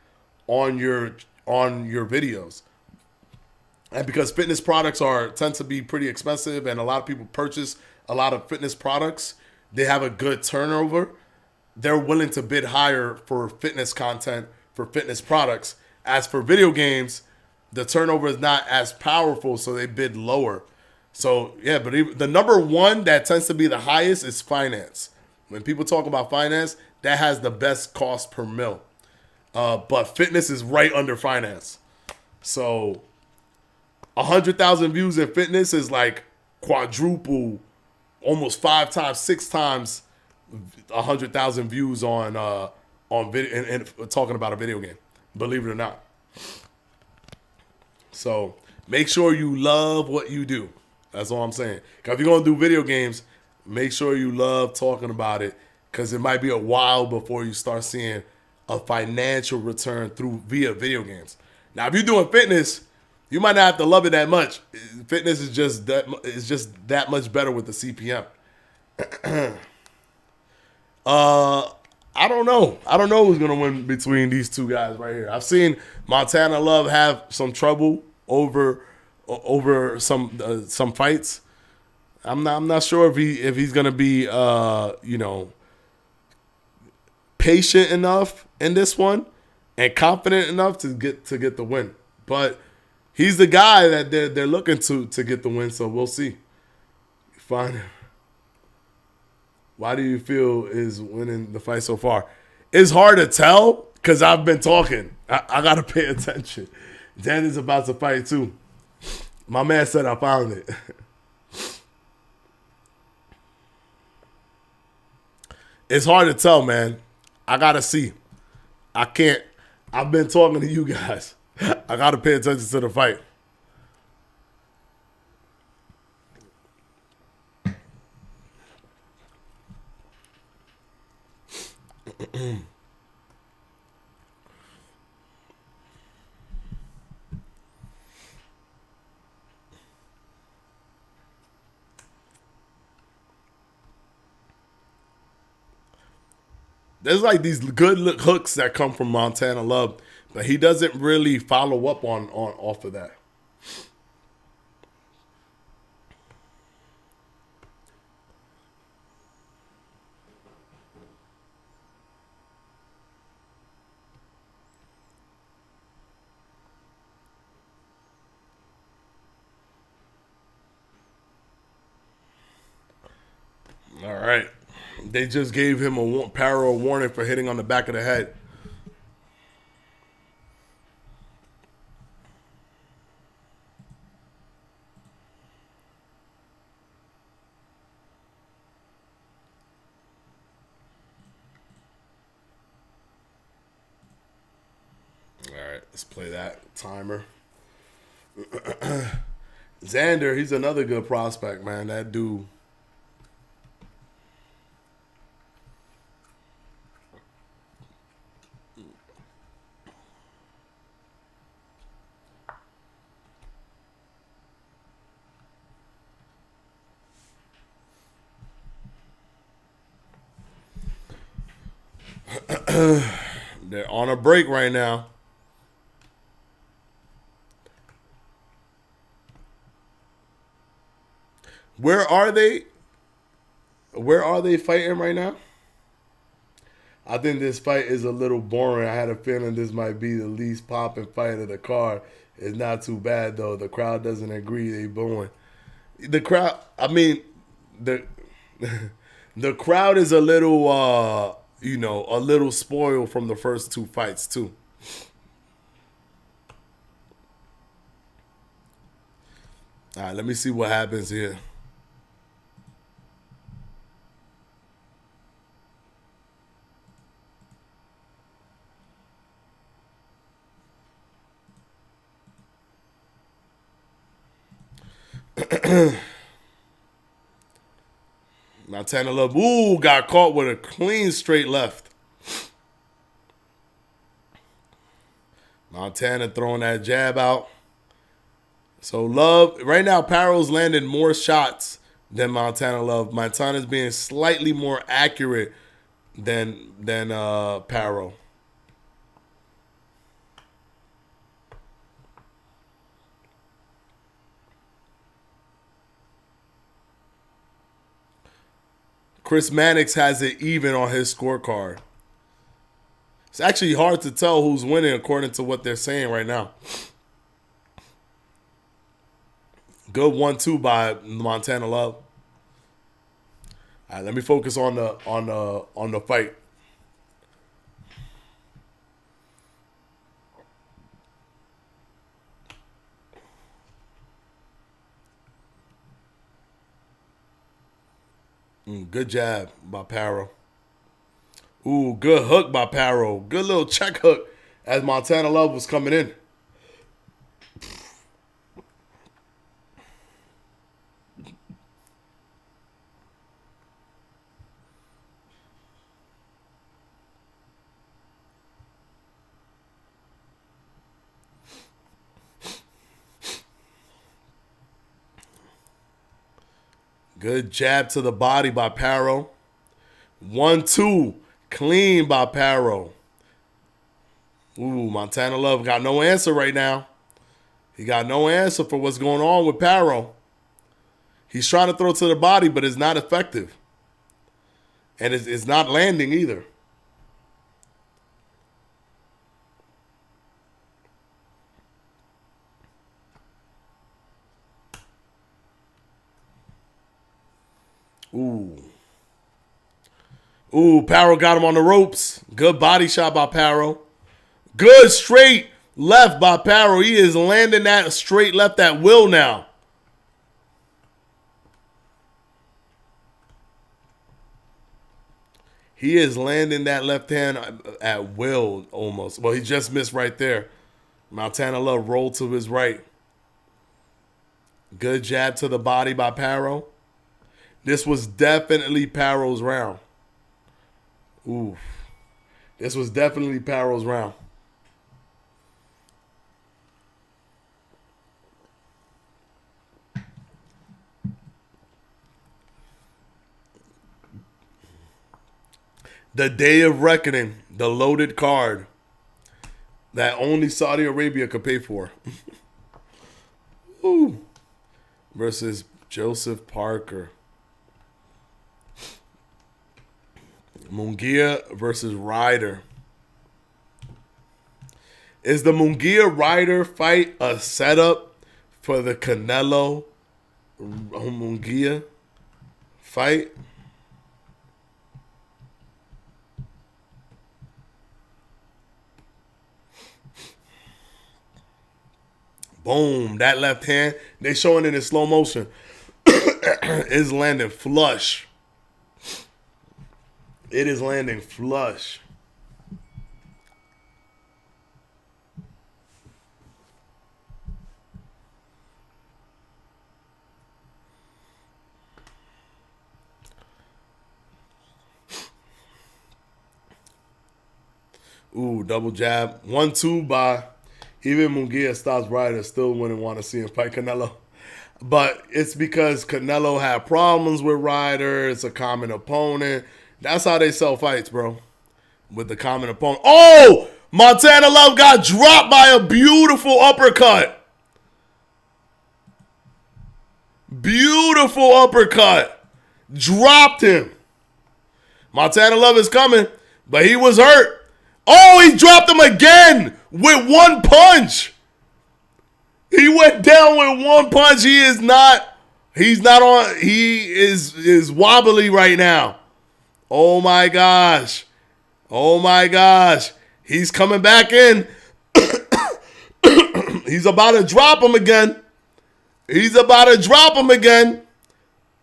on your videos. And because fitness products tend to be pretty expensive and a lot of people purchase a lot of fitness products, they have a good turnover. They're willing to bid higher for fitness content, for fitness products. As for video games, the turnover is not as powerful, so they bid lower. So, yeah, but the number one that tends to be the highest is finance. When people talk about finance, that has the best cost per mil. But fitness is right under finance. So 100,000 views in fitness is like quadruple, almost 5 times, 6 times 100,000 views on video and talking about a video game. Believe it or not. So make sure you love what you do. That's all I'm saying. Because if you're gonna do video games, make sure you love talking about it. Because it might be a while before you start seeing a financial return via video games. Now, if you're doing fitness, you might not have to love it that much. Fitness is just that much better with the CPM. I don't know. I don't know who's gonna win between these two guys right here. I've seen Montana Love have some trouble over some fights. I'm not sure if he's gonna be patient enough in this one and confident enough to get the win. But he's the guy that they're looking to get the win. So we'll see. Fine. Why do you feel is winning the fight so far? It's hard to tell because I've been talking. I got to pay attention. Dan is about to fight too. My man said I found it. It's hard to tell, man. I got to see. I can't. I've been talking to you guys. I got to pay attention to the fight. There's like these good hooks that come from Montana Love, but he doesn't really follow up on off of that. All right. They just gave him a Parro warning for hitting on the back of the head. All right, let's play that timer. Xander, he's another good prospect, man. That dude. They're on a break right now. Where are they? Where are they fighting right now? I think this fight is a little boring. I had a feeling this might be the least popping fight of the card. It's not too bad though. The crowd doesn't agree. They booing. The crowd. I mean, the the crowd is a little, a little spoiled from the first two fights too. All right, let me see what happens here. Montana Love, got caught with a clean straight left. Montana throwing that jab out. So Love, right now, Parro's landing more shots than Montana Love. Montana's being slightly more accurate than Parro. Chris Mannix has it even on his scorecard. It's actually hard to tell who's winning according to what they're saying right now. Good 1-2 by Montana Love. All right, let me focus on the fight. Good jab by Parro. Ooh, good hook by Parro. Good little check hook as Montana Love was coming in. Good jab to the body by Parro. 1-2. Clean by Parro. Ooh, Montana Love got no answer right now. He got no answer for what's going on with Parro. He's trying to throw to the body, but it's not effective. And it's not landing either. Ooh. Ooh, Parro got him on the ropes. Good body shot by Parro. Good straight left by Parro. He is landing that straight left at will now. He is landing that left hand at will almost. Well, he just missed right there. Montana Love rolled to his right. Good jab to the body by Parro. This was definitely Parro's round. Ooh. This was definitely Parro's round. The day of reckoning, the loaded card that only Saudi Arabia could pay for. Ooh. Versus Joseph Parker. Munguia versus Ryder. Is the Munguia-Ryder fight a setup for the Canelo Munguia fight? Boom, that left hand, they showing it in slow motion, is landing flush. It is landing flush. Ooh, double jab. 1-2 by even Munguia stops Ryder. Still wouldn't want to see him fight Canelo. But it's because Canelo had problems with Ryder. It's a common opponent. That's how they sell fights, bro. With the common opponent. Oh! Montana Love got dropped by a beautiful uppercut. Beautiful uppercut. Dropped him. Montana Love is coming, but he was hurt. Oh, he dropped him again with one punch. He went down with one punch. He's not on, he is wobbly right now. Oh my gosh. Oh my gosh. He's coming back in. He's about to drop him again. He's about to drop him again.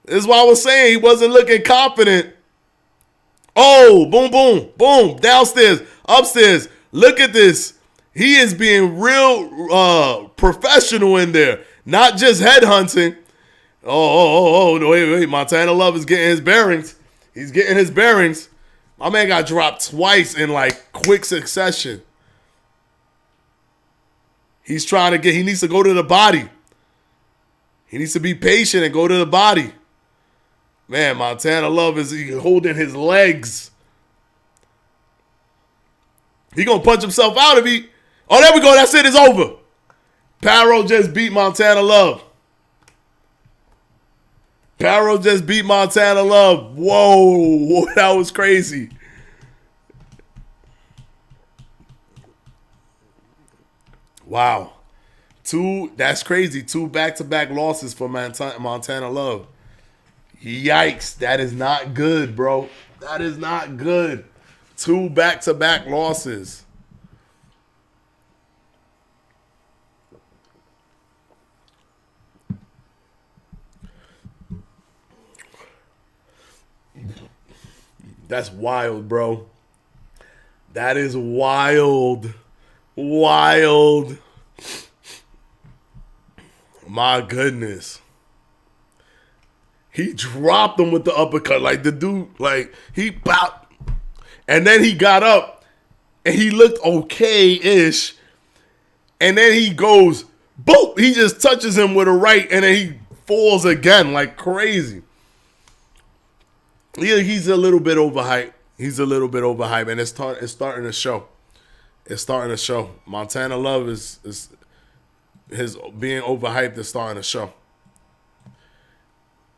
This is why I was saying he wasn't looking confident. Oh, boom, boom, boom. Downstairs, upstairs. Look at this. He is being real professional in there. Not just headhunting. Oh, wait. Montana Love is getting his bearings. He's getting his bearings. My man got dropped twice in like quick succession. He needs to go to the body. He needs to be patient and go to the body. Man, Montana Love is holding his legs. He gonna punch himself out if he... Oh, there we go. That's it. It's over. Parro just beat Montana Love. Parro just beat Montana Love. Whoa, that was crazy. Wow. That's crazy. 2 back-to-back losses for Montana Love. Yikes. That is not good, bro. That is not good. 2 back-to-back losses. That's wild, bro. That is wild. Wild. My goodness. He dropped him with the uppercut. Like the dude, like he bowed. And then he got up and he looked okay-ish. And then he goes, boop. He just touches him with a right and then he falls again like crazy. Yeah, he's a little bit overhyped. He's a little bit overhyped, and it's starting to show. It's starting to show. Montana Love is his being overhyped is starting to show.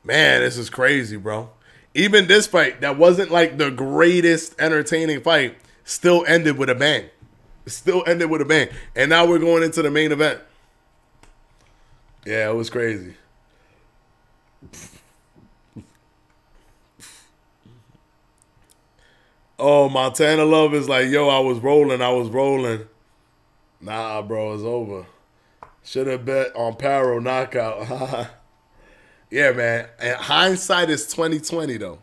Man, this is crazy, bro. Even this fight that wasn't like the greatest entertaining fight still ended with a bang. It still ended with a bang. And now we're going into the main event. Yeah, it was crazy. Oh, Montana Love is like, yo, I was rolling. Nah, bro, it's over. Should have bet on Parro knockout. Yeah, man. And hindsight is 2020, though.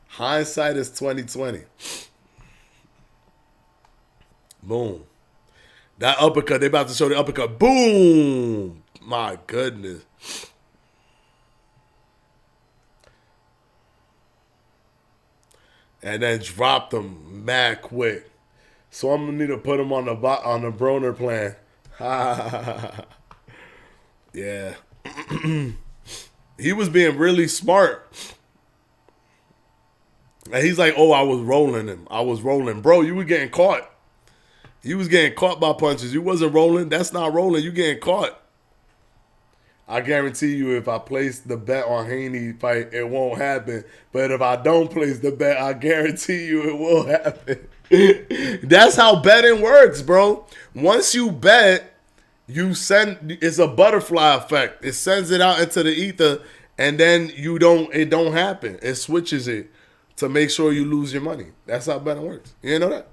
Hindsight is 2020. Boom. That uppercut, they about to show the uppercut. Boom. My goodness. And then dropped him mad quick. So I'm gonna need to put him on the Broner plan. Yeah. He was being really smart. And he's like, oh, I was rolling him. I was rolling. Bro, you were getting caught. You was getting caught by punches. You wasn't rolling. That's not rolling. You getting caught. I guarantee you if I place the bet on Haney fight, it won't happen. But if I don't place the bet, I guarantee you it will happen. That's how betting works, bro. Once you bet, it's a butterfly effect. It sends it out into the ether, and then it don't happen. It switches it to make sure you lose your money. That's how betting works. You didn't know that?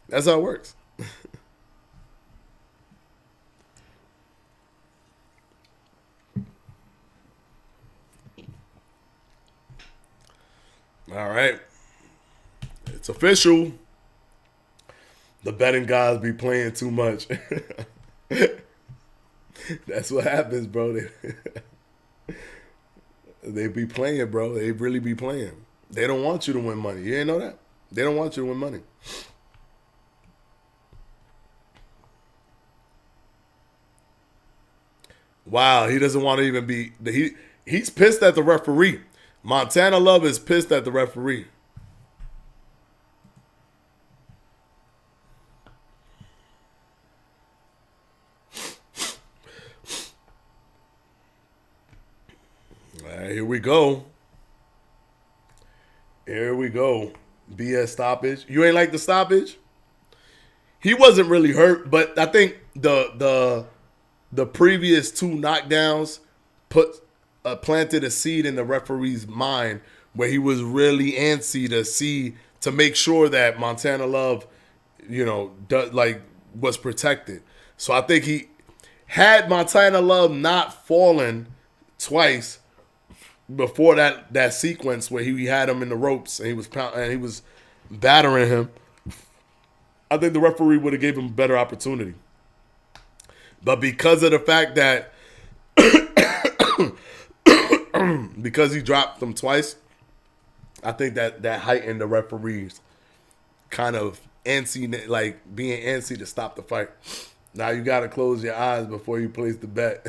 That's how it works. All right. It's official. The betting guys be playing too much. That's what happens, bro. They be playing, bro. They really be playing. They don't want you to win money. You ain't know that? They don't want you to win money. Wow, he doesn't want to even be... He's pissed at the referee. Montana Love is pissed at the referee. All right, here we go. Here we go. BS stoppage. You ain't like the stoppage? He wasn't really hurt, but I think the previous two knockdowns planted a seed in the referee's mind where he was really antsy to make sure that Montana Love, was protected. So I think he had Montana Love not fallen twice before that sequence where he had him in the ropes and he was battering him. I think the referee would have gave him a better opportunity. But because of the fact that because he dropped them twice, I think that heightened the referees kind of antsy, like being antsy to stop the fight. Now you got to close your eyes before you place the bet.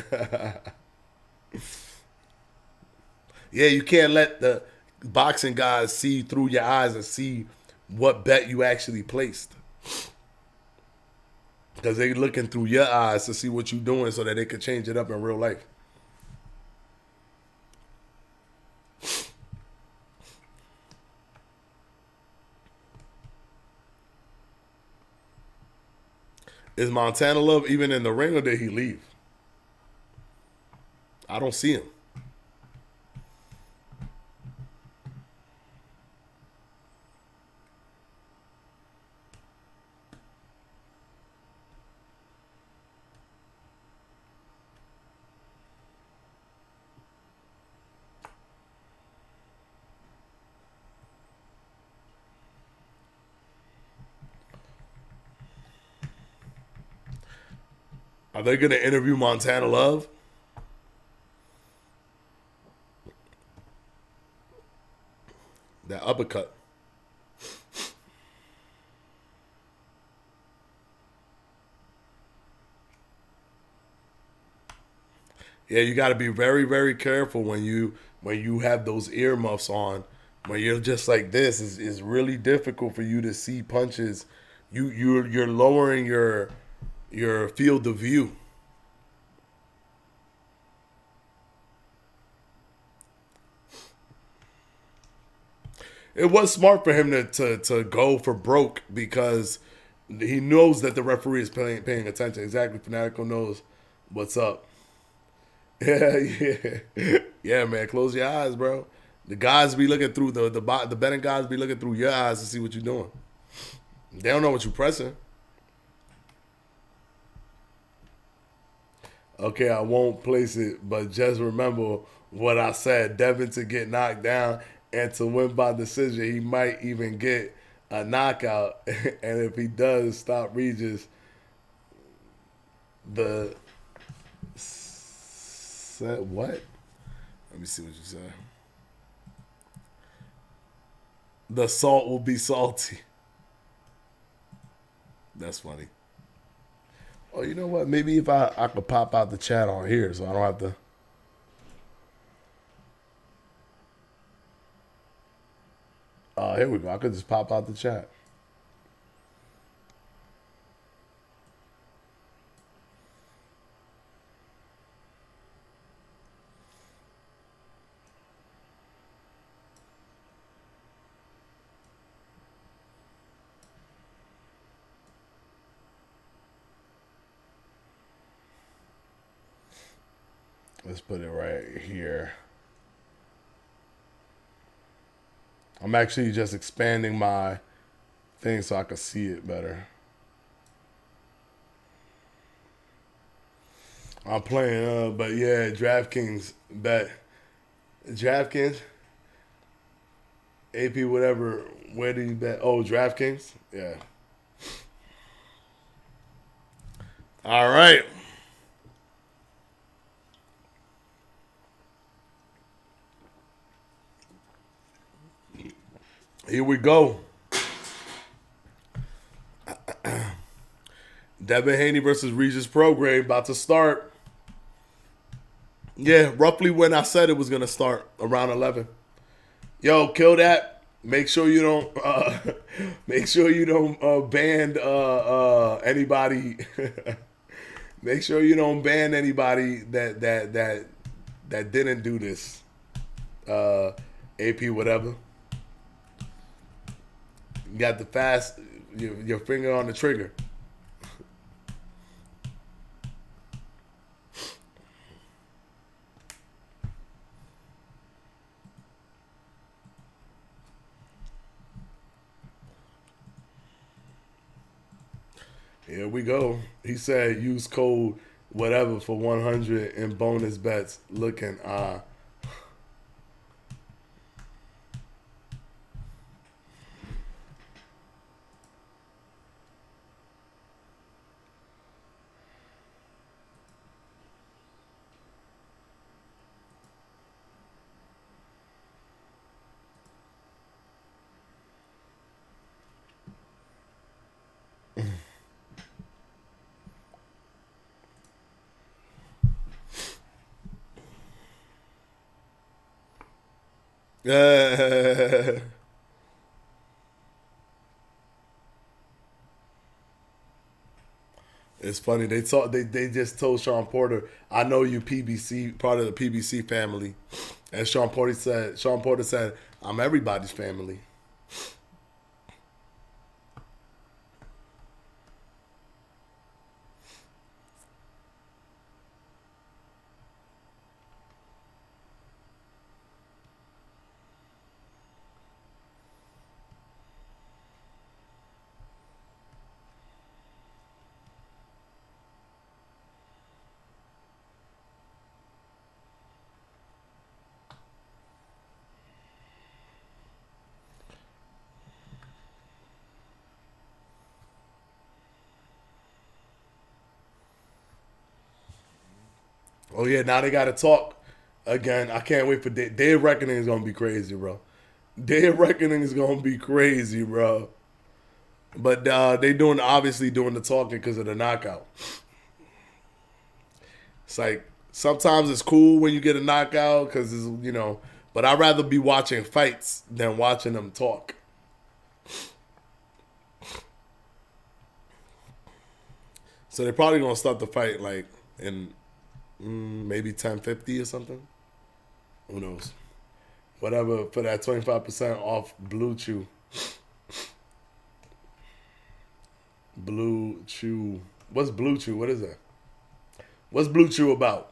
Yeah, you can't let the boxing guys see through your eyes and see what bet you actually placed. Because they're looking through your eyes to see what you're doing so that they could change it up in real life. Is Montana Love even in the ring or did he leave? I don't see him. Are they gonna interview Montana Love? That uppercut. Yeah, you got to be very, very careful when you have those earmuffs on. When you're just like this, is really difficult for you to see punches. You're lowering your field of view. It was smart for him to go for broke because he knows that the referee is paying attention. Exactly, Fanatico knows what's up. Yeah, yeah, yeah, man. Close your eyes, bro. The guys be looking through the betting guys be looking through your eyes to see what you're doing. They don't know what you're pressing. Okay, I won't place it, but just remember what I said. Devin to get knocked down and to win by decision. He might even get a knockout, and if he does stop Regis, the said what? Let me see what you said. The salt will be salty. That's funny. Oh, you know what? Maybe if I could pop out the chat on here so I don't have to. Here we go. I could just pop out the chat. Let's put it right here. I'm actually just expanding my thing so I can see it better. I'm playing, but yeah, DraftKings bet. DraftKings, AP, whatever. Where do you bet? Oh, DraftKings? Yeah. All right. Here we go. Devin Haney versus Regis Prograis about to start. Yeah, roughly when I said it was gonna start, around 11. Yo, kill that. Make sure you don't. Make sure you don't ban anybody. Make sure you don't ban anybody that didn't do this. AP whatever. You got the fast, your finger on the trigger. Here we go. He said use code whatever for 100 in bonus bets. Looking It's funny. They just told Sean Porter, I know you PBC, part of the PBC family. And Sean Porter said, I'm everybody's family. Oh yeah, now they got to talk again. I can't wait for Day of Reckoning is gonna be crazy, bro. Day of Reckoning is gonna be crazy, bro. But they obviously doing the talking because of the knockout. It's like sometimes it's cool when you get a knockout because but I'd rather be watching fights than watching them talk. So they're probably gonna start the fight like in maybe 10:50 or something. Who knows? Whatever for that 25% off Blue Chew. Blue Chew. What's Blue Chew? What is that? What's Blue Chew about?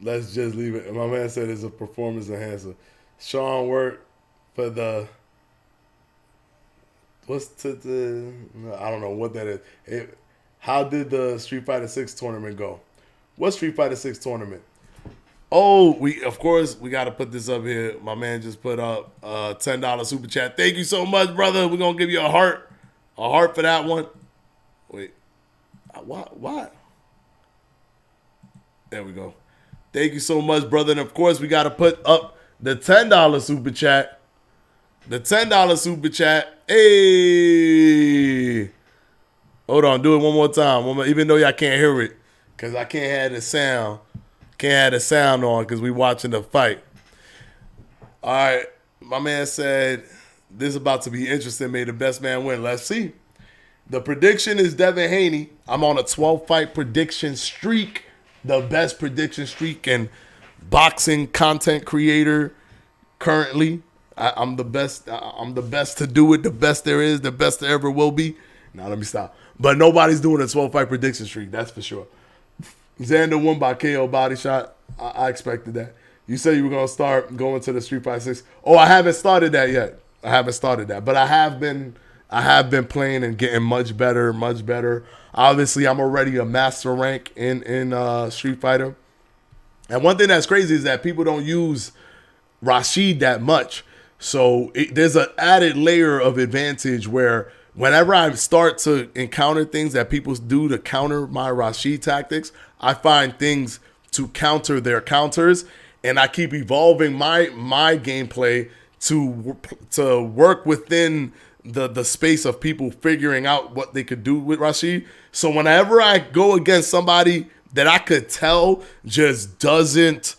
Let's just leave it. My man said it's a performance enhancer. Sean worked for the I don't know what that is. How did the Street Fighter 6 tournament go? What Street Fighter 6 tournament? Oh, we got to put this up here. My man just put up $10 super chat. Thank you so much, brother. We're gonna give you a heart for that one. Wait, what? There we go. Thank you so much, brother. And of course, we got to put up the $10 super chat. The $10 super chat. Hey. Hold on. Do it one more time. Even though y'all can't hear it. Because I can't have the sound. Can't have the sound on because we watching the fight. All right. My man said, this is about to be interesting. May the best man win. Let's see. The prediction is Devin Haney. I'm on a 12-fight prediction streak. The best prediction streak and boxing content creator currently. I'm the best. I'm the best to do it. The best there is. The best there ever will be. Now let me stop. But nobody's doing a 12-fight prediction streak. That's for sure. Xander won by KO body shot. I expected that. You said you were gonna start going to the Street Fighter 6. Oh, I haven't started that yet. But I have been playing and getting much better. Obviously, I'm already a master rank in Street Fighter. And one thing that's crazy is that people don't use Rashid that much. So there's an added layer of advantage where whenever I start to encounter things that people do to counter my Rashid tactics, I find things to counter their counters. And I keep evolving my gameplay to work within the space of people figuring out what they could do with Rashid. So whenever I go against somebody that I could tell just doesn't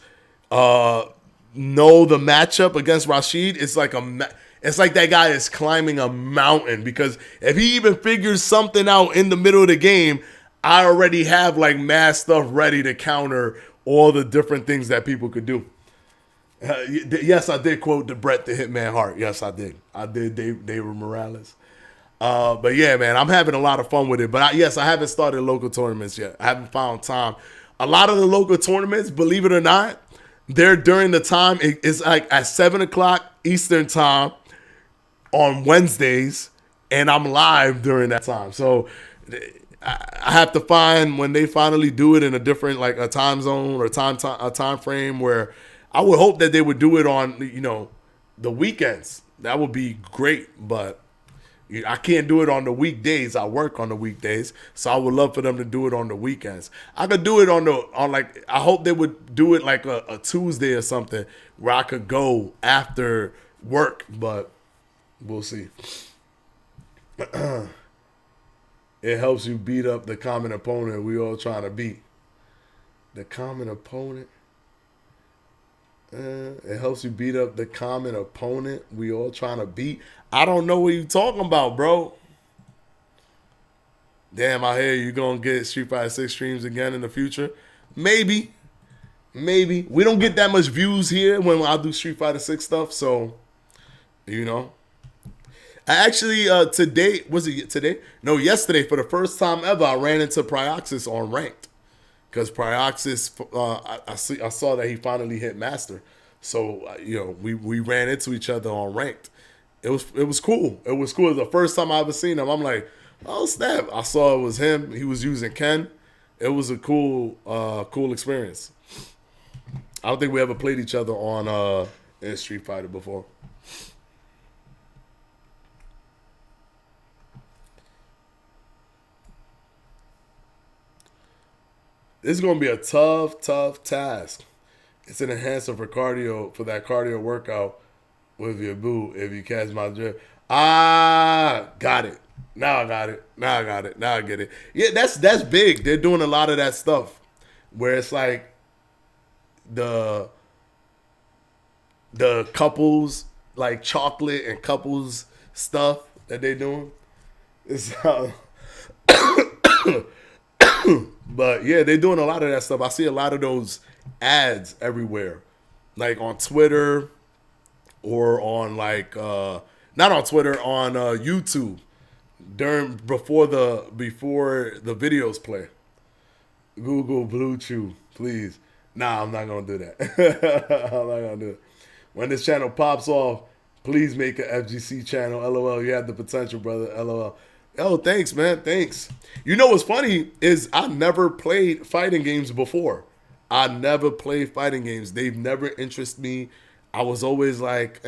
know the matchup against Rashid, it's like that guy is climbing a mountain, because if he even figures something out in the middle of the game, I already have like mad stuff ready to counter all the different things that people could do. Yes, I did quote the Bret the Hitman Hart. Yes, I did. David Morales. But yeah, man, I'm having a lot of fun with it. But I haven't started local tournaments yet. I haven't found time. A lot of the local tournaments, believe it or not, they're during the time. It's like at 7 o'clock Eastern time on Wednesdays, and I'm live during that time. So I have to find when they finally do it in a different, like a time zone or a time frame where I would hope that they would do it on, the weekends. That would be great, but I can't do it on the weekdays. I work on the weekdays, so I would love for them to do it on the weekends. I could do it I hope they would do it like a Tuesday or something where I could go after work, but we'll see. It helps you beat up the common opponent we all trying to beat. The common opponent? It helps you beat up the common opponent we all trying to beat. I don't know what you talking about, bro. Damn, I hear you gonna get Street Fighter 6 streams again in the future. Maybe. We don't get that much views here when I do Street Fighter 6 stuff, so I actually today, was it today? No, yesterday, for the first time ever, I ran into Prioxis on ranked. Because Prioxis, I saw that he finally hit master. So, we ran into each other on ranked. it was cool. It was cool. It was the first time I ever seen him. I'm like, oh snap! I saw it was him. He was using Ken. It was a cool experience. I don't think we ever played each other on in Street Fighter before. This is gonna be a tough task. It's an enhancer for cardio for that cardio workout with your boot if you catch my drift. Got it. Now I got it. Now I got it. Now I get it. Yeah, that's big. They're doing a lot of that stuff where it's like the couples like chocolate and couples stuff that they're doing. It's but yeah, they're doing a lot of that stuff. I see a lot of those ads everywhere, like on Twitter or on like not on Twitter, on YouTube before the videos play. Google Blue Chew, please. Nah, I'm not gonna do that. I'm not gonna do it. When this channel pops off, please make an FGC channel. LOL, you have the potential, brother. LOL. Oh, thanks, man. Thanks. You know what's funny is I never played fighting games before. I never played fighting games. They've never interested me. I was always like,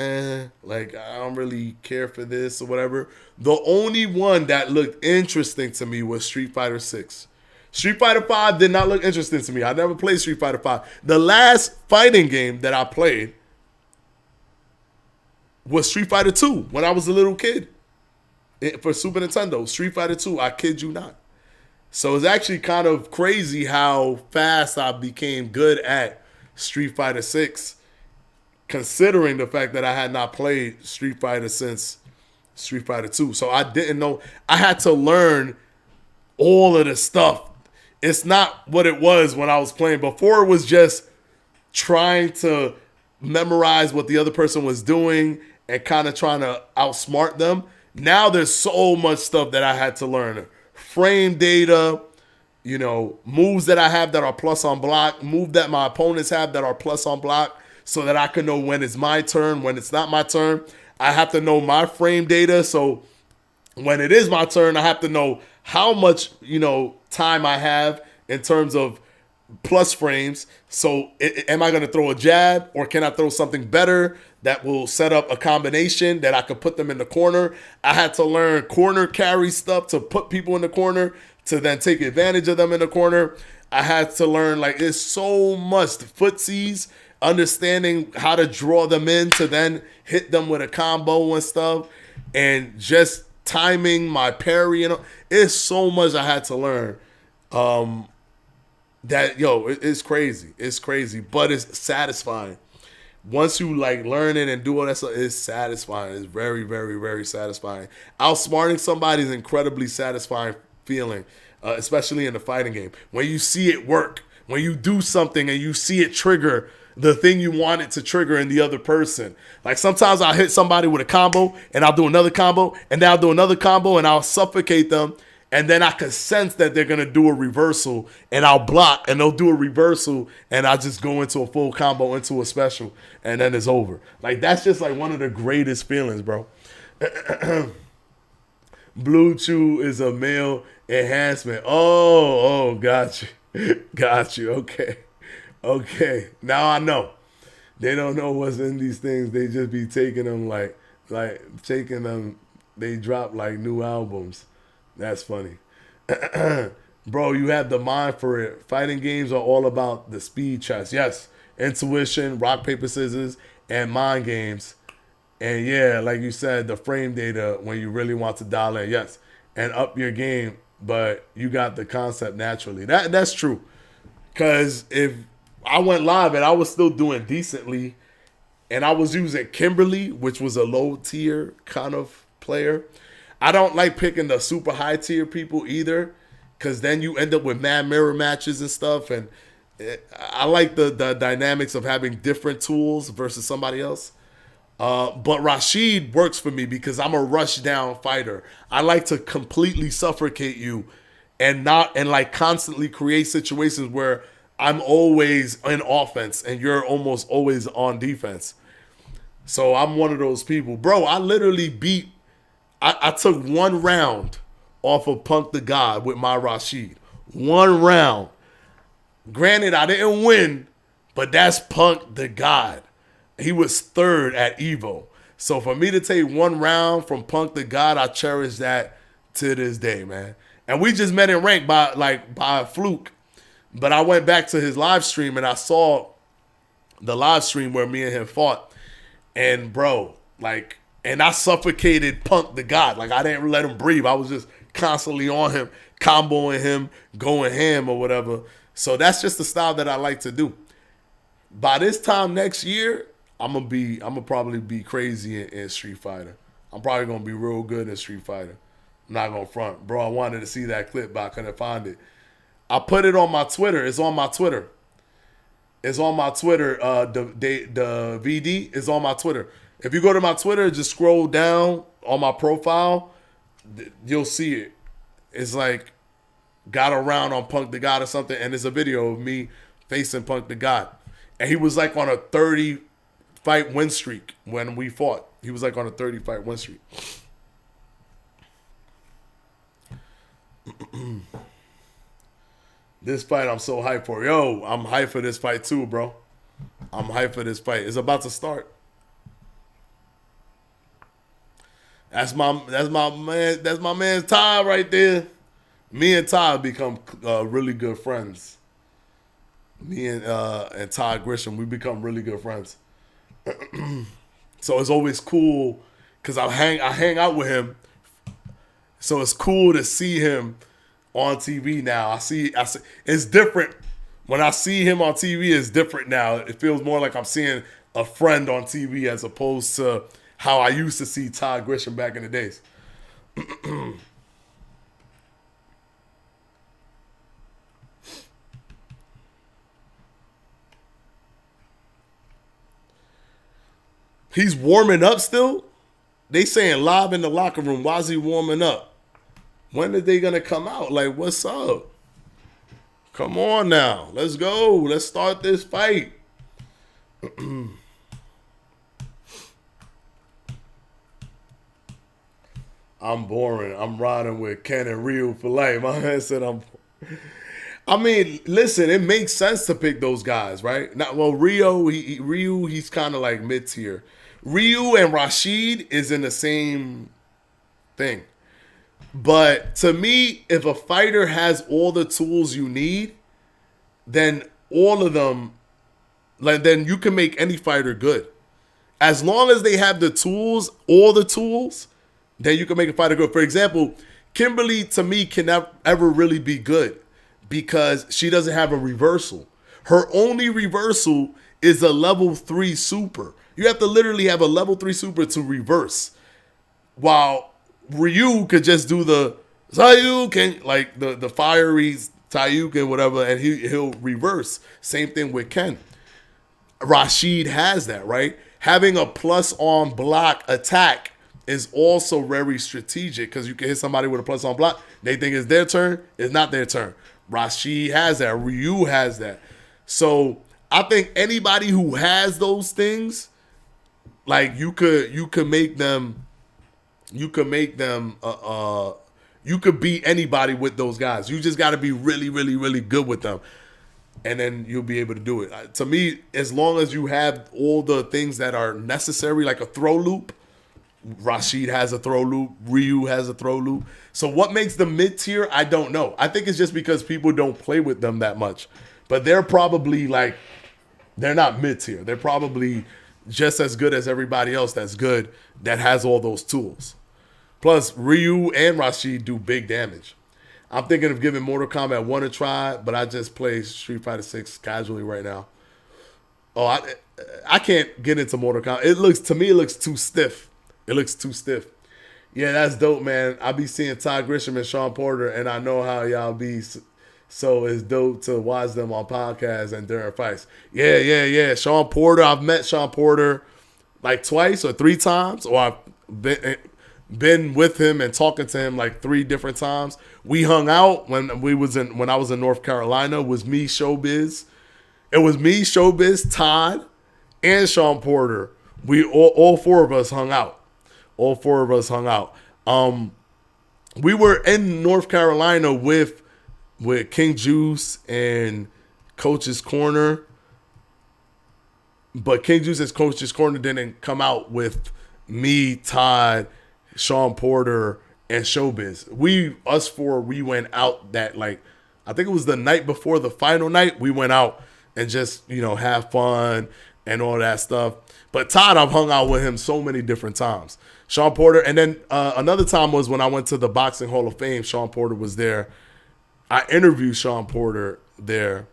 like I don't really care for this or whatever. The only one that looked interesting to me was Street Fighter 6. Street Fighter 5 did not look interesting to me. I never played Street Fighter 5. The last fighting game that I played was Street Fighter 2 when I was a little kid. For Super Nintendo, Street Fighter 2, I kid you not. So it's actually kind of crazy how fast I became good at Street Fighter 6, considering the fact that I had not played Street Fighter since Street Fighter 2. So I didn't know. I had to learn all of the stuff. It's not what it was when I was playing. Before, it was just trying to memorize what the other person was doing and kind of trying to outsmart them. Now there's so much stuff that I had to learn. Frame data, moves that I have that are plus on block, move that my opponents have that are plus on block, so that I can know when it's my turn, when it's not my turn. I have to know my frame data, so when it is my turn, I have to know how much, time I have in terms of plus frames. So am I going to throw a jab, or can I throw something better that will set up a combination that I could put them in the corner? I had to learn corner carry stuff to put people in the corner to then take advantage of them in the corner. I had to learn, like, it's so much footsies, understanding how to draw them in to then hit them with a combo and stuff, and just timing my parry. It's so much I had to learn. It's crazy. It's crazy, but it's satisfying. Once you like learn it and do all that stuff, it's satisfying. It's very, very, very satisfying. Outsmarting somebody is an incredibly satisfying feeling, especially in the fighting game. When you see it work, when you do something and you see it trigger the thing you want it to trigger in the other person. Like sometimes I'll hit somebody with a combo and I'll do another combo and then I'll do another combo and I'll suffocate them. And then I can sense that they're going to do a reversal, and I'll block, and they'll do a reversal, and I'll just go into a full combo, into a special, and then it's over. Like, that's just like one of the greatest feelings, bro. Blue Chew is a male enhancement. Oh, got you. Got you. Okay. Now I know. They don't know what's in these things. They just be taking them like taking them. They drop like new albums. That's funny. Bro, you have the mind for it. Fighting games are all about the speed chess. Yes. Intuition, rock, paper, scissors, and mind games. And yeah, like you said, the frame data when you really want to dial in. Yes. And up your game, but you got the concept naturally. That's true. Because if I went live and I was still doing decently, and I was using Kimberly, which was a low tier kind of player, I don't like picking the super high tier people either, because then you end up with mad mirror matches and stuff. And I like the dynamics of having different tools versus somebody else. But Rashid works for me because I'm a rush down fighter. I like to completely suffocate you and like constantly create situations where I'm always in offense and you're almost always on defense. So I'm one of those people. Bro, I literally I took one round off of Punk the God with my Rashid. One round. Granted, I didn't win, but that's Punk the God. He was third at Evo. So for me to take one round from Punk the God, I cherish that to this day, man. And we just met in rank by a fluke. But I went back to his live stream and I saw the live stream where me and him fought. And bro, and I suffocated Punk the God. Like, I didn't let him breathe. I was just constantly on him, comboing him, going ham or whatever. So that's just the style that I like to do. By this time next year, I'm gonna probably be crazy in Street Fighter. I'm probably gonna be real good in Street Fighter. I'm not gonna front. Bro, I wanted to see that clip, but I couldn't find it. I put it on my Twitter. It's on my Twitter. It's on my Twitter. The VD is on my Twitter. If you go to my Twitter, just scroll down on my profile, you'll see it. It's like, got around on Punk the God or something, and it's a video of me facing Punk the God. And he was like on a 30-fight win streak when we fought. He was like on a 30-fight win streak. This fight I'm so hyped for. Yo, I'm hyped for this fight too, bro. I'm hyped for this fight. It's about to start. That's my man Ty right there. Me and Ty become really good friends. Me and Ty Grisham, we become really good friends. So it's always cool because I hang out with him. So it's cool to see him on TV now. I see it's different. When I see him on TV, it's different now. It feels more like I'm seeing a friend on TV as opposed to how I used to see Ty Grisham back in the days. He's warming up still? They saying live in the locker room. Why is he warming up? When are they going to come out? Like, what's up? Come on now. Let's go. Let's start this fight. I'm boring. I'm riding with Ken and Ryu for life. My man said I mean, listen, it makes sense to pick those guys, right? Ryu, he's kind of like mid-tier. Ryu and Rashid is in the same thing. But to me, if a fighter has all the tools you need, then all of them, then you can make any fighter good. As long as they have the tools, all the tools, then you can make a fighter good. For example, Kimberly, to me, can ever really be good because she doesn't have a reversal. Her only reversal is a level 3 super. You have to literally have a level 3 super to reverse. While Ryu could just do the Sayuken, like the fiery Sayuken, whatever, and he'll reverse. Same thing with Ken. Rashid has that, right? Having a plus on block attack is also very strategic because you can hit somebody with a plus on block. They think it's their turn. It's not their turn. Rashid has that. Ryu has that. So I think anybody who has those things, like you could make them. You could beat anybody with those guys. You just got to be really, really, really good with them. And then you'll be able to do it. To me, as long as you have all the things that are necessary, like a throw loop, Rashid has a throw loop, Ryu has a throw loop. So what makes them mid-tier, I don't know. I think it's just because people don't play with them that much. But they're probably they're not mid-tier. They're probably just as good as everybody else that's good that has all those tools. Plus, Ryu and Rashid do big damage. I'm thinking of giving Mortal Kombat 1 a try, but I just play Street Fighter 6 casually right now. Oh, I can't get into Mortal Kombat. To me, it looks too stiff. It looks too stiff. Yeah, that's dope, man. I be seeing Ty Grisham and Sean Porter, and I know how y'all be. So it's dope to watch them on podcasts and during fights. Yeah. Sean Porter, I've met Sean Porter like twice or 3 times, or I've been with him and talking to him like 3 different times. We hung out when I was in North Carolina. It was me, Todd, and Sean Porter We all four of us hung out. All four of us hung out. We were in North Carolina with King Juice and Coach's Corner, but King Juice and Coach's Corner didn't come out with me, Todd, Sean Porter, and Showbiz. Us four, we went out that, like, I think it was the night before the final night. We went out and just, have fun and all that stuff. But Todd, I've hung out with him so many different times. Sean Porter, and then another time was when I went to the Boxing Hall of Fame. Sean Porter was there. I interviewed Sean Porter there.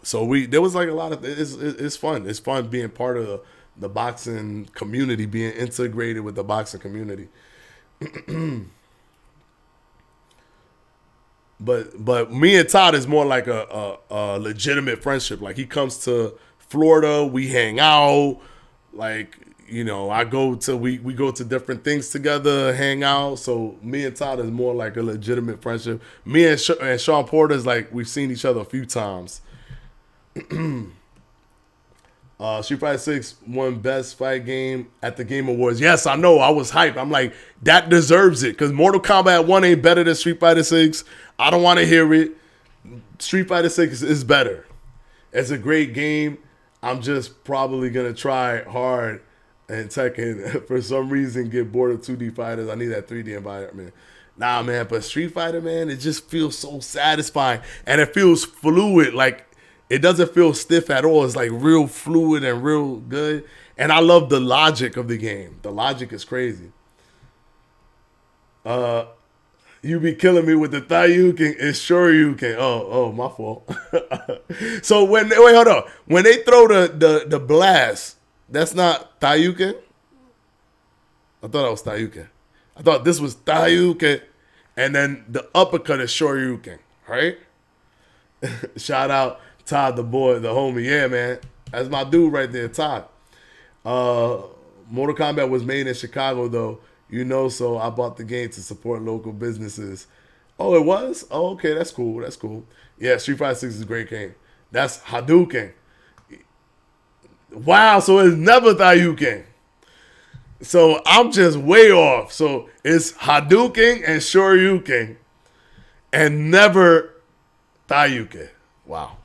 So there was like a lot of, it's fun. It's fun being part of the boxing community, being integrated with the boxing community. But me and Todd is more like a legitimate friendship. Like, he comes to Florida, we hang out. Like, we go to different things together, hang out. So me and Todd is more like a legitimate friendship. Me and Sean Porter is like, we've seen each other a few times. Street Fighter 6 won Best Fight Game at the Game Awards. Yes, I know. I was hyped. I'm like, that deserves it, because Mortal Kombat 1 ain't better than Street Fighter 6. I don't want to hear it. Street Fighter 6 is better. It's a great game. I'm just probably going to try hard and Tekken, for some reason, get bored of 2D fighters. I need that 3D environment. Nah, man, but Street Fighter, man, it just feels so satisfying. And it feels fluid. Like, it doesn't feel stiff at all. It's like real fluid and real good. And I love the logic of the game. The logic is crazy. You be killing me with the Thayuken. It's sure you can. Oh, my fault. So wait, hold on. When they throw the blast, that's not Thayuken? I thought that was Thayuken. I thought this was Thayuken. And then the uppercut is Shoryuken, right? Shout out Todd, the boy, the homie. Yeah, man. That's my dude right there, Todd. Mortal Kombat was made in Chicago, though. So I bought the game to support local businesses. Oh, it was? Oh, okay. That's cool. That's cool. Yeah, Street Fighter 6 is a great game. That's Hadouken. Wow, so it's never Thayuken. So I'm just way off. So it's Hadouken and Shoryuken and never Thayuken. Wow.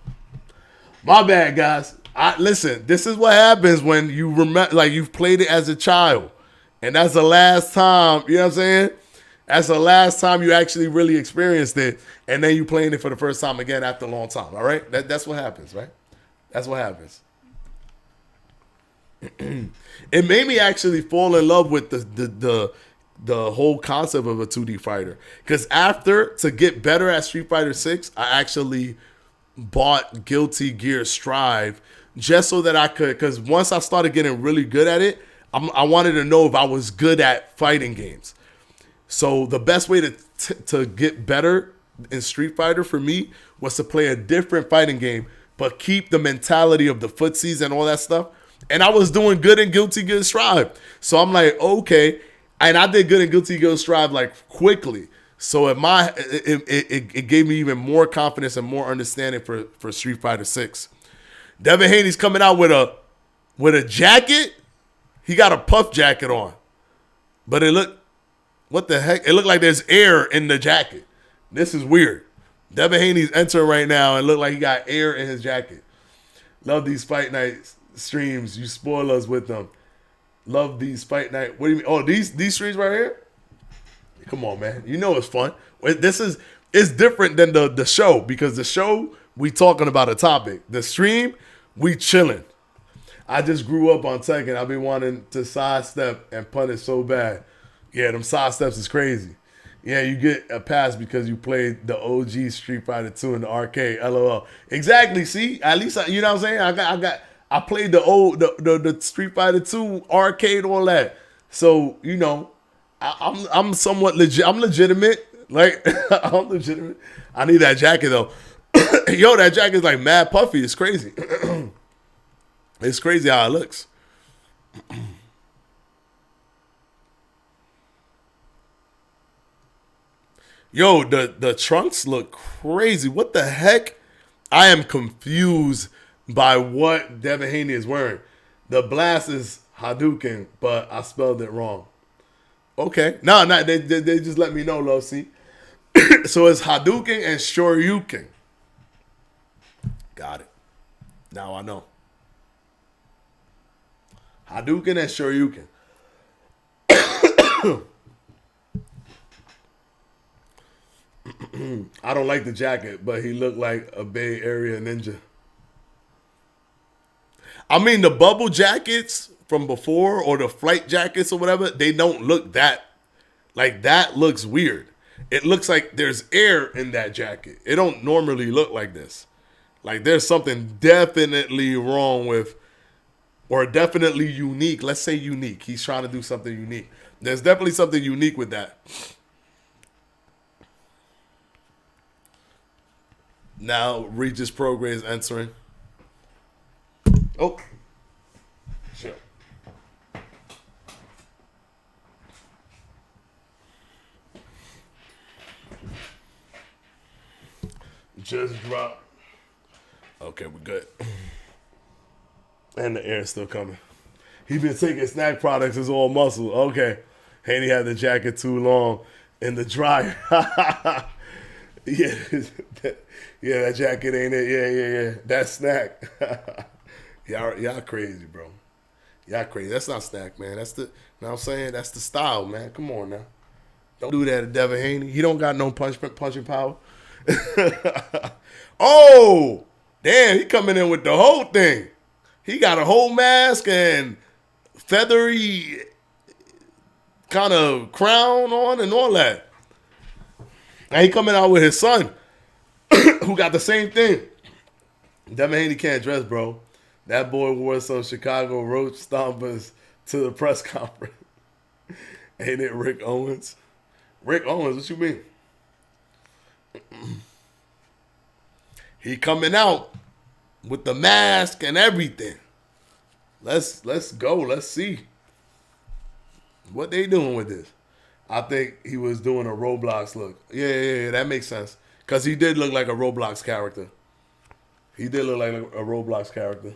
My bad, guys. Listen, this is what happens when you remember, like, you've played it as a child. And that's the last time, you know what I'm saying? That's the last time you actually really experienced it. And then you playing it for the first time again after a long time, all right? That's what happens, right? That's what happens. It made me actually fall in love with the whole concept of a 2D fighter. Because to get better at Street Fighter 6, I actually bought Guilty Gear Strive just so that I could, because once I started getting really good at it, I wanted to know if I was good at fighting games. So the best way to get better in Street Fighter for me was to play a different fighting game, but keep the mentality of the footsies and all that stuff. And I was doing good in Guilty Gear Strive. So I'm like, okay. And I did good in Guilty Gear Strive like quickly. So it gave me even more confidence and more understanding for Street Fighter 6. Devin Haney's coming out with a jacket. He got a puff jacket on. But what the heck? It looked like there's air in the jacket. This is weird. Devin Haney's entering right now and look like he got air in his jacket. Love these fight night streams. You spoil us with them. Love these fight night. What do you mean? Oh, these streams right here? Come on, man. You know it's fun. It's different than the show, because the show, we talking about a topic. The stream, we chilling. I just grew up on Tekken. I've been wanting to sidestep and punish so bad. Yeah, them sidesteps is crazy. Yeah, you get a pass because you played the OG Street Fighter 2 in the arcade. LOL. Exactly. See, at least you know what I'm saying. I played the Street Fighter 2 arcade, all that. So I'm somewhat legit. I'm legitimate. Like I'm legitimate. I need that jacket though. Yo, that jacket is like mad puffy. It's crazy. It's crazy how it looks. Yo, the trunks look crazy. What the heck? I am confused by what Devin Haney is wearing. The blast is Hadouken, but I spelled it wrong. Okay. No, they just let me know, love. See? So it's Hadouken and Shoryuken. Got it. Now I know. Hadouken and Shoryuken. I don't like the jacket, but he looked like a Bay Area ninja. I mean, the bubble jackets from before or the flight jackets or whatever, they don't look that, like that looks weird. It looks like there's air in that jacket. It don't normally look like this. Like there's something definitely wrong with, or definitely unique. Let's say unique. He's trying to do something unique. There's definitely something unique with that. Now Regis Prograis is entering. Oh. Sure. Just drop. Okay, we're good. And the air's still coming. He been taking snack products as all muscle. Okay. Haney had the jacket too long in the dryer. Yeah, that jacket ain't it. Yeah. That snack. y'all crazy, bro. Y'all crazy. That's not snack, man. That's the, you know what I'm saying? That's the style, man. Come on now. Don't do that to Devin Haney. He don't got no punching power. Oh, damn, he coming in with the whole thing. He got a whole mask and feathery kind of crown on and all that. And he coming out with his son, who got the same thing. Devin Haney can't dress, bro. That boy wore some Chicago roach stompers to the press conference. Ain't it Rick Owens? Rick Owens, what you mean? He coming out with the mask and everything. Let's go. Let's see what they doing with this. I think he was doing a Roblox look. Yeah, that makes sense. Because he did look like a Roblox character. He did look like a Roblox character.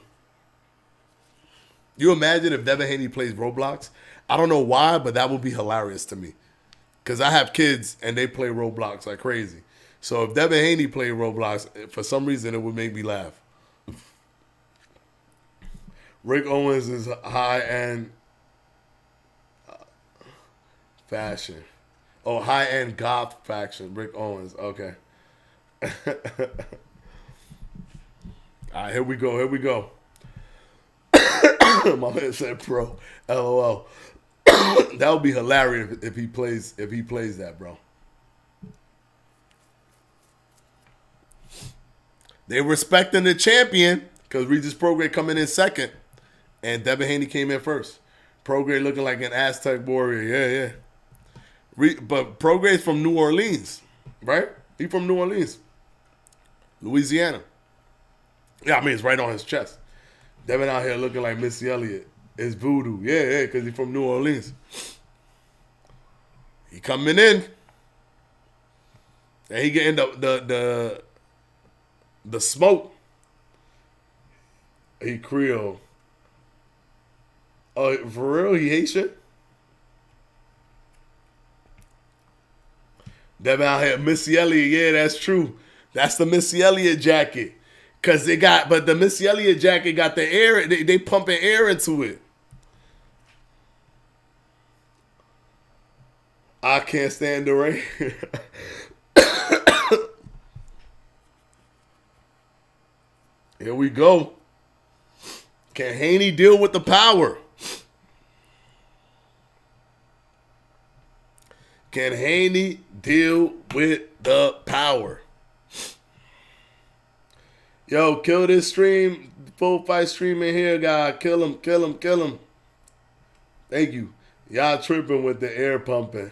You imagine if Devin Haney plays Roblox? I don't know why, but that would be hilarious to me. Because I have kids and they play Roblox like crazy. So if Devin Haney played Roblox, for some reason it would make me laugh. Rick Owens is high-end fashion. Oh, high-end goth fashion. Rick Owens. Okay. All right, here we go. My man said pro. LOL. That would be hilarious if he plays that, bro. They respecting the champion because Regis Prograis coming in second, and Devin Haney came in first. Prograis looking like an Aztec warrior. Yeah. But Prograis from New Orleans, right? He from New Orleans, Louisiana. Yeah, I mean it's right on his chest. Devin out here looking like Missy Elliott. It's voodoo. Yeah, because he from New Orleans. He coming in, and he getting the smoke. He Creole. Oh, for real? He Haitian? Devin out here, Missy Elliott. Yeah, that's true. That's the Missy Elliott jacket. But the Missy Elliott jacket got the air. They pumping air into it. I can't stand the rain. Here we go. Can Haney deal with the power? Can Haney deal with the power? Yo, kill this stream. Full fight stream in here, guy. Kill him. Thank you. Y'all tripping with the air pumping.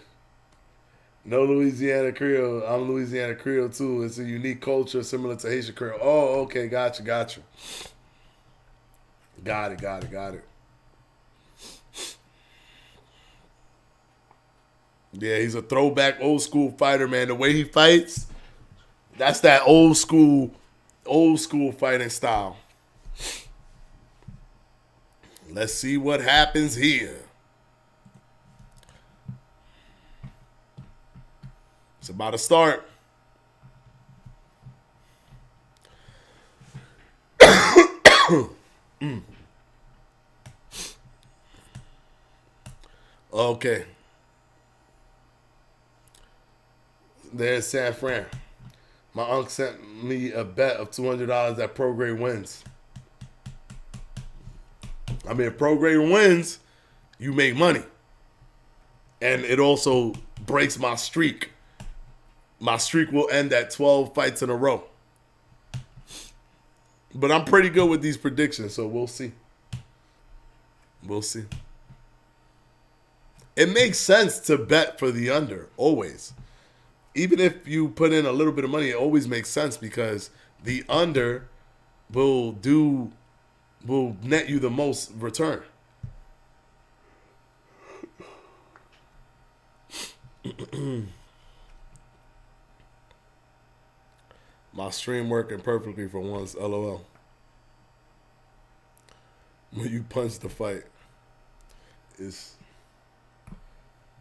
No Louisiana Creole. I'm Louisiana Creole too. It's a unique culture similar to Haitian Creole. Oh, okay. Got you. Got it. Yeah, he's a throwback old school fighter, man. The way he fights, that's that old school fighting style. Let's see what happens here. It's about to start. Okay. There's San Fran. My uncle sent me a bet of $200 that Prograis wins. I mean, if Prograis wins, you make money. And it also breaks my streak. My streak will end at 12 fights in a row. But I'm pretty good with these predictions, so we'll see. We'll see. It makes sense to bet for the under, always. Even if you put in a little bit of money, it always makes sense because the under will net you the most return. My stream working perfectly for once, LOL. When you punch the fight,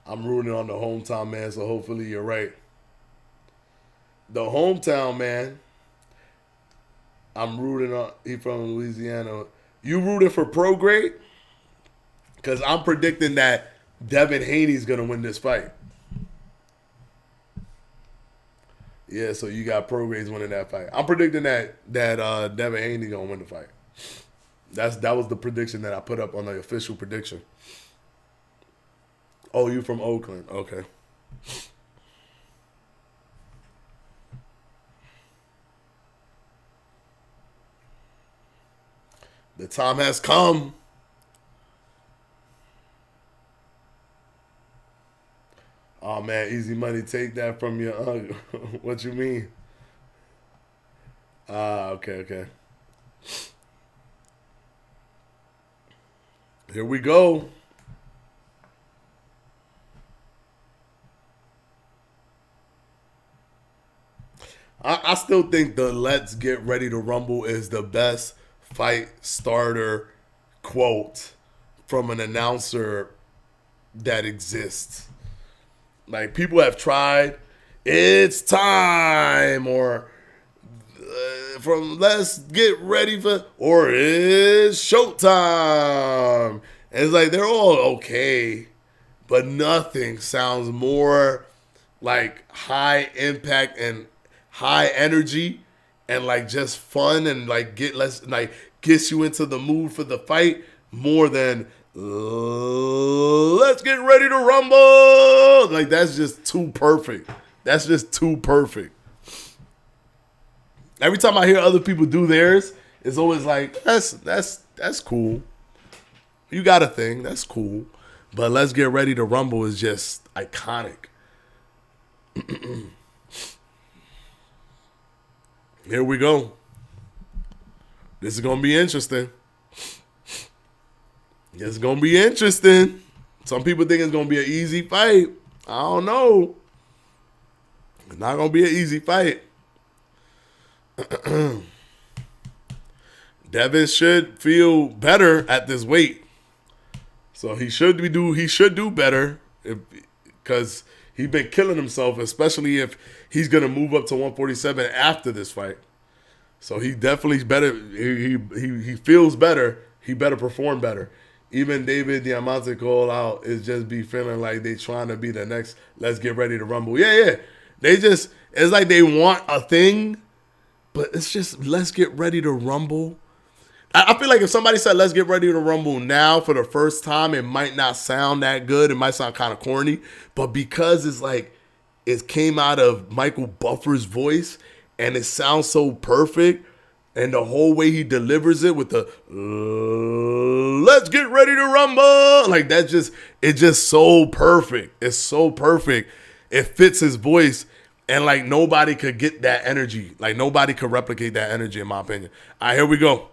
I'm rooting on the hometown man, so hopefully you're right. The hometown man, I'm rooting on. He from Louisiana. You rooting for Prograis? Because I'm predicting that Devin Haney's gonna win this fight. Yeah, so you got Prograis winning that fight. I'm predicting that Devin Haney gonna win the fight. That was the prediction that I put up on the official prediction. Oh, you from Oakland? Okay. The time has come. Oh man, easy money. Take that from your uncle. What you mean? Okay. Here we go. I still think the "Let's get ready to rumble" is the best fight starter quote from an announcer that exists. Like, people have tried, "It's time," or from "Let's get ready for," or "It's showtime." And it's like, they're all okay, but nothing sounds more like high impact and high energy and like just fun and like gets you into the mood for the fight more than "Let's get ready to rumble." Like, that's just too perfect. That's just too perfect. Every time I hear other people do theirs, it's always like, that's cool. You got a thing, that's cool. But "Let's get ready to rumble" is just iconic. Here we go. This is going to be interesting. It's going to be interesting. Some people think it's going to be an easy fight. I don't know. It's not going to be an easy fight. Devin should feel better at this weight. So he should do better because he's been killing himself, especially if he's going to move up to 147 after this fight. So he definitely better. He feels better. He better perform better. Even David Diamante called out is just be feeling like they trying to be the next "Let's get ready to rumble." Yeah. It's like they want a thing, but it's just "Let's get ready to rumble." I feel like if somebody said "Let's get ready to rumble" now for the first time, it might not sound that good. It might sound kind of corny, but because it's like it came out of Michael Buffer's voice and it sounds so perfect, and the whole way he delivers it with the "Let's get ready to rumble," like it's just so perfect. It's so perfect. It fits his voice, and like nobody could get that energy. Like nobody could replicate that energy, in my opinion. All right, here we go.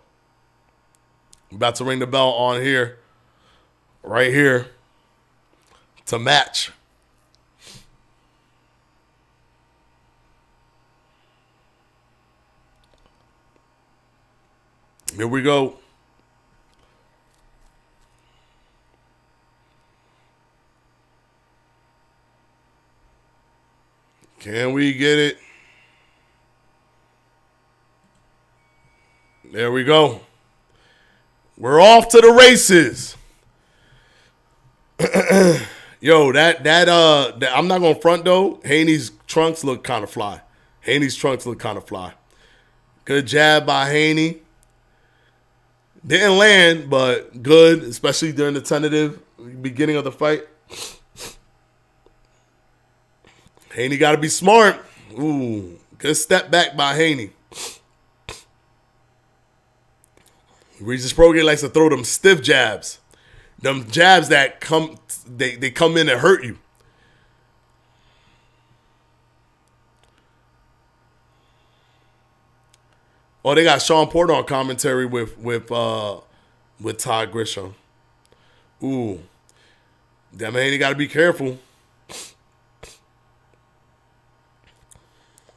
About to ring the bell on here, right here, to match. Here we go. Can we get it? There we go. We're off to the races. Yo, that I'm not gonna front though. Haney's trunks look kind of fly. Good jab by Haney. Didn't land, but good, especially during the tentative beginning of the fight. Haney got to be smart. Ooh, good step back by Haney. Regis Prograis likes to throw them stiff jabs. Them jabs that come in and hurt you. Oh, they got Sean Porter on commentary with Todd Grisham. Ooh. Devin Haney got to be careful.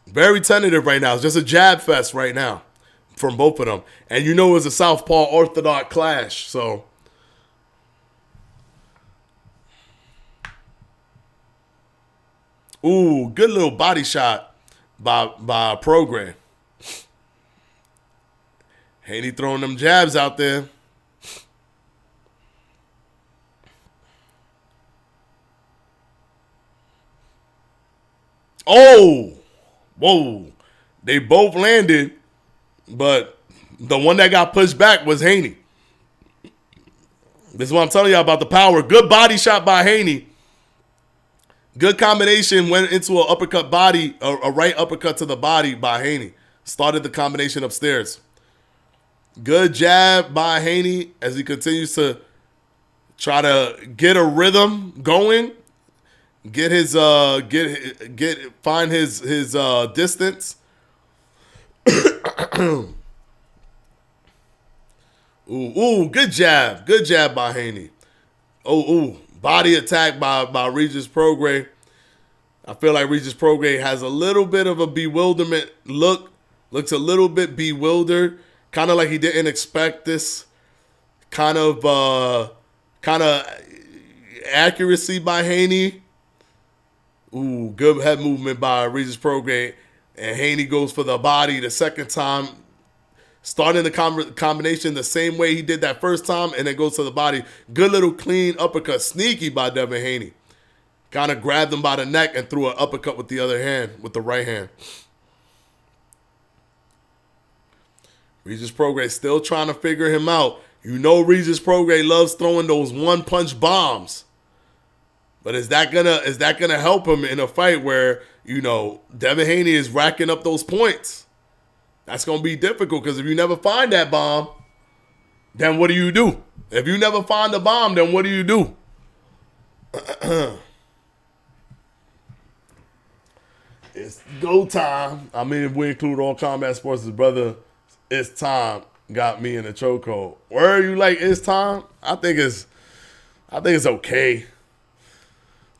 Very tentative right now. It's just a jab fest right now from both of them. And you know it's a southpaw orthodox clash, so. Ooh, good little body shot by Prograis. Haney throwing them jabs out there. Oh, whoa. They both landed, but the one that got pushed back was Haney. This is what I'm telling y'all about the power. Good body shot by Haney. Good combination, went into an uppercut body, a right uppercut to the body by Haney. Started the combination upstairs. Good jab by Haney as he continues to try to get a rhythm going, get his find his distance. Ooh, good jab by Haney. Ooh, body attack by Regis Prograis. I feel like Regis Prograis has a little bit of a bewilderment look. Looks a little bit bewildered. Kind of like he didn't expect this kind of accuracy by Haney. Ooh, good head movement by Regis Prograis. And Haney goes for the body the second time. Starting the combination the same way he did that first time, and then goes to the body. Good little clean uppercut. Sneaky by Devin Haney. Kind of grabbed him by the neck and threw an uppercut with the other hand, with the right hand. Regis Prograis still trying to figure him out. You know Regis Prograis loves throwing those one-punch bombs. But is that gonna help him in a fight where, you know, Devin Haney is racking up those points? That's gonna be difficult because if you never find that bomb, then what do you do? If you never find the bomb, then what do you do? It's go time. I mean, if we include all combat sports, his brother, it's time got me in a chokehold. Where are you like it's time? I think it's okay.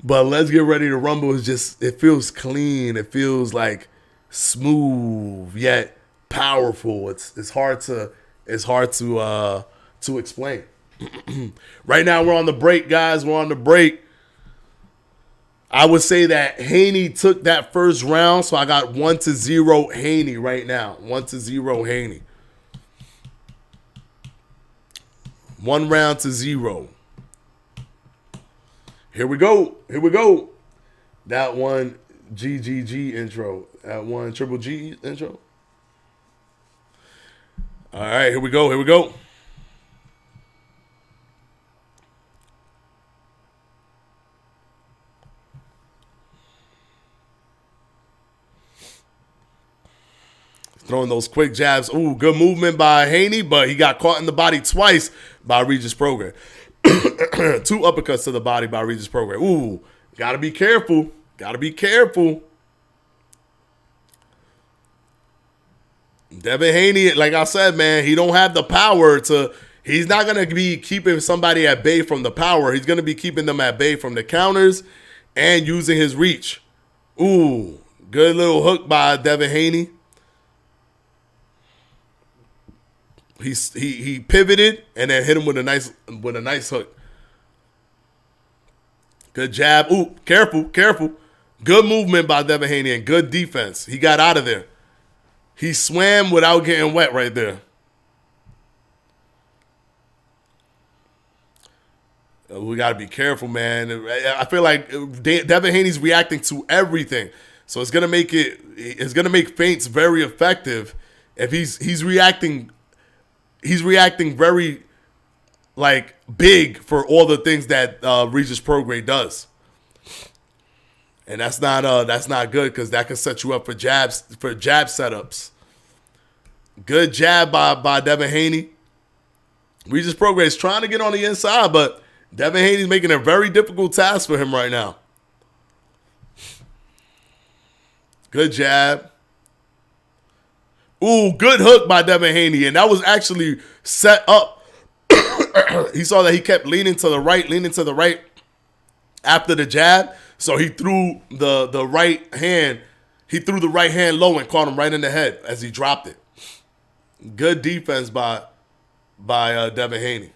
But let's get ready to rumble. It feels clean. It feels like smooth yet powerful. It's hard to explain. Right now we're on the break, guys. We're on the break. I would say that Haney took that first round, so I got 1-0 Haney right now. 1-0 Haney. 1 round to 0. Here we go. That one GGG intro. That one Triple G intro. All right, here we go. Throwing those quick jabs. Ooh, good movement by Haney, but he got caught in the body twice by Regis Prograis. 2 uppercuts to the body by Regis Prograis. Ooh, gotta be careful. Devin Haney, like I said, man, he don't have the power to. He's not gonna be keeping somebody at bay from the power. He's gonna be keeping them at bay from the counters and using his reach. Ooh, good little hook by Devin Haney. He pivoted and then hit him with a nice hook. Good jab. Ooh, careful. Good movement by Devin Haney and good defense. He got out of there. He swam without getting wet right there. We got to be careful, man. I feel like Devin Haney's reacting to everything. So it's going to make feints very effective if he's reacting very like big for all the things that Regis Prograis does. And that's not good because that can set you up for jab setups. Good jab by Devin Haney. Regis Prograis is trying to get on the inside, but Devin Haney's making a very difficult task for him right now. Good jab. Ooh, good hook by Devin Haney, and that was actually set up. He saw that he kept leaning to the right after the jab. So he threw the right hand. He threw the right hand low and caught him right in the head as he dropped it. Good defense by Devin Haney.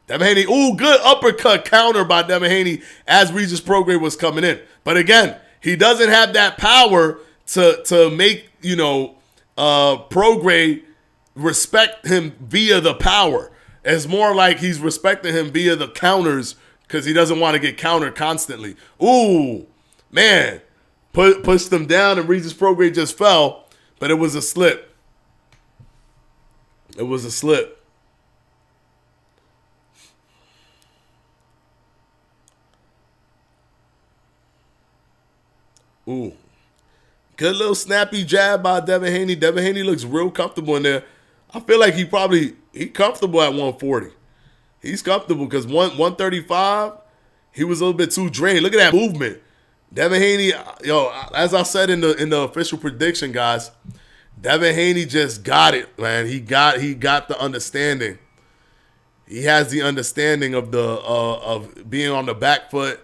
Devin Haney, ooh, good uppercut counter by Devin Haney as Regis Prograis was coming in. But again, he doesn't have that power to make, Prograis respect him via the power. It's more like he's respecting him via the counters because he doesn't want to get countered constantly. Ooh, man. Pushed him down and Regis Prograis just fell, but it was a slip. It was a slip. Ooh. Good little snappy jab by Devin Haney. Devin Haney looks real comfortable in there. I feel like he's comfortable at 140. He's comfortable because 135, he was a little bit too drained. Look at that movement. Devin Haney, as I said in the official prediction, guys, Devin Haney just got it, man. He got the understanding. He has the understanding of of being on the back foot,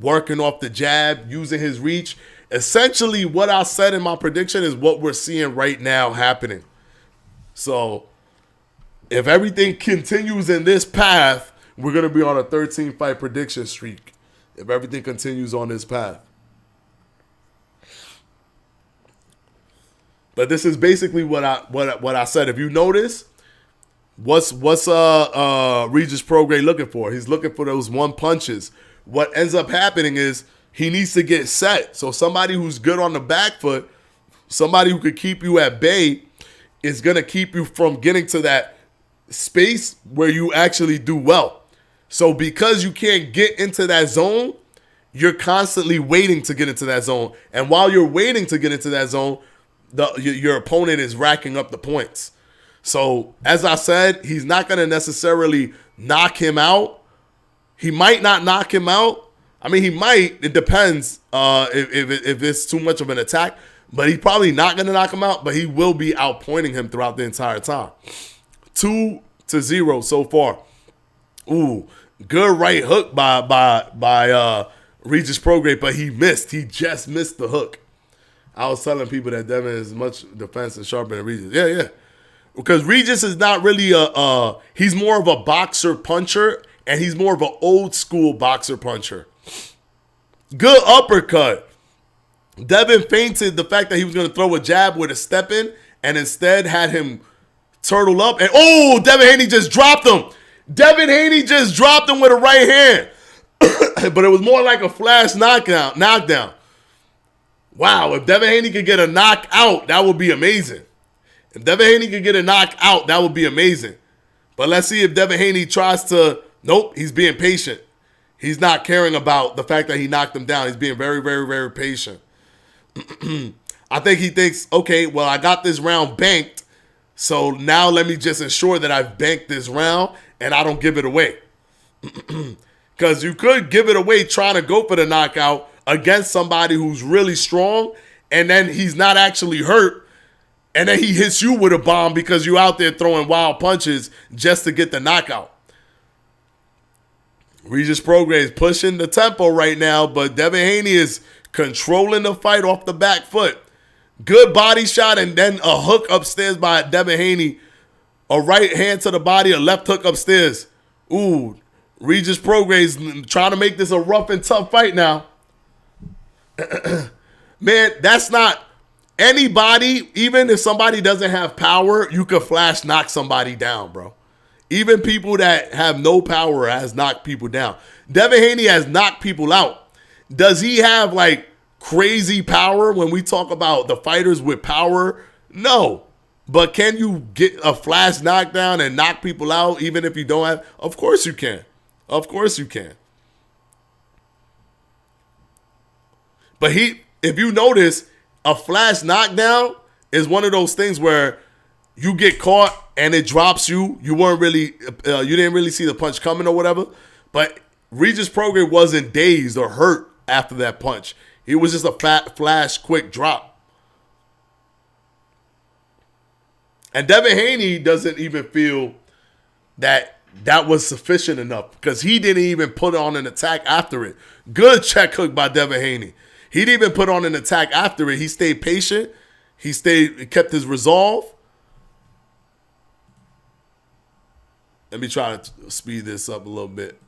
working off the jab, using his reach. Essentially, what I said in my prediction is what we're seeing right now happening. So, if everything continues in this path, we're going to be on a 13-fight prediction streak. If everything continues on this path. But this is basically what I said. If you notice, what's Regis Prograis looking for? He's looking for those one punches. What ends up happening is he needs to get set. So somebody who's good on the back foot, somebody who could keep you at bay, is going to keep you from getting to that space where you actually do well. So because you can't get into that zone, you're constantly waiting to get into that zone. And while you're waiting to get into that zone, your opponent is racking up the points. So as I said, he's not going to necessarily knock him out. He might not knock him out. I mean, he might. It depends if it's too much of an attack. But he's probably not going to knock him out, but he will be outpointing him throughout the entire time. 2-0 so far. Ooh, good right hook by Regis Prograis, but he missed. He just missed the hook. I was telling people that Devin is much defensive sharper than Regis. Yeah. Because Regis is not really he's more of a boxer puncher, and he's more of an old school boxer puncher. Good uppercut. Devin feinted the fact that he was going to throw a jab with a step in and instead had him turtle up. And Devin Haney just dropped him. Devin Haney just dropped him with a right hand. But it was more like a flash knockdown. Wow, if Devin Haney could get a knockout, that would be amazing. If Devin Haney could get a knockout, that would be amazing. But let's see if Devin Haney tries to... Nope, he's being patient. He's not caring about the fact that he knocked him down. He's being very, very, very patient. I think he thinks, okay, well, I got this round banked, so now let me just ensure that I've banked this round and I don't give it away. Because you could give it away trying to go for the knockout against somebody who's really strong, and then he's not actually hurt, and then he hits you with a bomb because you're out there throwing wild punches just to get the knockout. Regis Prograis is pushing the tempo right now, but Devin Haney is controlling the fight off the back foot. Good body shot and then a hook upstairs by Devin Haney. A right hand to the body, a left hook upstairs. Ooh, Regis Prograis trying to make this a rough and tough fight now. Man, that's not anybody. Even if somebody doesn't have power, you could flash knock somebody down, bro. Even people that have no power has knocked people down. Devin Haney has knocked people out. Does he have like crazy power when we talk about the fighters with power? No. But can you get a flash knockdown and knock people out even if you don't have? Of course you can. Of course you can. But if you notice, a flash knockdown is one of those things where you get caught and it drops you. You didn't really see the punch coming or whatever. But Regis Prograis wasn't dazed or hurt after that punch. It was just a flash, quick drop. And Devin Haney doesn't even feel that was sufficient enough because he didn't even put on an attack after it. Good check hook by Devin Haney. He didn't even put on an attack after it. He stayed patient. He kept his resolve. Let me try to speed this up a little bit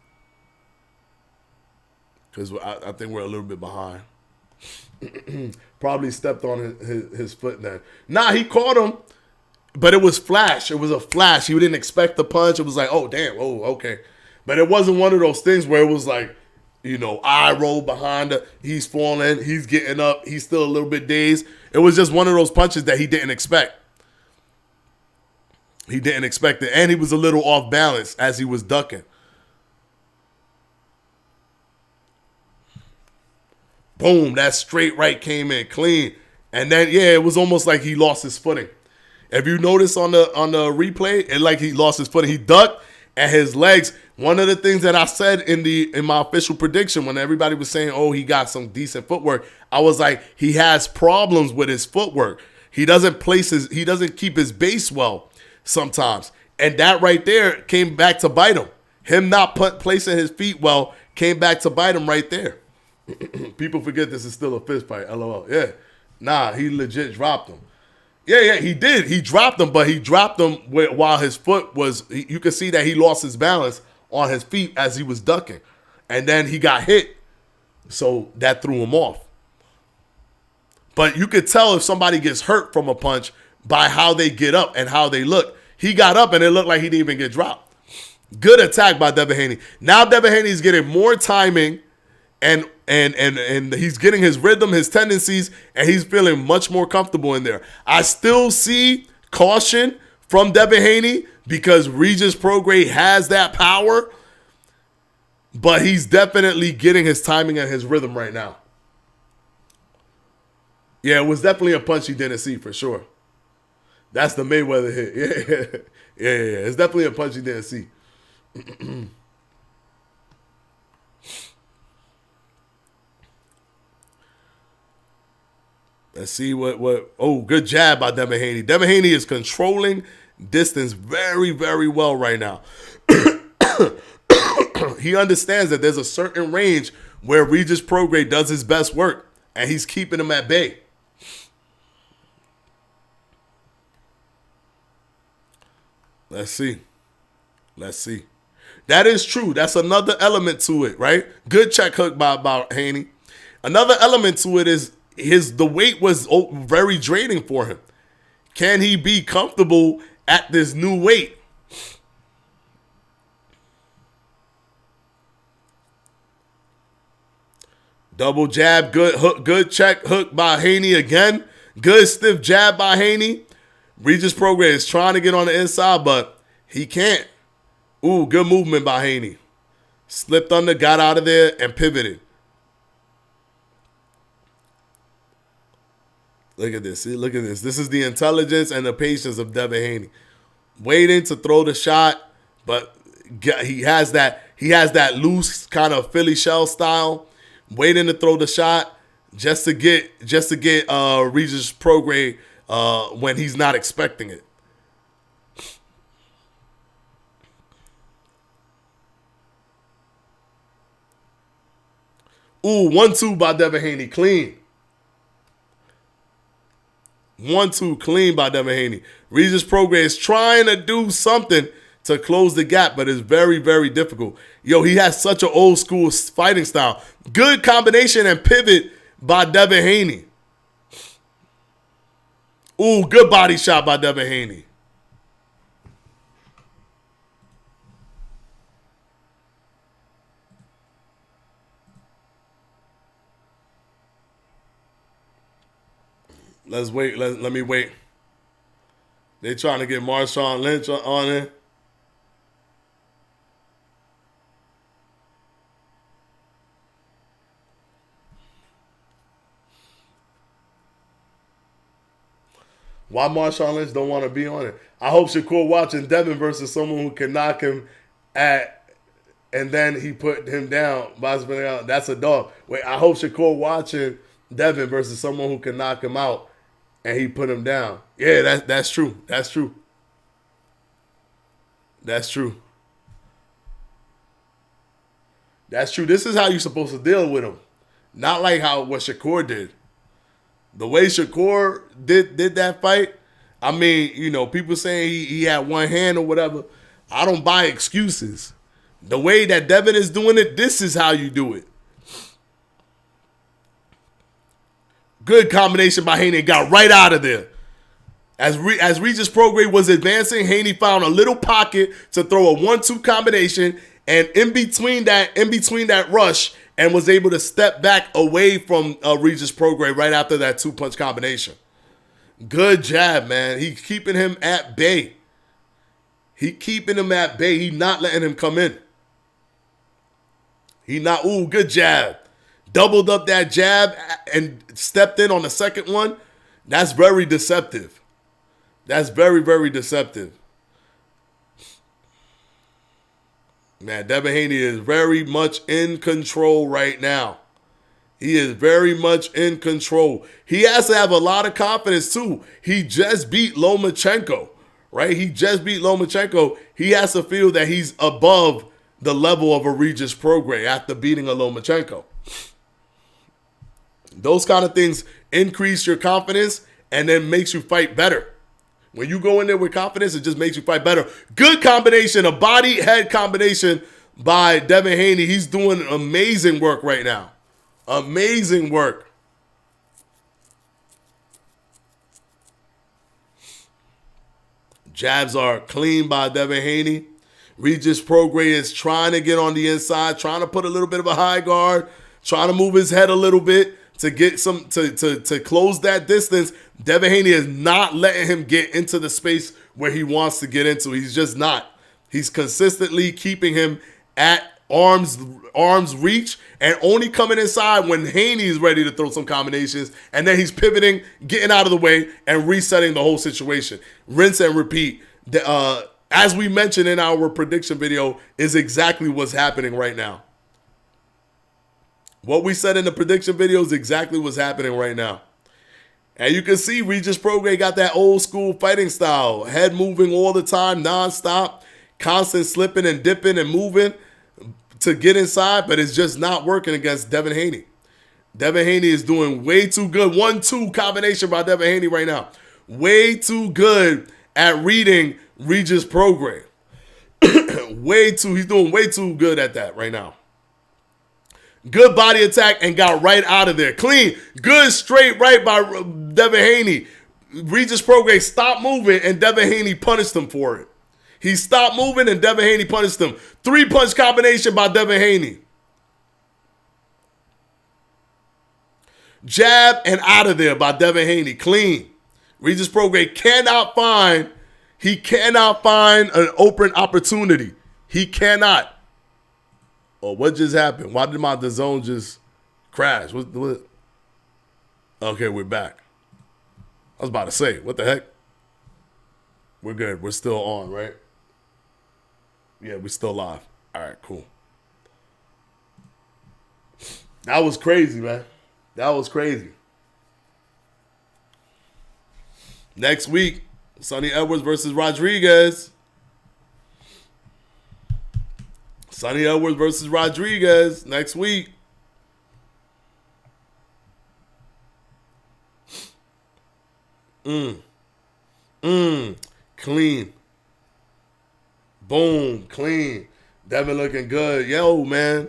because I think we're a little bit behind. Probably stepped on his foot then. Nah, he caught him, but it was flash. It was a flash. He didn't expect the punch. It was like, oh, damn, oh, okay. But it wasn't one of those things where it was like, eye roll behind her. He's falling. He's getting up. He's still a little bit dazed. It was just one of those punches that he didn't expect. He didn't expect it. And he was a little off balance as he was ducking. Boom, that straight right came in clean. And then, it was almost like he lost his footing. If you notice on the replay, it like he lost his footing. He ducked and his legs. One of the things that I said in my official prediction when everybody was saying, oh, he got some decent footwork, I was like, he has problems with his footwork. He doesn't keep his base well sometimes. And that right there came back to bite him. Him not placing his feet well came back to bite him right there. People forget this is still a fist fight. LOL. Yeah. Nah, he legit dropped him. Yeah, he did. He dropped him, but he dropped him while his foot was, you could see that he lost his balance on his feet as he was ducking. And then he got hit. So that threw him off. But you could tell if somebody gets hurt from a punch by how they get up and how they look. He got up and it looked like he didn't even get dropped. Good attack by Devin Haney. Now Devin Haney's getting more timing and he's getting his rhythm, his tendencies, and he's feeling much more comfortable in there. I still see caution from Devin Haney because Regis Prograis has that power, but he's definitely getting his timing and his rhythm right now. Yeah, it was definitely a punch he didn't see for sure. That's the Mayweather hit. Yeah. It's definitely a punch he didn't see. Let's see what. Oh, good jab by Devin Haney. Devin Haney is controlling distance very, very well right now. He understands that there's a certain range where Regis Prograis does his best work, and he's keeping him at bay. Let's see. That is true. That's another element to it, right? Good check hook by Haney. Another element to it is the weight was very draining for him. Can he be comfortable at this new weight? Double jab, good check hook by Haney again. Good stiff jab by Haney. Regis Prograis is trying to get on the inside, but he can't. Ooh, good movement by Haney. Slipped under, got out of there, and pivoted. Look at this. See, look at this. This is the intelligence and the patience of Devin Haney. Waiting to throw the shot, but he has that loose kind of Philly shell style. Waiting to throw the shot just to get Regis Prograis when he's not expecting it. Ooh, 1-2 by Devin Haney, clean. 1-2 clean by Devin Haney. Regis Prograis is trying to do something to close the gap, but it's very, very difficult. Yo, he has such an old school fighting style. Good combination and pivot by Devin Haney. Ooh, good body shot by Devin Haney. Let's wait. Let me wait. They trying to get Marshawn Lynch on it. Why Marshawn Lynch don't want to be on it? I hope Shakur watching Devin versus someone who can knock him at, and then he put him down. That's a dog. Wait, I hope Shakur watching Devin versus someone who can knock him out, and he put him down. Yeah, that's true. That's true. That's true. That's true. This is how you're supposed to deal with him. Not like what Shakur did. The way Shakur did that fight, I mean, you know, people saying he had one hand or whatever. I don't buy excuses. The way that Devin is doing it, this is how you do it. Good combination by Haney. Got right out of there. As Regis Prograis was advancing, Haney found a little pocket to throw a 1-2 combination, and in between that rush, and was able to step back away from Regis Prograis right after that 2-punch combination. Good jab, man. He's keeping him at bay. He not letting him come in. Good jab. Doubled up that jab and stepped in on the second one. That's very deceptive. That's very, very deceptive. Man, Devin Haney is very much in control right now. He is very much in control. He has to have a lot of confidence, too. He just beat Lomachenko, right? He has to feel that he's above the level of a Regis Prograis after beating a Lomachenko. Those kind of things increase your confidence and then makes you fight better. When you go in there with confidence, it just makes you fight better. Good combination, a body-head combination by Devin Haney. He's doing amazing work right now. Amazing work. Jabs are clean by Devin Haney. Regis Prograis is trying to get on the inside, trying to put a little bit of a high guard, trying to move his head a little bit to get some to close that distance. Devin Haney is not letting him get into the space where he wants to get into. He's just not. He's consistently keeping him at arm's reach and only coming inside when Haney is ready to throw some combinations, and then he's pivoting, getting out of the way, and resetting the whole situation. Rinse and repeat. As we mentioned in our prediction video, is exactly what's happening right now. What we said in the prediction video is exactly what's happening right now. And you can see Regis Prograis got that old school fighting style. Head moving all the time, nonstop. Constant slipping and dipping and moving to get inside, but it's just not working against Devin Haney. Devin Haney is doing way too good. 1-2 combination by Devin Haney right now. Way too good at reading Regis Prograis. He's doing way too good at that right now. Good body attack and got right out of there. Clean. Good straight right by Devin Haney. Regis Prograis stopped moving and Devin Haney punished him for it. He stopped moving and Devin Haney punished him. 3-punch combination by Devin Haney. Jab and out of there by Devin Haney. Clean. Regis Prograis cannot find an open opportunity. He cannot. Oh, what just happened? Why did my DAZN just crash? What? Okay, we're back. I was about to say, what the heck? We're good. We're still on, right? Yeah, we're still live. All right, cool. That was crazy, man. That was crazy. Next week, Sonny Edwards versus Rodriguez. Sonny Edwards versus Rodriguez next week. Clean. Boom, clean. Devin looking good. Yo, man.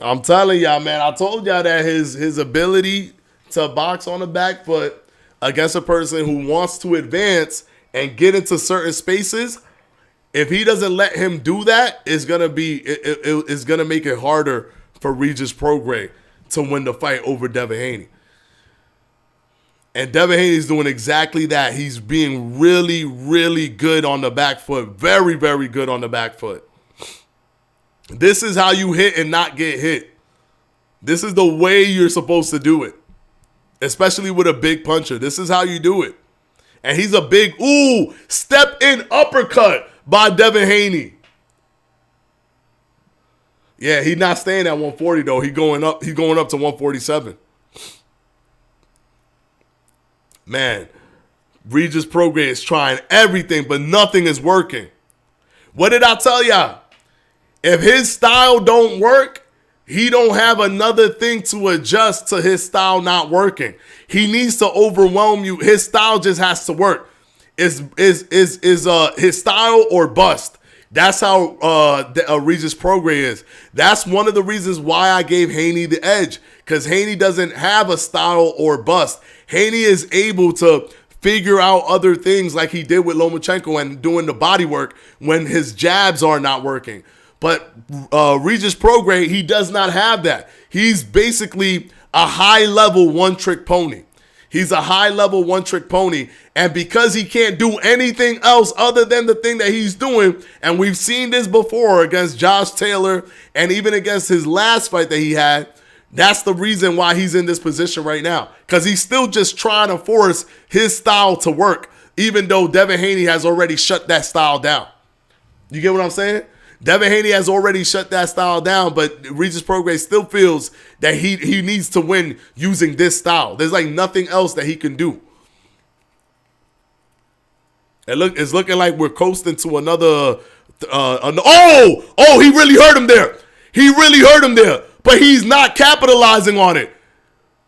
I'm telling y'all, man. I told y'all that his ability to box on the back foot against a person who wants to advance and get into certain spaces, if he doesn't let him do that, it's gonna make it harder for Regis Prograis to win the fight over Devin Haney. And Devin Haney's doing exactly that. He's being really, really good on the back foot. Very, very good on the back foot. This is how you hit and not get hit. This is the way you're supposed to do it. Especially with a big puncher. This is how you do it. And he's a big, step in uppercut by Devin Haney. Yeah, he's not staying at 140 though. He's going up to 147. Man, Regis Prograis is trying everything, but nothing is working. What did I tell y'all? If his style don't work, he don't have another thing to adjust to his style not working. He needs to overwhelm you. His style just has to work. Is his style or bust? That's how Regis Prograis is. That's one of the reasons why I gave Haney the edge, because Haney doesn't have a style or bust. Haney is able to figure out other things like he did with Lomachenko and doing the body work when his jabs are not working. But Regis Prograis, he does not have that. He's basically a high-level one-trick pony. He's a high-level one-trick pony. And because he can't do anything else other than the thing that he's doing, and we've seen this before against Josh Taylor and even against his last fight that he had, that's the reason why he's in this position right now. Because he's still just trying to force his style to work, even though Devin Haney has already shut that style down. You get what I'm saying? Devin Haney has already shut that style down, but Regis Prograis still feels that he needs to win using this style. There's like nothing else that he can do. It's looking like we're coasting to another. He really hurt him there. He really hurt him there, but he's not capitalizing on it.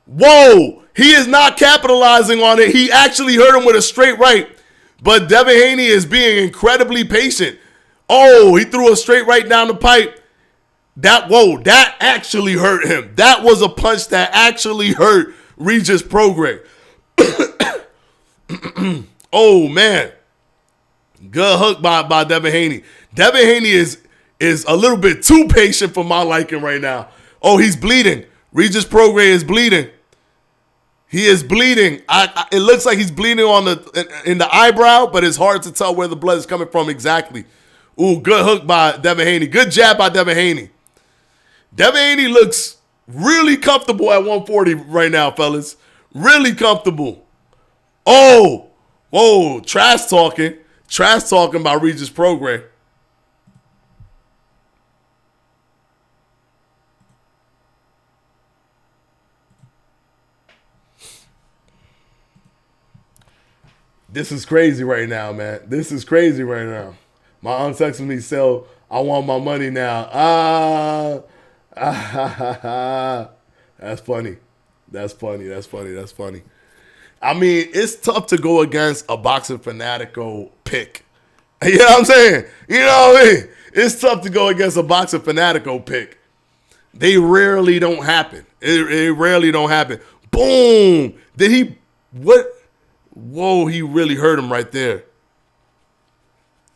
Whoa, he is not capitalizing on it. He actually hurt him with a straight right, but Devin Haney is being incredibly patient. Oh, he threw a straight right down the pipe. That actually hurt him. That was a punch that actually hurt Regis Prograis. Oh, man. Good hook by Devin Haney. Devin Haney is a little bit too patient for my liking right now. Oh, he's bleeding. Regis Prograis is bleeding. He is bleeding. It looks like he's bleeding in the eyebrow, but it's hard to tell where the blood is coming from exactly. Ooh, good hook by Devin Haney. Good jab by Devin Haney. Devin Haney looks really comfortable at 140 right now, fellas. Really comfortable. Oh, whoa, trash talking. Trash talking by Regis Prograis. This is crazy right now, man. This is crazy right now. My aunt texted me, so I want my money now. That's funny. That's funny. I mean, it's tough to go against a boxing Fanatico pick. You know what I'm saying? You know what I mean? It's tough to go against a boxing Fanatico pick. They rarely don't happen. It rarely don't happen. Boom! Whoa, he really hurt him right there.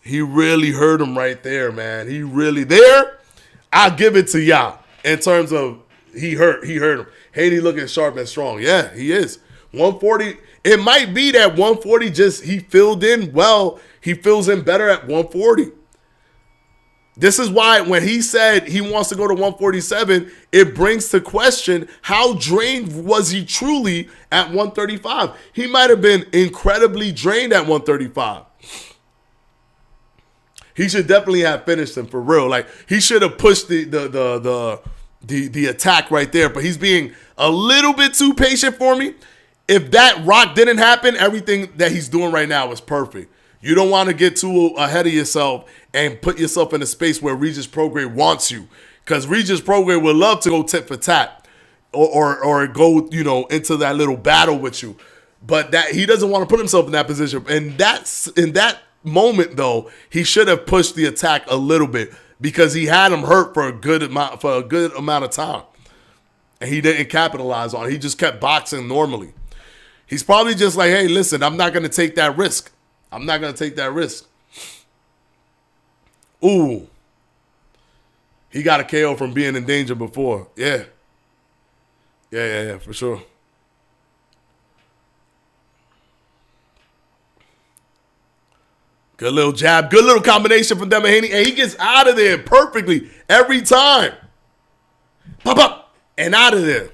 He really hurt him right there, man. I'll give it to y'all in terms of he hurt him. Haney looking sharp and strong. Yeah, he is. 140, it might be that 140 he filled in well. He fills in better at 140. This is why when he said he wants to go to 147, it brings to question how drained was he truly at 135. He might have been incredibly drained at 135. He should definitely have finished him for real. Like, he should have pushed the attack right there. But he's being a little bit too patient for me. If that rock didn't happen, everything that he's doing right now is perfect. You don't want to get too ahead of yourself and put yourself in a space where Regis Prograis wants you. Because Regis Prograis would love to go tit for tat or go, into that little battle with you. But that he doesn't want to put himself in that position. And in that moment, though, he should have pushed the attack a little bit because he had him hurt for a good amount of time. And he didn't capitalize on it. He just kept boxing normally. He's probably just like, hey, listen, I'm not going to take that risk. I'm not going to take that risk. Ooh. He got a KO from being in danger before. Yeah. Yeah, for sure. Good little jab. Good little combination from Devin Haney. And he gets out of there perfectly every time. Pop up and out of there.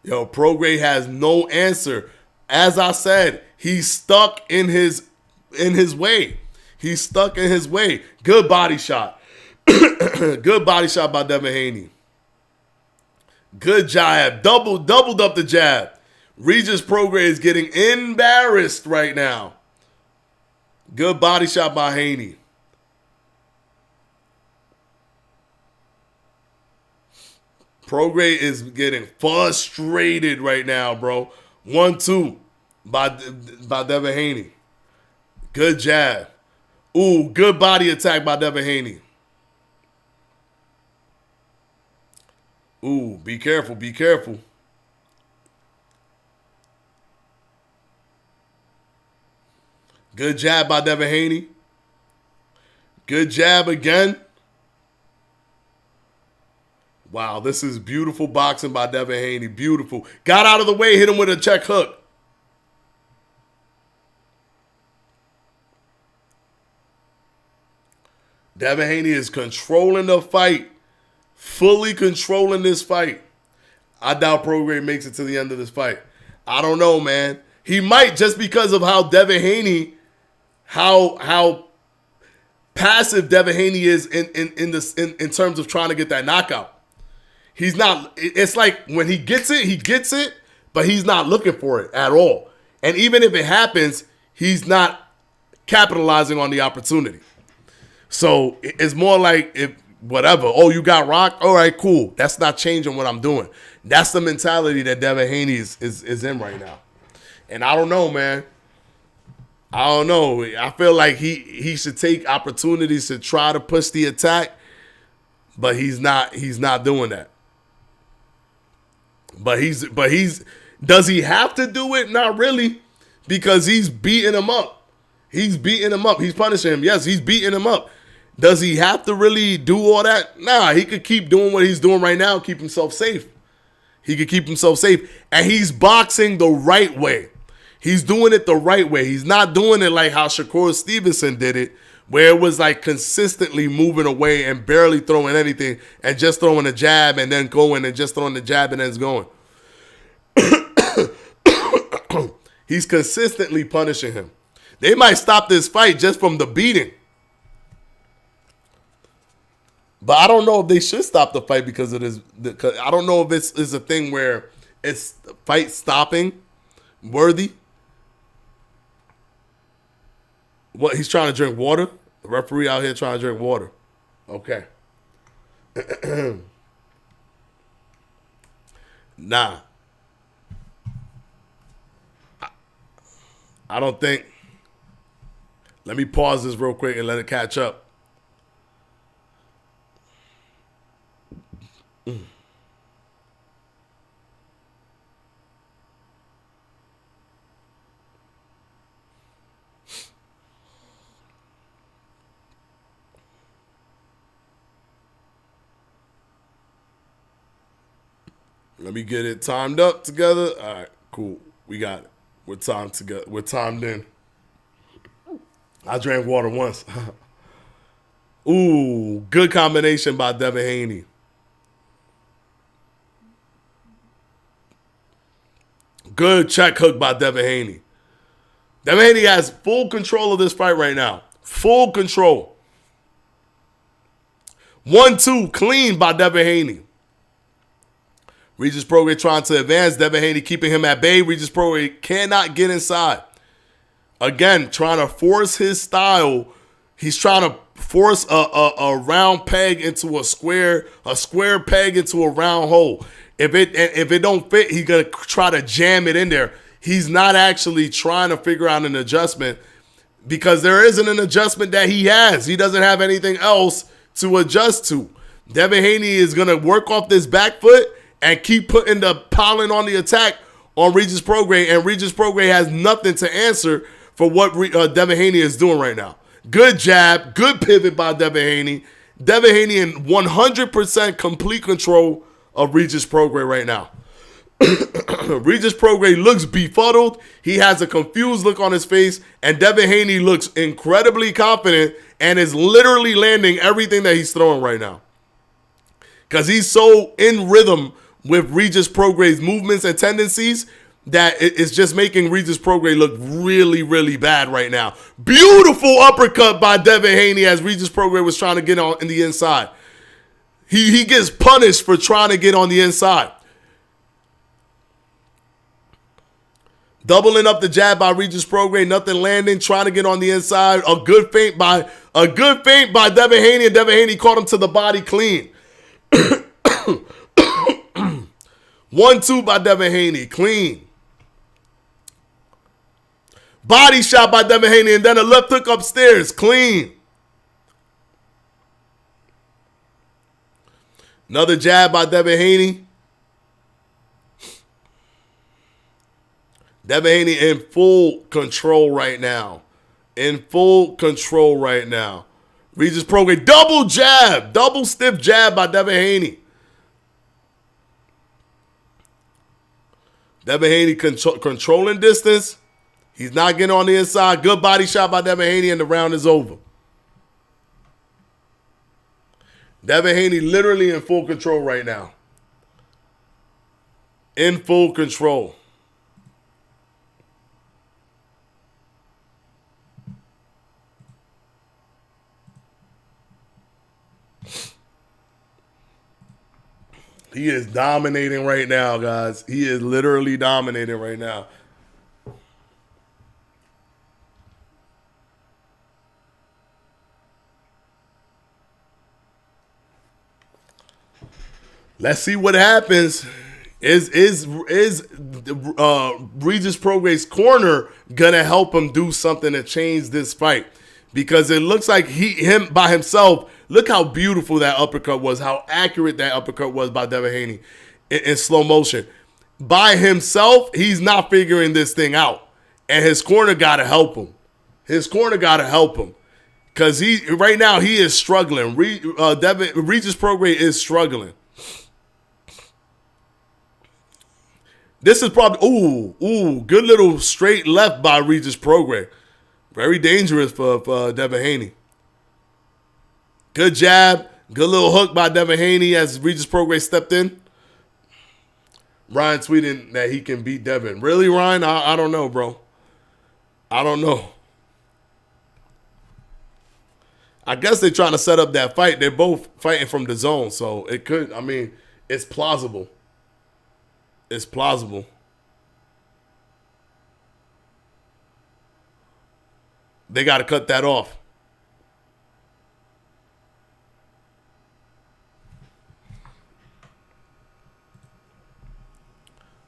Yo, Prograis has no answer. As I said, he's stuck in his way. He's stuck in his way. Good body shot. Good body shot by Devin Haney. Good jab. Doubled up the jab. Regis Prograis is getting embarrassed right now. Good body shot by Haney. Prograis is getting frustrated right now, bro. 1-2 by Devin Haney. Good jab. Ooh, good body attack by Devin Haney. Ooh, be careful, be careful. Good jab by Devin Haney. Good jab again. Wow, this is beautiful boxing by Devin Haney. Beautiful. Got out of the way, hit him with a check hook. Devin Haney is controlling the fight. Fully controlling this fight. I doubt Prograis makes it to the end of this fight. I don't know, man. He might, just because of how Devin Haney, how passive Devin Haney is in terms of trying to get that knockout. He's not, it's like when he gets it, but he's not looking for it at all. And even if it happens, he's not capitalizing on the opportunity. So it's more like, if whatever, oh, you got rocked? All right, cool. That's not changing what I'm doing. That's the mentality that Devin Haney is in right now. And I don't know, man. I don't know. I feel like he should take opportunities to try to push the attack, but he's not doing that. But does he have to do it? Not really, because he's beating him up. He's beating him up. He's punishing him. Yes, he's beating him up. Does he have to really do all that? Nah, he could keep doing what he's doing right now, keep himself safe. He could keep himself safe. And he's boxing the right way. He's doing it the right way. He's not doing it like how Shakur Stevenson did it, where it was like consistently moving away and barely throwing anything and just throwing a jab and then going and just throwing the jab and then it's going. He's consistently punishing him. They might stop this fight just from the beating. But I don't know if they should stop the fight because it is. I don't know if it's a thing where it's fight stopping worthy. What, he's trying to drink water? The referee out here trying to drink water. Okay. Nah. I don't think. Let me pause this real quick and let it catch up. Let me get it timed up together. All right, cool. We got it. We're timed together. We're timed in. I drank water once. Ooh, good combination by Devin Haney. Good check hook by Devin Haney. Devin Haney has full control of this fight right now. Full control. 1-2 clean by Devin Haney. Regis Prograis trying to advance. Devin Haney keeping him at bay. Regis Prograis cannot get inside. Again, trying to force his style. He's trying to force a round peg into a square peg into a round hole. If it don't fit, he's gonna try to jam it in there. he's not actually trying to figure out an adjustment because there isn't an adjustment that he has. He doesn't have anything else to adjust to. Devin Haney is going to work off this back foot and keep putting the piling on the attack on Regis Prograis, and Regis Prograis has nothing to answer for what Devin Haney is doing right now. Good jab, good pivot by Devin Haney. Devin Haney in 100% complete control of Regis Prograis right now. Regis Prograis looks befuddled. He has a confused look on his face, and Devin Haney looks incredibly confident and is literally landing everything that he's throwing right now. Because he's so in rhythm with Regis Prograis' movements and tendencies that it's just making Regis Prograis look really, really bad right now. Beautiful uppercut by Devin Haney as Regis Prograis was trying to get on in the inside. He gets punished for trying to get on the inside. Doubling up the jab by Regis Prograis, nothing landing, trying to get on the inside. A good feint by Devin Haney, and Devin Haney caught him to the body clean. 1-2 by Devin Haney, clean. Body shot by Devin Haney, and then a left hook upstairs, clean. Another jab by Devin Haney. Devin Haney in full control right now. In full control right now. Regis Prograis, double jab. Double stiff jab by Devin Haney. Devin Haney controlling distance. He's not getting on the inside. Good body shot by Devin Haney, and the round is over. Devin Haney literally in full control right now. In full control. He is dominating right now, guys. He is literally dominating right now. Let's see what happens. Is Regis Prograis' corner gonna help him do something to change this fight? Because it looks like him by himself. Look how beautiful that uppercut was, how accurate that uppercut was by Devin Haney in slow motion. By himself, he's not figuring this thing out. And his corner got to help him. His corner got to help him. Because right now he is struggling. Regis Prograis is struggling. This is probably, good little straight left by Regis Prograis. Very dangerous for Devin Haney. Good jab. Good little hook by Devin Haney as Regis Prograis stepped in. Ryan tweeting that he can beat Devin. Really, Ryan? I don't know, bro. I don't know. I guess they're trying to set up that fight. They're both fighting from the zone, so it could, it's plausible. It's plausible. They got to cut that off.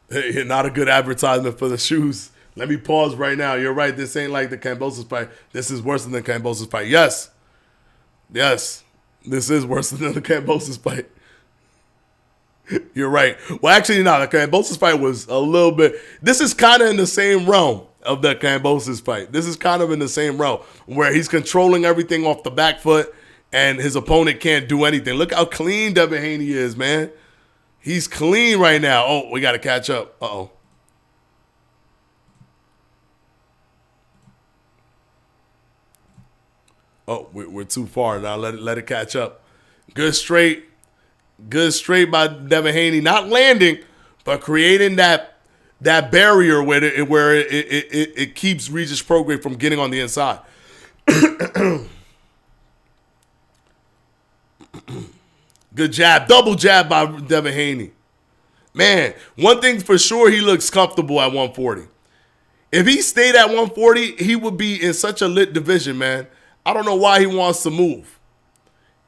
Hey, not a good advertisement for the shoes. Let me pause right now. You're right. This ain't like the Kambosos fight. This is worse than the Kambosos fight. Yes. Yes. This is worse than the Kambosos fight. You're right. Well, actually, no. The Kambosos fight was a little bit. This is kind of in the same realm of the Kambosos fight. This is kind of in the same realm where he's controlling everything off the back foot and his opponent can't do anything. Look how clean Devin Haney is, man. He's clean right now. Oh, we got to catch up. Uh-oh. Oh, we're too far now. Let it catch up. Good straight by Devin Haney. Not landing, but creating that barrier where it keeps Regis Prograis from getting on the inside. Good jab. Double jab by Devin Haney. Man, one thing for sure, he looks comfortable at 140. If he stayed at 140, he would be in such a lit division, man. I don't know why he wants to move.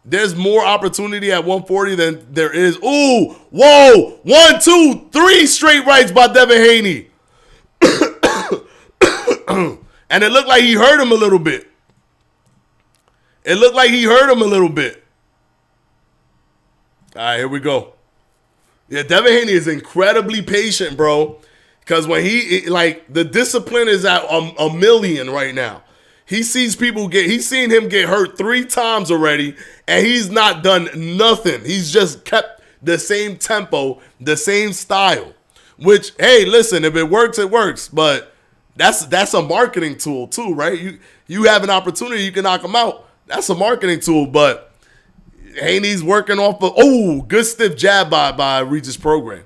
There's more opportunity at 140 than there is. Ooh, whoa, 1, 2, 3 straight rights by Devin Haney. And it looked like he hurt him a little bit. All right, here we go. Yeah, Devin Haney is incredibly patient, bro. Because when the discipline is at a million right now. He's seen him get hurt 3 times already, and he's not done nothing. He's just kept the same tempo, the same style. Which, hey, listen, if it works, it works. But that's a marketing tool too, right? You have an opportunity, you can knock him out. That's a marketing tool. But Haney's working off of good stiff jab by Regis Prograis.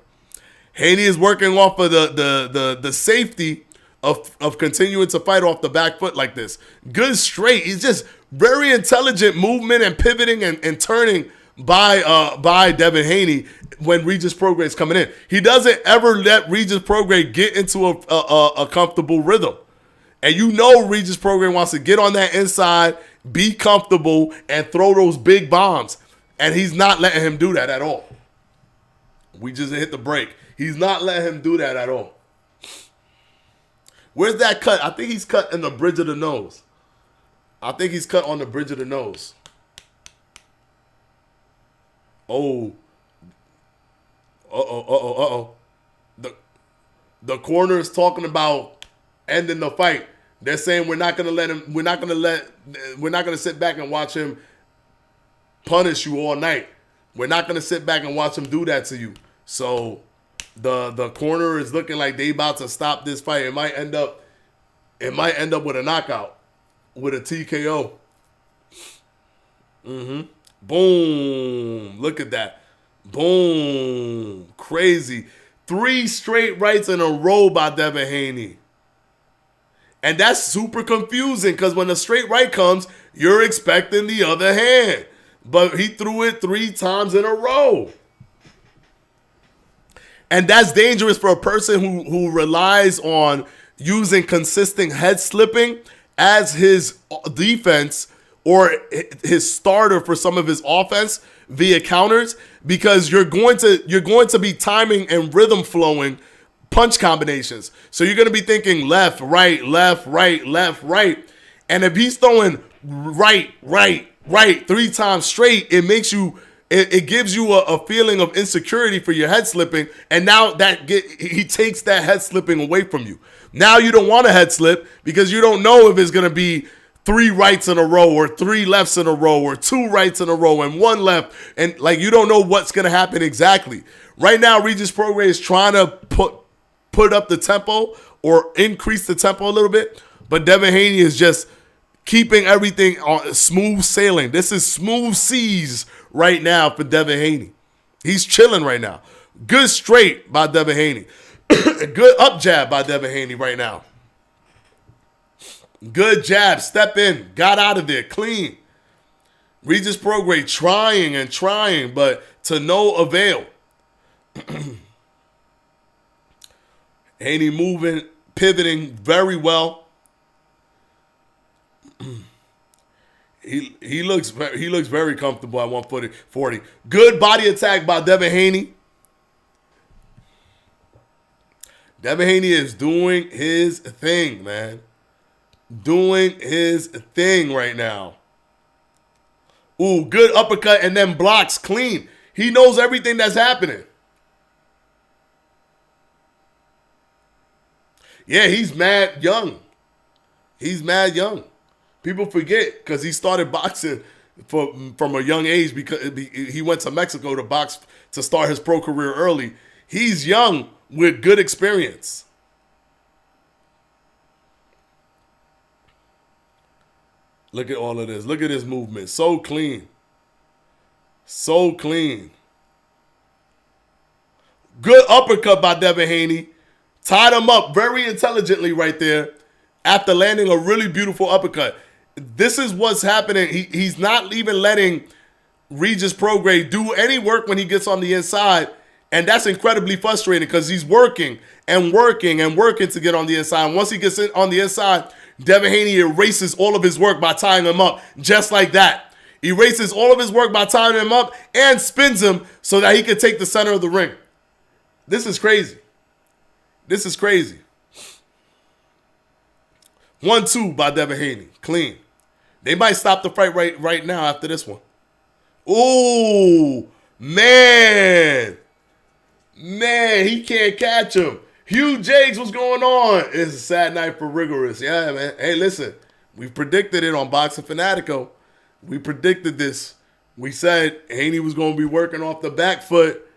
Haney is working off of the safety of continuing to fight off the back foot like this. Good straight. He's just very intelligent movement and pivoting and turning by Devin Haney when Regis Prograis is coming in. He doesn't ever let Regis Prograis get into a comfortable rhythm. And you know Regis Prograis wants to get on that inside, be comfortable, and throw those big bombs. And he's not letting him do that at all. We just hit the break. He's not letting him do that at all. Where's that cut? I think he's cut in the bridge of the nose. I think he's cut on the bridge of the nose. Oh. The corner is talking about ending the fight. They're saying we're not gonna sit back and watch him punish you all night. We're not gonna sit back and watch him do that to you. So the corner is looking like they about to stop this fight. It might end up with a knockout, with a TKO. Boom. Look at that. Boom. Crazy. 3 straight rights in a row by Devin Haney. And that's super confusing because when a straight right comes, you're expecting the other hand. But he threw it 3 times in a row. And that's dangerous for a person who relies on using consistent head slipping as his defense or his starter for some of his offense via counters, because you're going to be timing and rhythm flowing punch combinations. So you're going to be thinking left, right, left, right, left, right. And if he's throwing right 3 times straight, it gives you a feeling of insecurity for your head slipping, and now he takes that head slipping away from you. Now you don't want a head slip because you don't know if it's going to be 3 rights in a row or 3 lefts in a row or 2 rights in a row and 1 left, and you don't know what's going to happen exactly. Right now, Regis Prograis is trying to put up the tempo or increase the tempo a little bit, but Devin Haney is just keeping everything on smooth sailing. This is smooth seas right now for Devin Haney. He's chilling right now. Good straight by Devin Haney. Good up jab by Devin Haney right now. Good jab. Step in. Got out of there. Clean. Regis Prograis trying and trying, but to no avail. Haney moving, pivoting very well. He looks very comfortable at 140. Good body attack by Devin Haney. Devin Haney is doing his thing, man. Doing his thing right now. Ooh, good uppercut and then blocks clean. He knows everything that's happening. Yeah, he's mad young. People forget because he started boxing from a young age because he went to Mexico to box to start his pro career early. He's young with good experience. Look at all of this. Look at his movement. So clean. So clean. Good uppercut by Devin Haney. Tied him up very intelligently right there after landing a really beautiful uppercut. This is what's happening. He's not even letting Regis Prograis do any work when he gets on the inside. And that's incredibly frustrating because he's working and working and working to get on the inside. And once he gets on the inside, Devin Haney erases all of his work by tying him up just like that. Erases all of his work by tying him up and spins him so that he can take the center of the ring. This is crazy. This is crazy. 1-2 by Devin Haney. Clean. They might stop the fight right now after this one. Ooh, man. Man, he can't catch him. Hugh Jakes, what's going on? It's a sad night for Rigorous. Yeah, man. Hey, listen. We predicted it on Boxing Fanatico. We predicted this. We said Haney was going to be working off the back foot,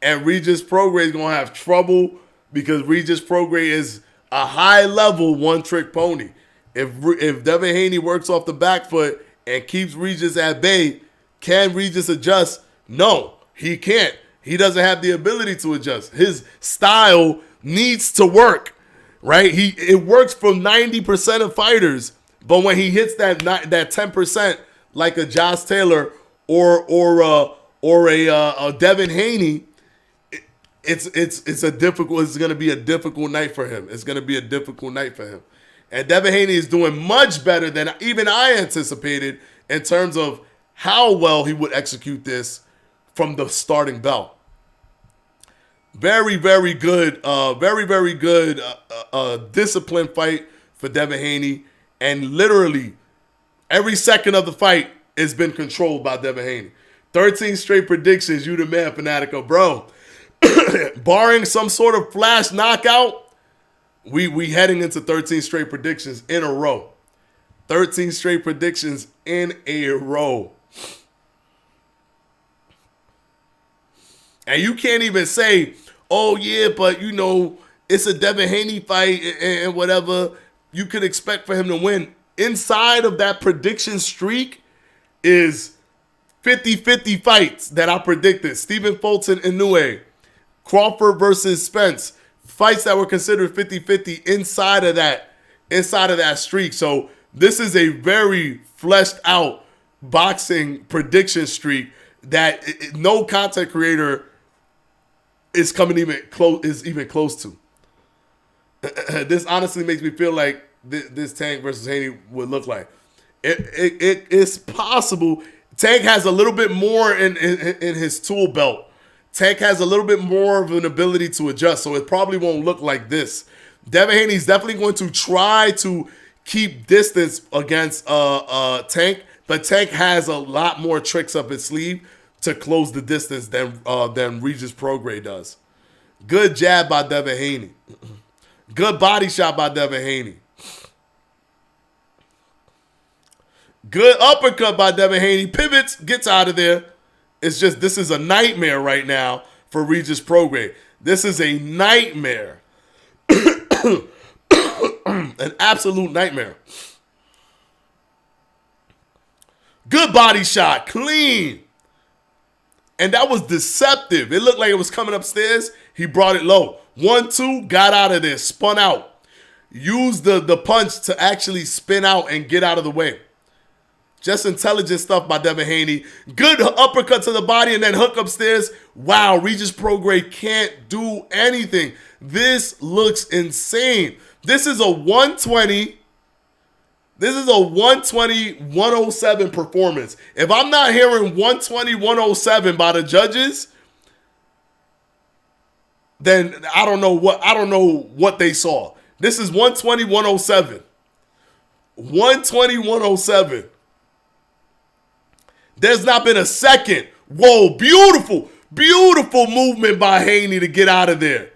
and Regis Prograis is going to have trouble because Regis Prograis is a high-level one-trick pony. If Devin Haney works off the back foot and keeps Regis at bay, can Regis adjust? No, he can't. He doesn't have the ability to adjust. His style needs to work, right? It works for 90% of fighters, but when he hits that 10%, like a Josh Taylor or a Devin Haney, it's going to be a difficult night for him. It's going to be a difficult night for him. And Devin Haney is doing much better than even I anticipated in terms of how well he would execute this from the starting belt. Very, very good, very good disciplined fight for Devin Haney. And literally every second of the fight has been controlled by Devin Haney. 13 straight predictions, you the man, Fanatico. Bro, barring some sort of flash knockout, we heading into 13 straight predictions in a row. 13 straight predictions in a row. And you can't even say, oh, yeah, but, you know, it's a Devin Haney fight and whatever. You could expect for him to win. Inside of that prediction streak is 50-50 fights that I predicted. Stephen Fulton Inoue, Crawford versus Spence. Fights that were considered 50-50 inside of that streak. So this is a very fleshed out boxing prediction streak that no content creator is even close to. This honestly makes me feel like this Tank versus Haney would look like. It's possible. Tank has a little bit more in his tool belt. Tank has a little bit more of an ability to adjust, so it probably won't look like this. Devin Haney's definitely going to try to keep distance against Tank, but Tank has a lot more tricks up his sleeve to close the distance than Regis Prograis does. Good jab by Devin Haney. Good body shot by Devin Haney. Good uppercut by Devin Haney. Pivots, gets out of there. It's just, this is a nightmare right now for Regis Prograis. This is a nightmare. An absolute nightmare. Good body shot. Clean. And that was deceptive. It looked like it was coming upstairs. He brought it low. 1-2, got out of there, spun out. Used the punch to actually spin out and get out of the way. Just intelligent stuff by Devin Haney. Good uppercut to the body and then hook upstairs. Wow, Regis Prograis can't do anything. This looks insane. This is a 120. This is a 120-107 performance. If I'm not hearing 120-107 by the judges, then I don't know what they saw. This is 120-107. 120-107. There's not been a second. Whoa, beautiful, beautiful movement by Haney to get out of there.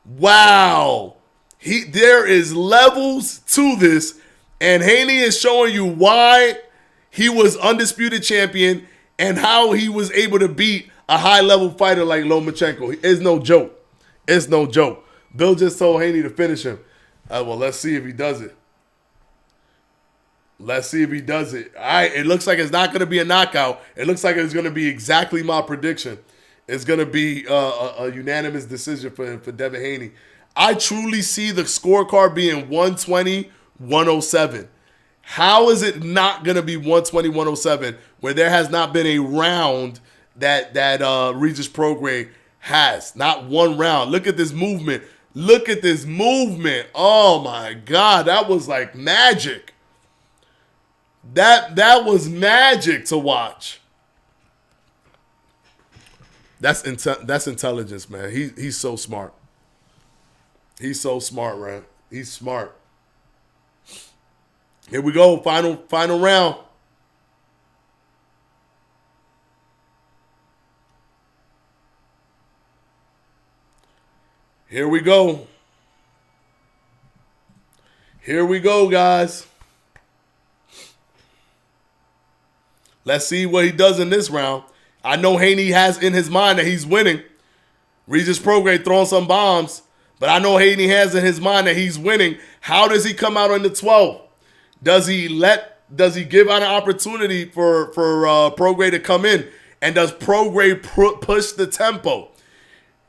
Wow. There is levels to this. And Haney is showing you why he was undisputed champion and how he was able to beat a high-level fighter like Lomachenko. It's no joke. It's no joke. Bill just told Haney to finish him. Well, let's see if he does it. Let's see if he does it. All right, it looks like it's not going to be a knockout. It looks like it's going to be exactly my prediction. It's going to be a unanimous decision for Devin Haney. I truly see the scorecard being 120-107. How is it not going to be 120-107 where there has not been a round that Regis Prograis has? Not one round. Look at this movement. Look at this movement. Oh, my God. That was like magic. That was magic to watch. That's intelligence, man. He's so smart. He's so smart, man. He's smart. Here we go. Final round. Here we go. Here we go, guys. Let's see what he does in this round. I know Haney has in his mind that he's winning. Regis Prograis throwing some bombs. But I know Haney has in his mind that he's winning. How does he come out on the 12th? Does he give out an opportunity for Prograis to come in? And does Prograis push the tempo?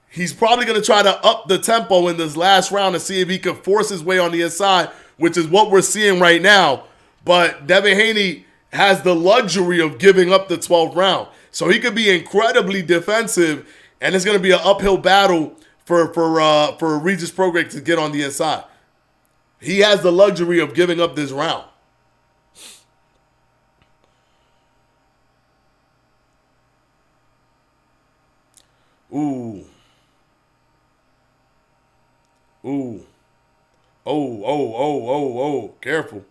He's probably going to try to up the tempo in this last round to see if he can force his way on the inside, which is what we're seeing right now. But Devin Haney has the luxury of giving up the 12th round. So he could be incredibly defensive, and it's going to be an uphill battle for Regis Prograis to get on the inside. He has the luxury of giving up this round. Ooh. Ooh. Oh. Careful.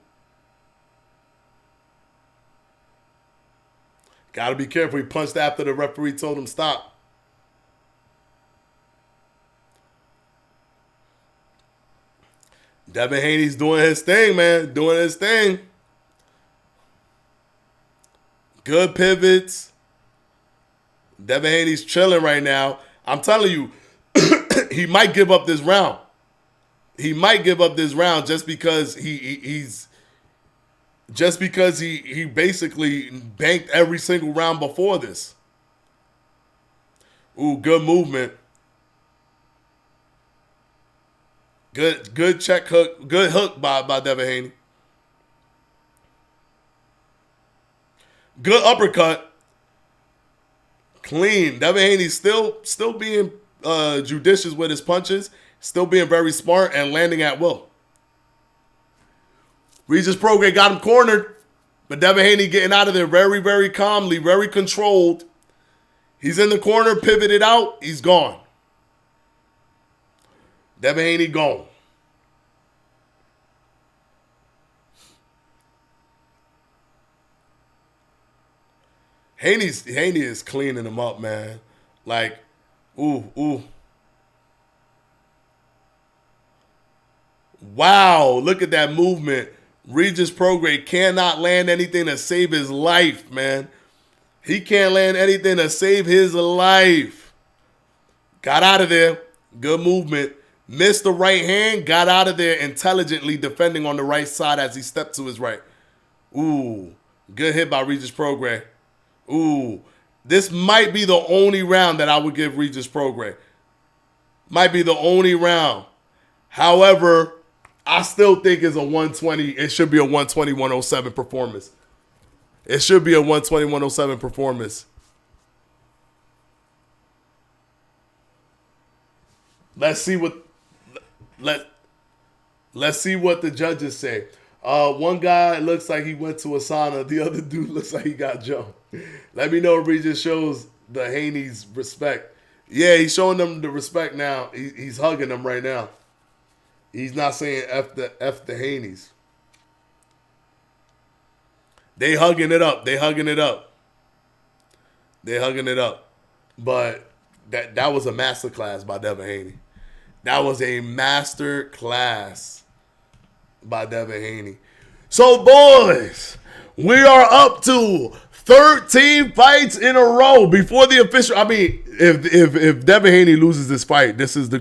Gotta be careful. He punched after the referee told him stop. Devin Haney's doing his thing, man. Doing his thing. Good pivots. Devin Haney's chilling right now. I'm telling you, he might give up this round. He might give up this round just because he basically banked every single round before this. Ooh, good movement. Good check hook. Good hook by Devin Haney. Good uppercut. Clean. Devin Haney still being judicious with his punches. Still being very smart and landing at will. Regis Prograis got him cornered, but Devin Haney getting out of there very, very calmly, very controlled. He's in the corner, pivoted out, he's gone. Devin Haney gone. Haney is cleaning him up, man. Like, ooh. Wow, look at that movement. Regis Prograis cannot land anything to save his life, man. He can't land anything to save his life. Got out of there. Good movement. Missed the right hand. Got out of there intelligently, defending on the right side as he stepped to his right. Ooh, good hit by Regis Prograis. Ooh, this might be the only round that I would give Regis Prograis. Might be the only round. However, I still think it's a 120. It should be a 120-107 performance. It should be a 120-107 performance. Let's see what the judges say. One guy looks like he went to a sauna. The other dude looks like he got jumped. Let me know if Regis shows the Haney's respect. Yeah, he's showing them the respect now. He's hugging them right now. He's not saying F the Haneys. They hugging it up. But that was a master class by Devin Haney. That was a master class by Devin Haney. So, boys, we are up to 13 fights in a row before the official. I mean, if Devin Haney loses this fight, this is the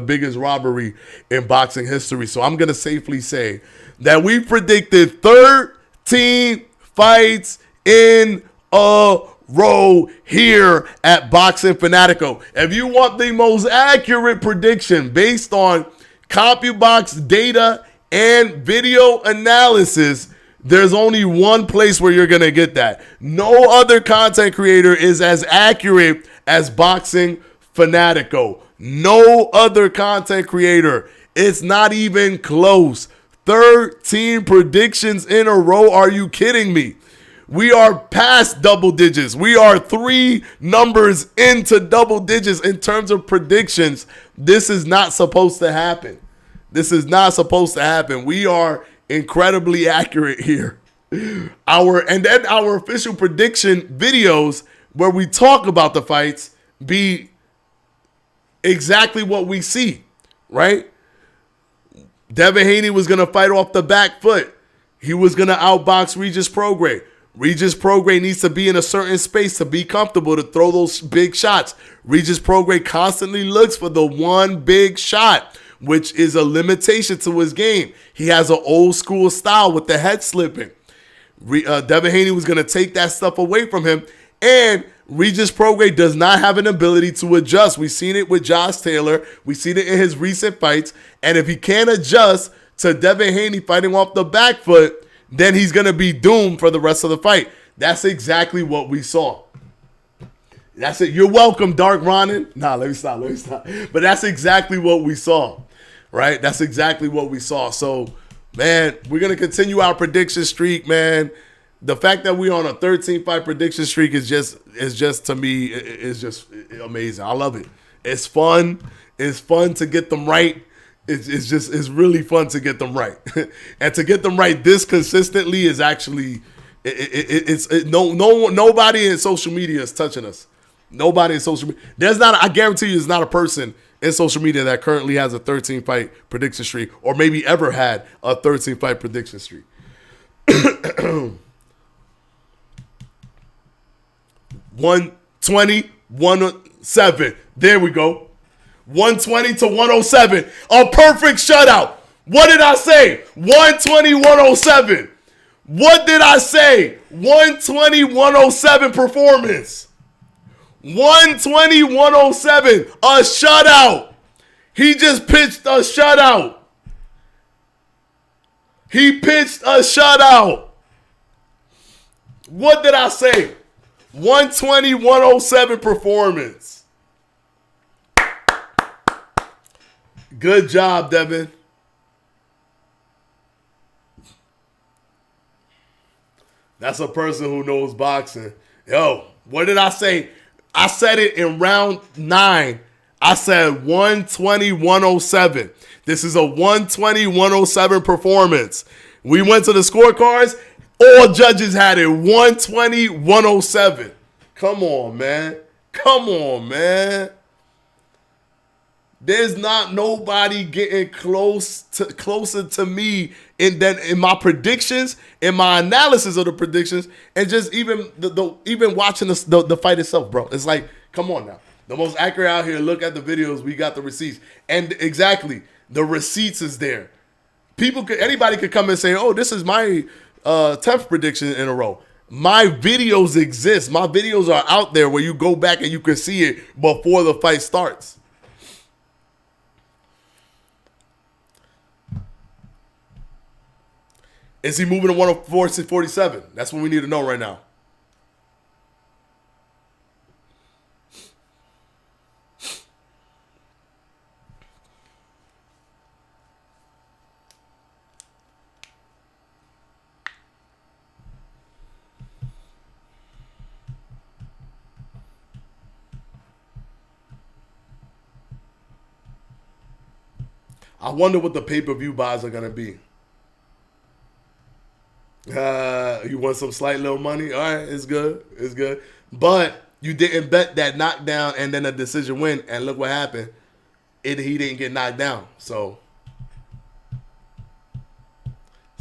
biggest robbery in boxing history. So I'm gonna safely say that we predicted 13 fights in a row here at Boxing Fanatico. If you want the most accurate prediction based on CompuBox data and video analysis, there's only one place where you're going to get that. No other content creator is as accurate as Boxing Fanatico. No other content creator. It's not even close. 13 predictions in a row. Are you kidding me? We are past double digits. We are 3 numbers into double digits in terms of predictions. This is not supposed to happen. We are incredibly accurate here. Our official prediction videos where we talk about the fights be exactly what we see, right? Devin Haney was going to fight off the back foot. He was going to outbox Regis Prograis. Regis Prograis needs to be in a certain space to be comfortable to throw those big shots. Regis Prograis constantly looks for the one big shot, which is a limitation to his game. He has an old school style with the head slipping. Devin Haney was going to take that stuff away from him, and Regis Prograis does not have an ability to adjust. We've seen it with Josh Taylor. We've seen it in his recent fights, and if he can't adjust to Devin Haney fighting off the back foot, then he's going to be doomed for the rest of the fight. That's exactly what we saw. That's it. You're welcome, Dark Ronin. Nah, let me stop. But that's exactly what we saw, right? That's exactly what we saw. So, man, we're going to continue our prediction streak, man. The fact that we're on a 13-fight prediction streak is just to me, is just amazing. I love it. It's fun. It's fun to get them right. It's really fun to get them right. And to get them right this consistently is actually, nobody in social media is touching us. Nobody in social media. I guarantee you there's not a person in social media that currently has a 13-fight prediction streak or maybe ever had a 13-fight prediction streak. 120, 107. There we go. 120 to 107. A perfect shutout. What did I say? 120, 107. What did I say? 120, 107 performance. 120, 107. A shutout. He just pitched a shutout. He pitched a shutout. What did I say? 120, 107 performance. Good job, Devin. That's a person who knows boxing. Yo, what did I say? I said it in round 9. I said 120, 107. This is a 120, 107 performance. We went to the scorecards. All judges had it 120, 107. Come on, man. Come on, man. There's not nobody getting closer to me in my predictions, in my analysis of the predictions, and just even even watching the fight itself, bro. It's like, come on now. The most accurate out here. Look at the videos. We got the receipts, and exactly the receipts is there. Anybody could come and say, "Oh, this is my 10th prediction in a row." My videos exist. My videos are out there where you go back and you can see it before the fight starts. Is he moving to 104 to 47? That's what we need to know right now. I wonder what the pay-per-view buys are going to be. You want some slight little money? All right, it's good. It's good. But you didn't bet that knockdown and then a decision win, and look what happened. He didn't get knocked down. So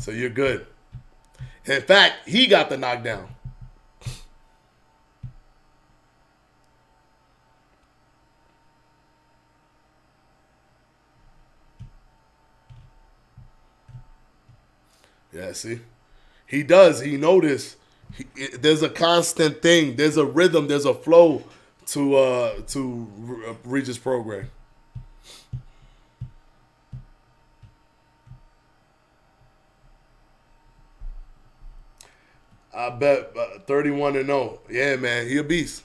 you're good. In fact, he got the knockdown. Yeah, see? He does. He noticed. There's a constant thing. There's a rhythm. There's a flow to Regis Prograis. I bet 31-0. Yeah, man, he a beast.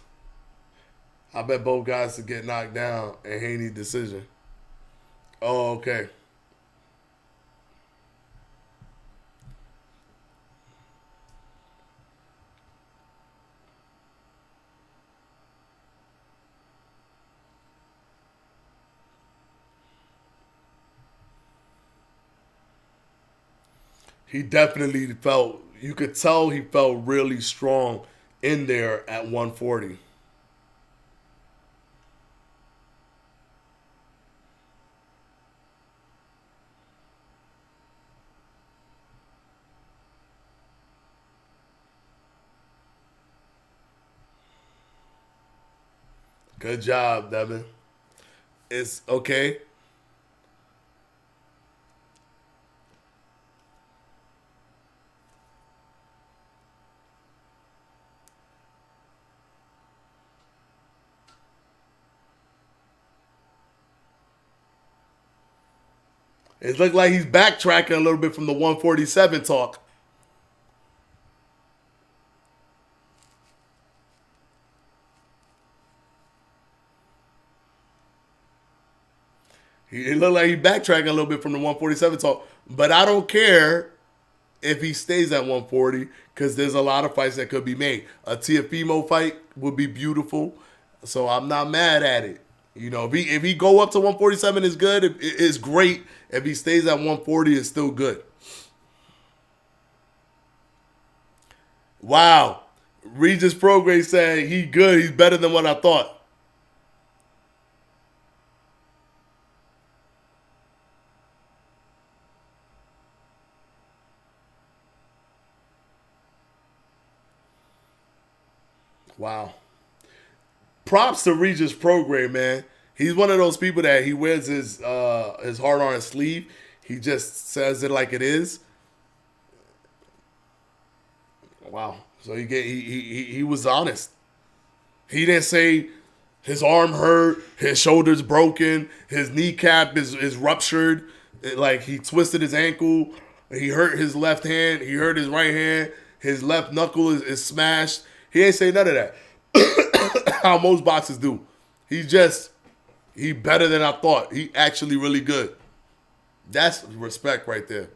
I bet both guys to get knocked down and Haney decision. Oh, okay. he definitely felt, you could tell he felt really strong in there at 140. Good job, Devin. It's okay. It looked like he's backtracking a little bit from the 147 talk. It looked like he's backtracking a little bit from the 147 talk. But I don't care if he stays at 140 because there's a lot of fights that could be made. A Tiafimo fight would be beautiful. So I'm not mad at it. You know, if he go up to 147 is good. It's great. If he stays at 140, it's still good. Wow. Regis Prograis said he good. He's better than what I thought. Wow. Props to Regis Prograis, man. He's one of those people that he wears his heart on his sleeve. He just says it like it is. Wow. So he was honest. He didn't say his arm hurt, his shoulder's broken, his kneecap is ruptured. Like he twisted his ankle, he hurt his left hand, he hurt his right hand, his left knuckle is smashed. He ain't say none of that. How most boxers do. He better than I thought. He actually really good. That's respect right there.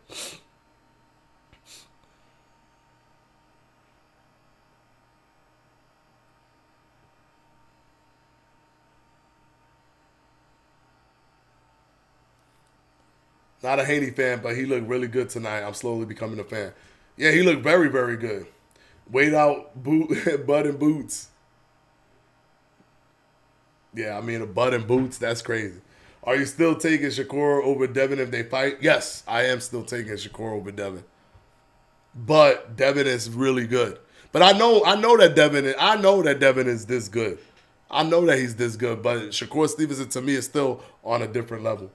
Not a Haney fan, but he looked really good tonight. I'm slowly becoming a fan. Yeah, he looked very, very good. Weighed out Bud and Boots. Yeah, I mean, a Bud and Boots, that's crazy. Are you still taking Shakur over Devin if they fight? Yes, I am still taking Shakur over Devin. But Devin is really good. But I know that Devin is this good. I know that he's this good, but Shakur Stevenson to me is still on a different level.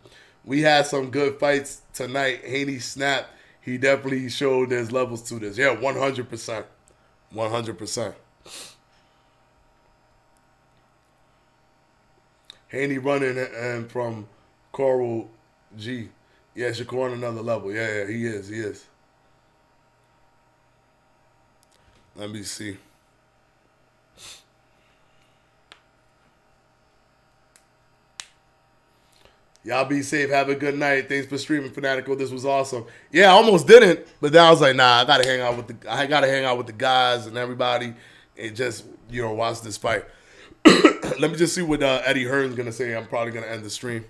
We had some good fights tonight. Haney snapped. He definitely showed there's levels to this. Yeah, 100%. 100%. Haney running and from Coral G. Yeah, Shakur on another level. Yeah, he is. He is. Let me see. Y'all be safe. Have a good night. Thanks for streaming, Fanatico. This was awesome. Yeah, I almost didn't, but then I was like, nah, I gotta hang out with the guys and everybody and just watch this fight. Let me just see what Eddie Hearn's gonna say. I'm probably gonna end the stream.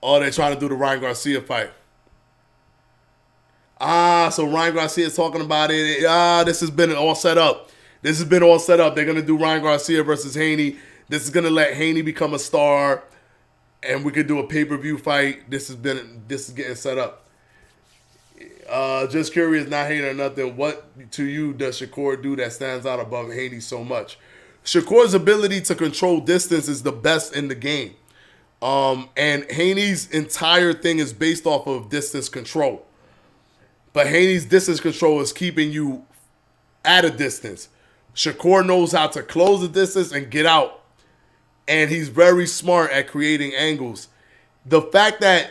Oh, they're trying to do the Ryan Garcia fight. So Ryan Garcia is talking about it. This has been all set up. They're gonna do Ryan Garcia versus Haney. This is gonna let Haney become a star, and we could do a pay-per-view fight. This is getting set up. Just curious, not hating or nothing. What to you does Shakur do that stands out above Haney so much? Shakur's ability to control distance is the best in the game, and Haney's entire thing is based off of distance control. But Haney's distance control is keeping you at a distance. Shakur knows how to close the distance and get out. And he's very smart at creating angles. The fact that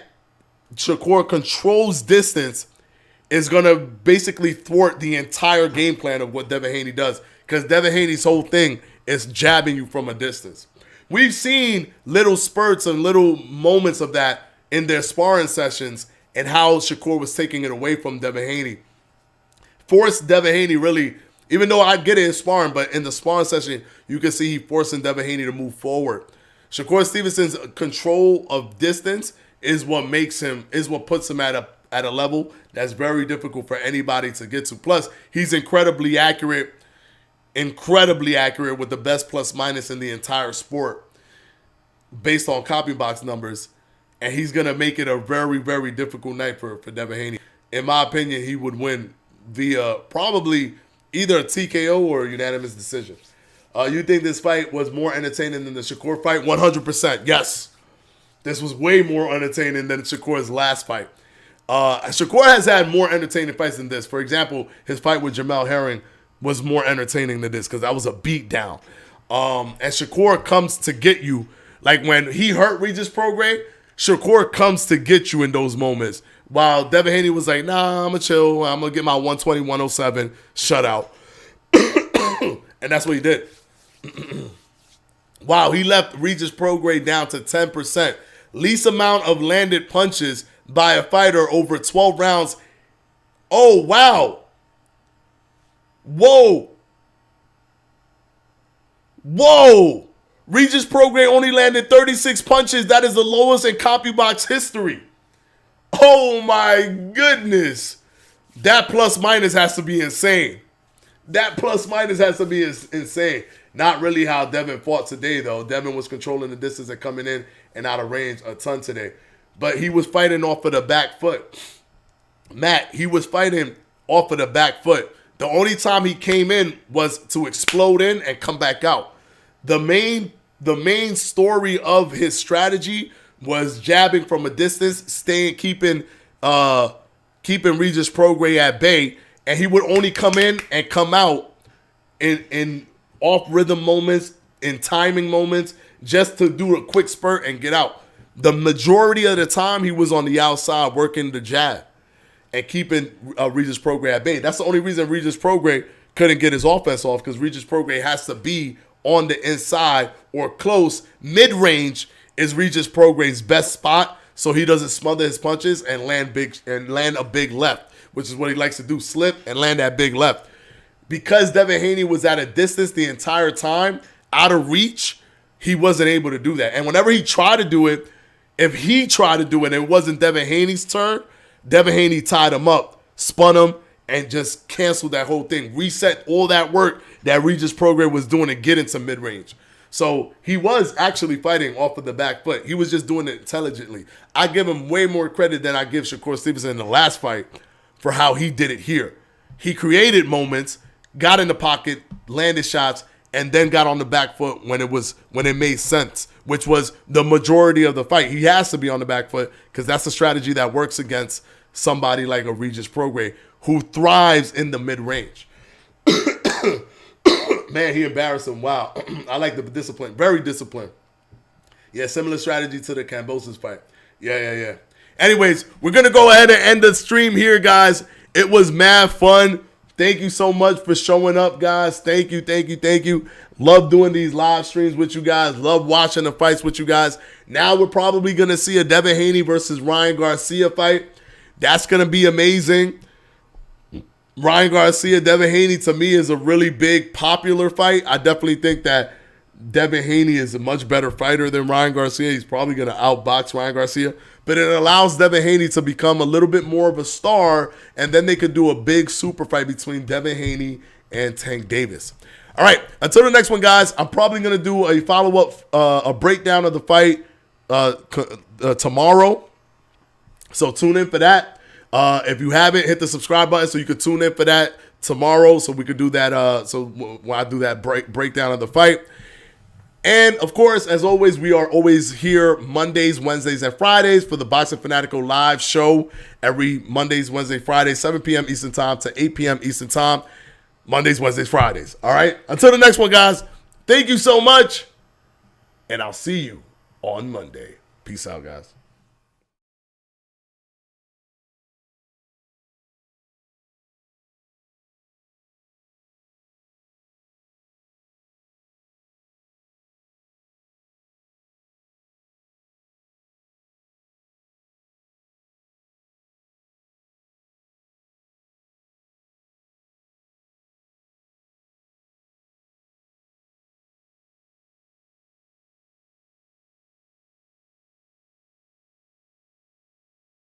Shakur controls distance is going to basically thwart the entire game plan of what Devin Haney does. Because Devin Haney's whole thing is jabbing you from a distance. We've seen little spurts and little moments of that in their sparring sessions and how Shakur was taking it away from Devin Haney. Forced Devin Haney really... Even though I get it in sparring, but in the sparring session, you can see he forcing Devin Haney to move forward. Shakur Stevenson's control of distance is what makes him, is what puts him at a level that's very difficult for anybody to get to. Plus, he's incredibly accurate with the best plus minus in the entire sport based on copy box numbers. And he's going to make it a very, very difficult night for Devin Haney. In my opinion, he would win via probably either a TKO or a unanimous decision. You think this fight was more entertaining than the Shakur fight? 100%, yes. This was way more entertaining than Shakur's last fight. Shakur has had more entertaining fights than this. For example, his fight with Jamel Herring was more entertaining than this because that was a beatdown. And Shakur comes to get you. Like when he hurt Regis Prograis, Shakur comes to get you in those moments. While Devin Haney was like, nah, I'm going to chill. I'm going to get my 120, 107 shutout. And that's what he did. Wow, he left Regis Prograis down to 10%. Least amount of landed punches by a fighter over 12 rounds. Oh, wow. Whoa. Whoa. Regis Prograis only landed 36 punches. That is the lowest in CompuBox history. Oh, my goodness. That plus minus has to be insane. That plus minus has to be insane. Not really how Devin fought today, though. Devin was controlling the distance and coming in and out of range a ton today. But he was fighting off of the back foot. Matt, he was fighting off of the back foot. The only time he came in was to explode in and come back out. The main story of his strategy was jabbing from a distance, keeping Regis Prograis at bay, and he would only come in and come out in off-rhythm moments, in timing moments, just to do a quick spurt and get out. The majority of the time, he was on the outside working the jab and keeping Regis Prograis at bay. That's the only reason Regis Prograis couldn't get his offense off, because Regis Prograis has to be on the inside or close. Mid-range is Regis Prograis' best spot, so he doesn't smother his punches and land a big left, which is what he likes to do, slip and land that big left. Because Devin Haney was at a distance the entire time, out of reach, he wasn't able to do that. And whenever he tried to do it, if he tried to do it and it wasn't Devin Haney's turn, Devin Haney tied him up, spun him, and just canceled that whole thing. Reset all that work that Regis Prograis was doing to get into mid-range. So he was actually fighting off of the back foot. He was just doing it intelligently. I give him way more credit than I give Shakur Stevenson in the last fight for how he did it here. He created moments, got in the pocket, landed shots, and then got on the back foot when it made sense, which was the majority of the fight. He has to be on the back foot because that's a strategy that works against somebody like a Regis Prograis who thrives in the mid-range. Man, he embarrassed him. Wow. I like the discipline. Very disciplined. Yeah, similar strategy to the Kambosos fight. Yeah. Anyways, we're going to go ahead and end the stream here, guys. It was mad fun. Thank you so much for showing up, guys. Thank you. Love doing these live streams with you guys. Love watching the fights with you guys. Now we're probably going to see a Devin Haney versus Ryan Garcia fight. That's going to be amazing. Ryan Garcia, Devin Haney, to me, is a really big, popular fight. I definitely think that Devin Haney is a much better fighter than Ryan Garcia. He's probably going to outbox Ryan Garcia. But it allows Devin Haney to become a little bit more of a star, and then they could do a big super fight between Devin Haney and Tank Davis. All right, until the next one, guys, I'm probably going to do a follow-up, a breakdown of the fight tomorrow. So tune in for that. If you haven't, hit the subscribe button so you can tune in for that tomorrow, so we could do that. So when I do that breakdown of the fight. And of course, as always, we are always here Mondays, Wednesdays, and Fridays for the Boxing Fanatico live show every Mondays, Wednesdays, Fridays, 7 p.m. Eastern Time to 8 p.m. Eastern Time. Mondays, Wednesdays, Fridays. All right. Until the next one, guys. Thank you so much, and I'll see you on Monday. Peace out, guys.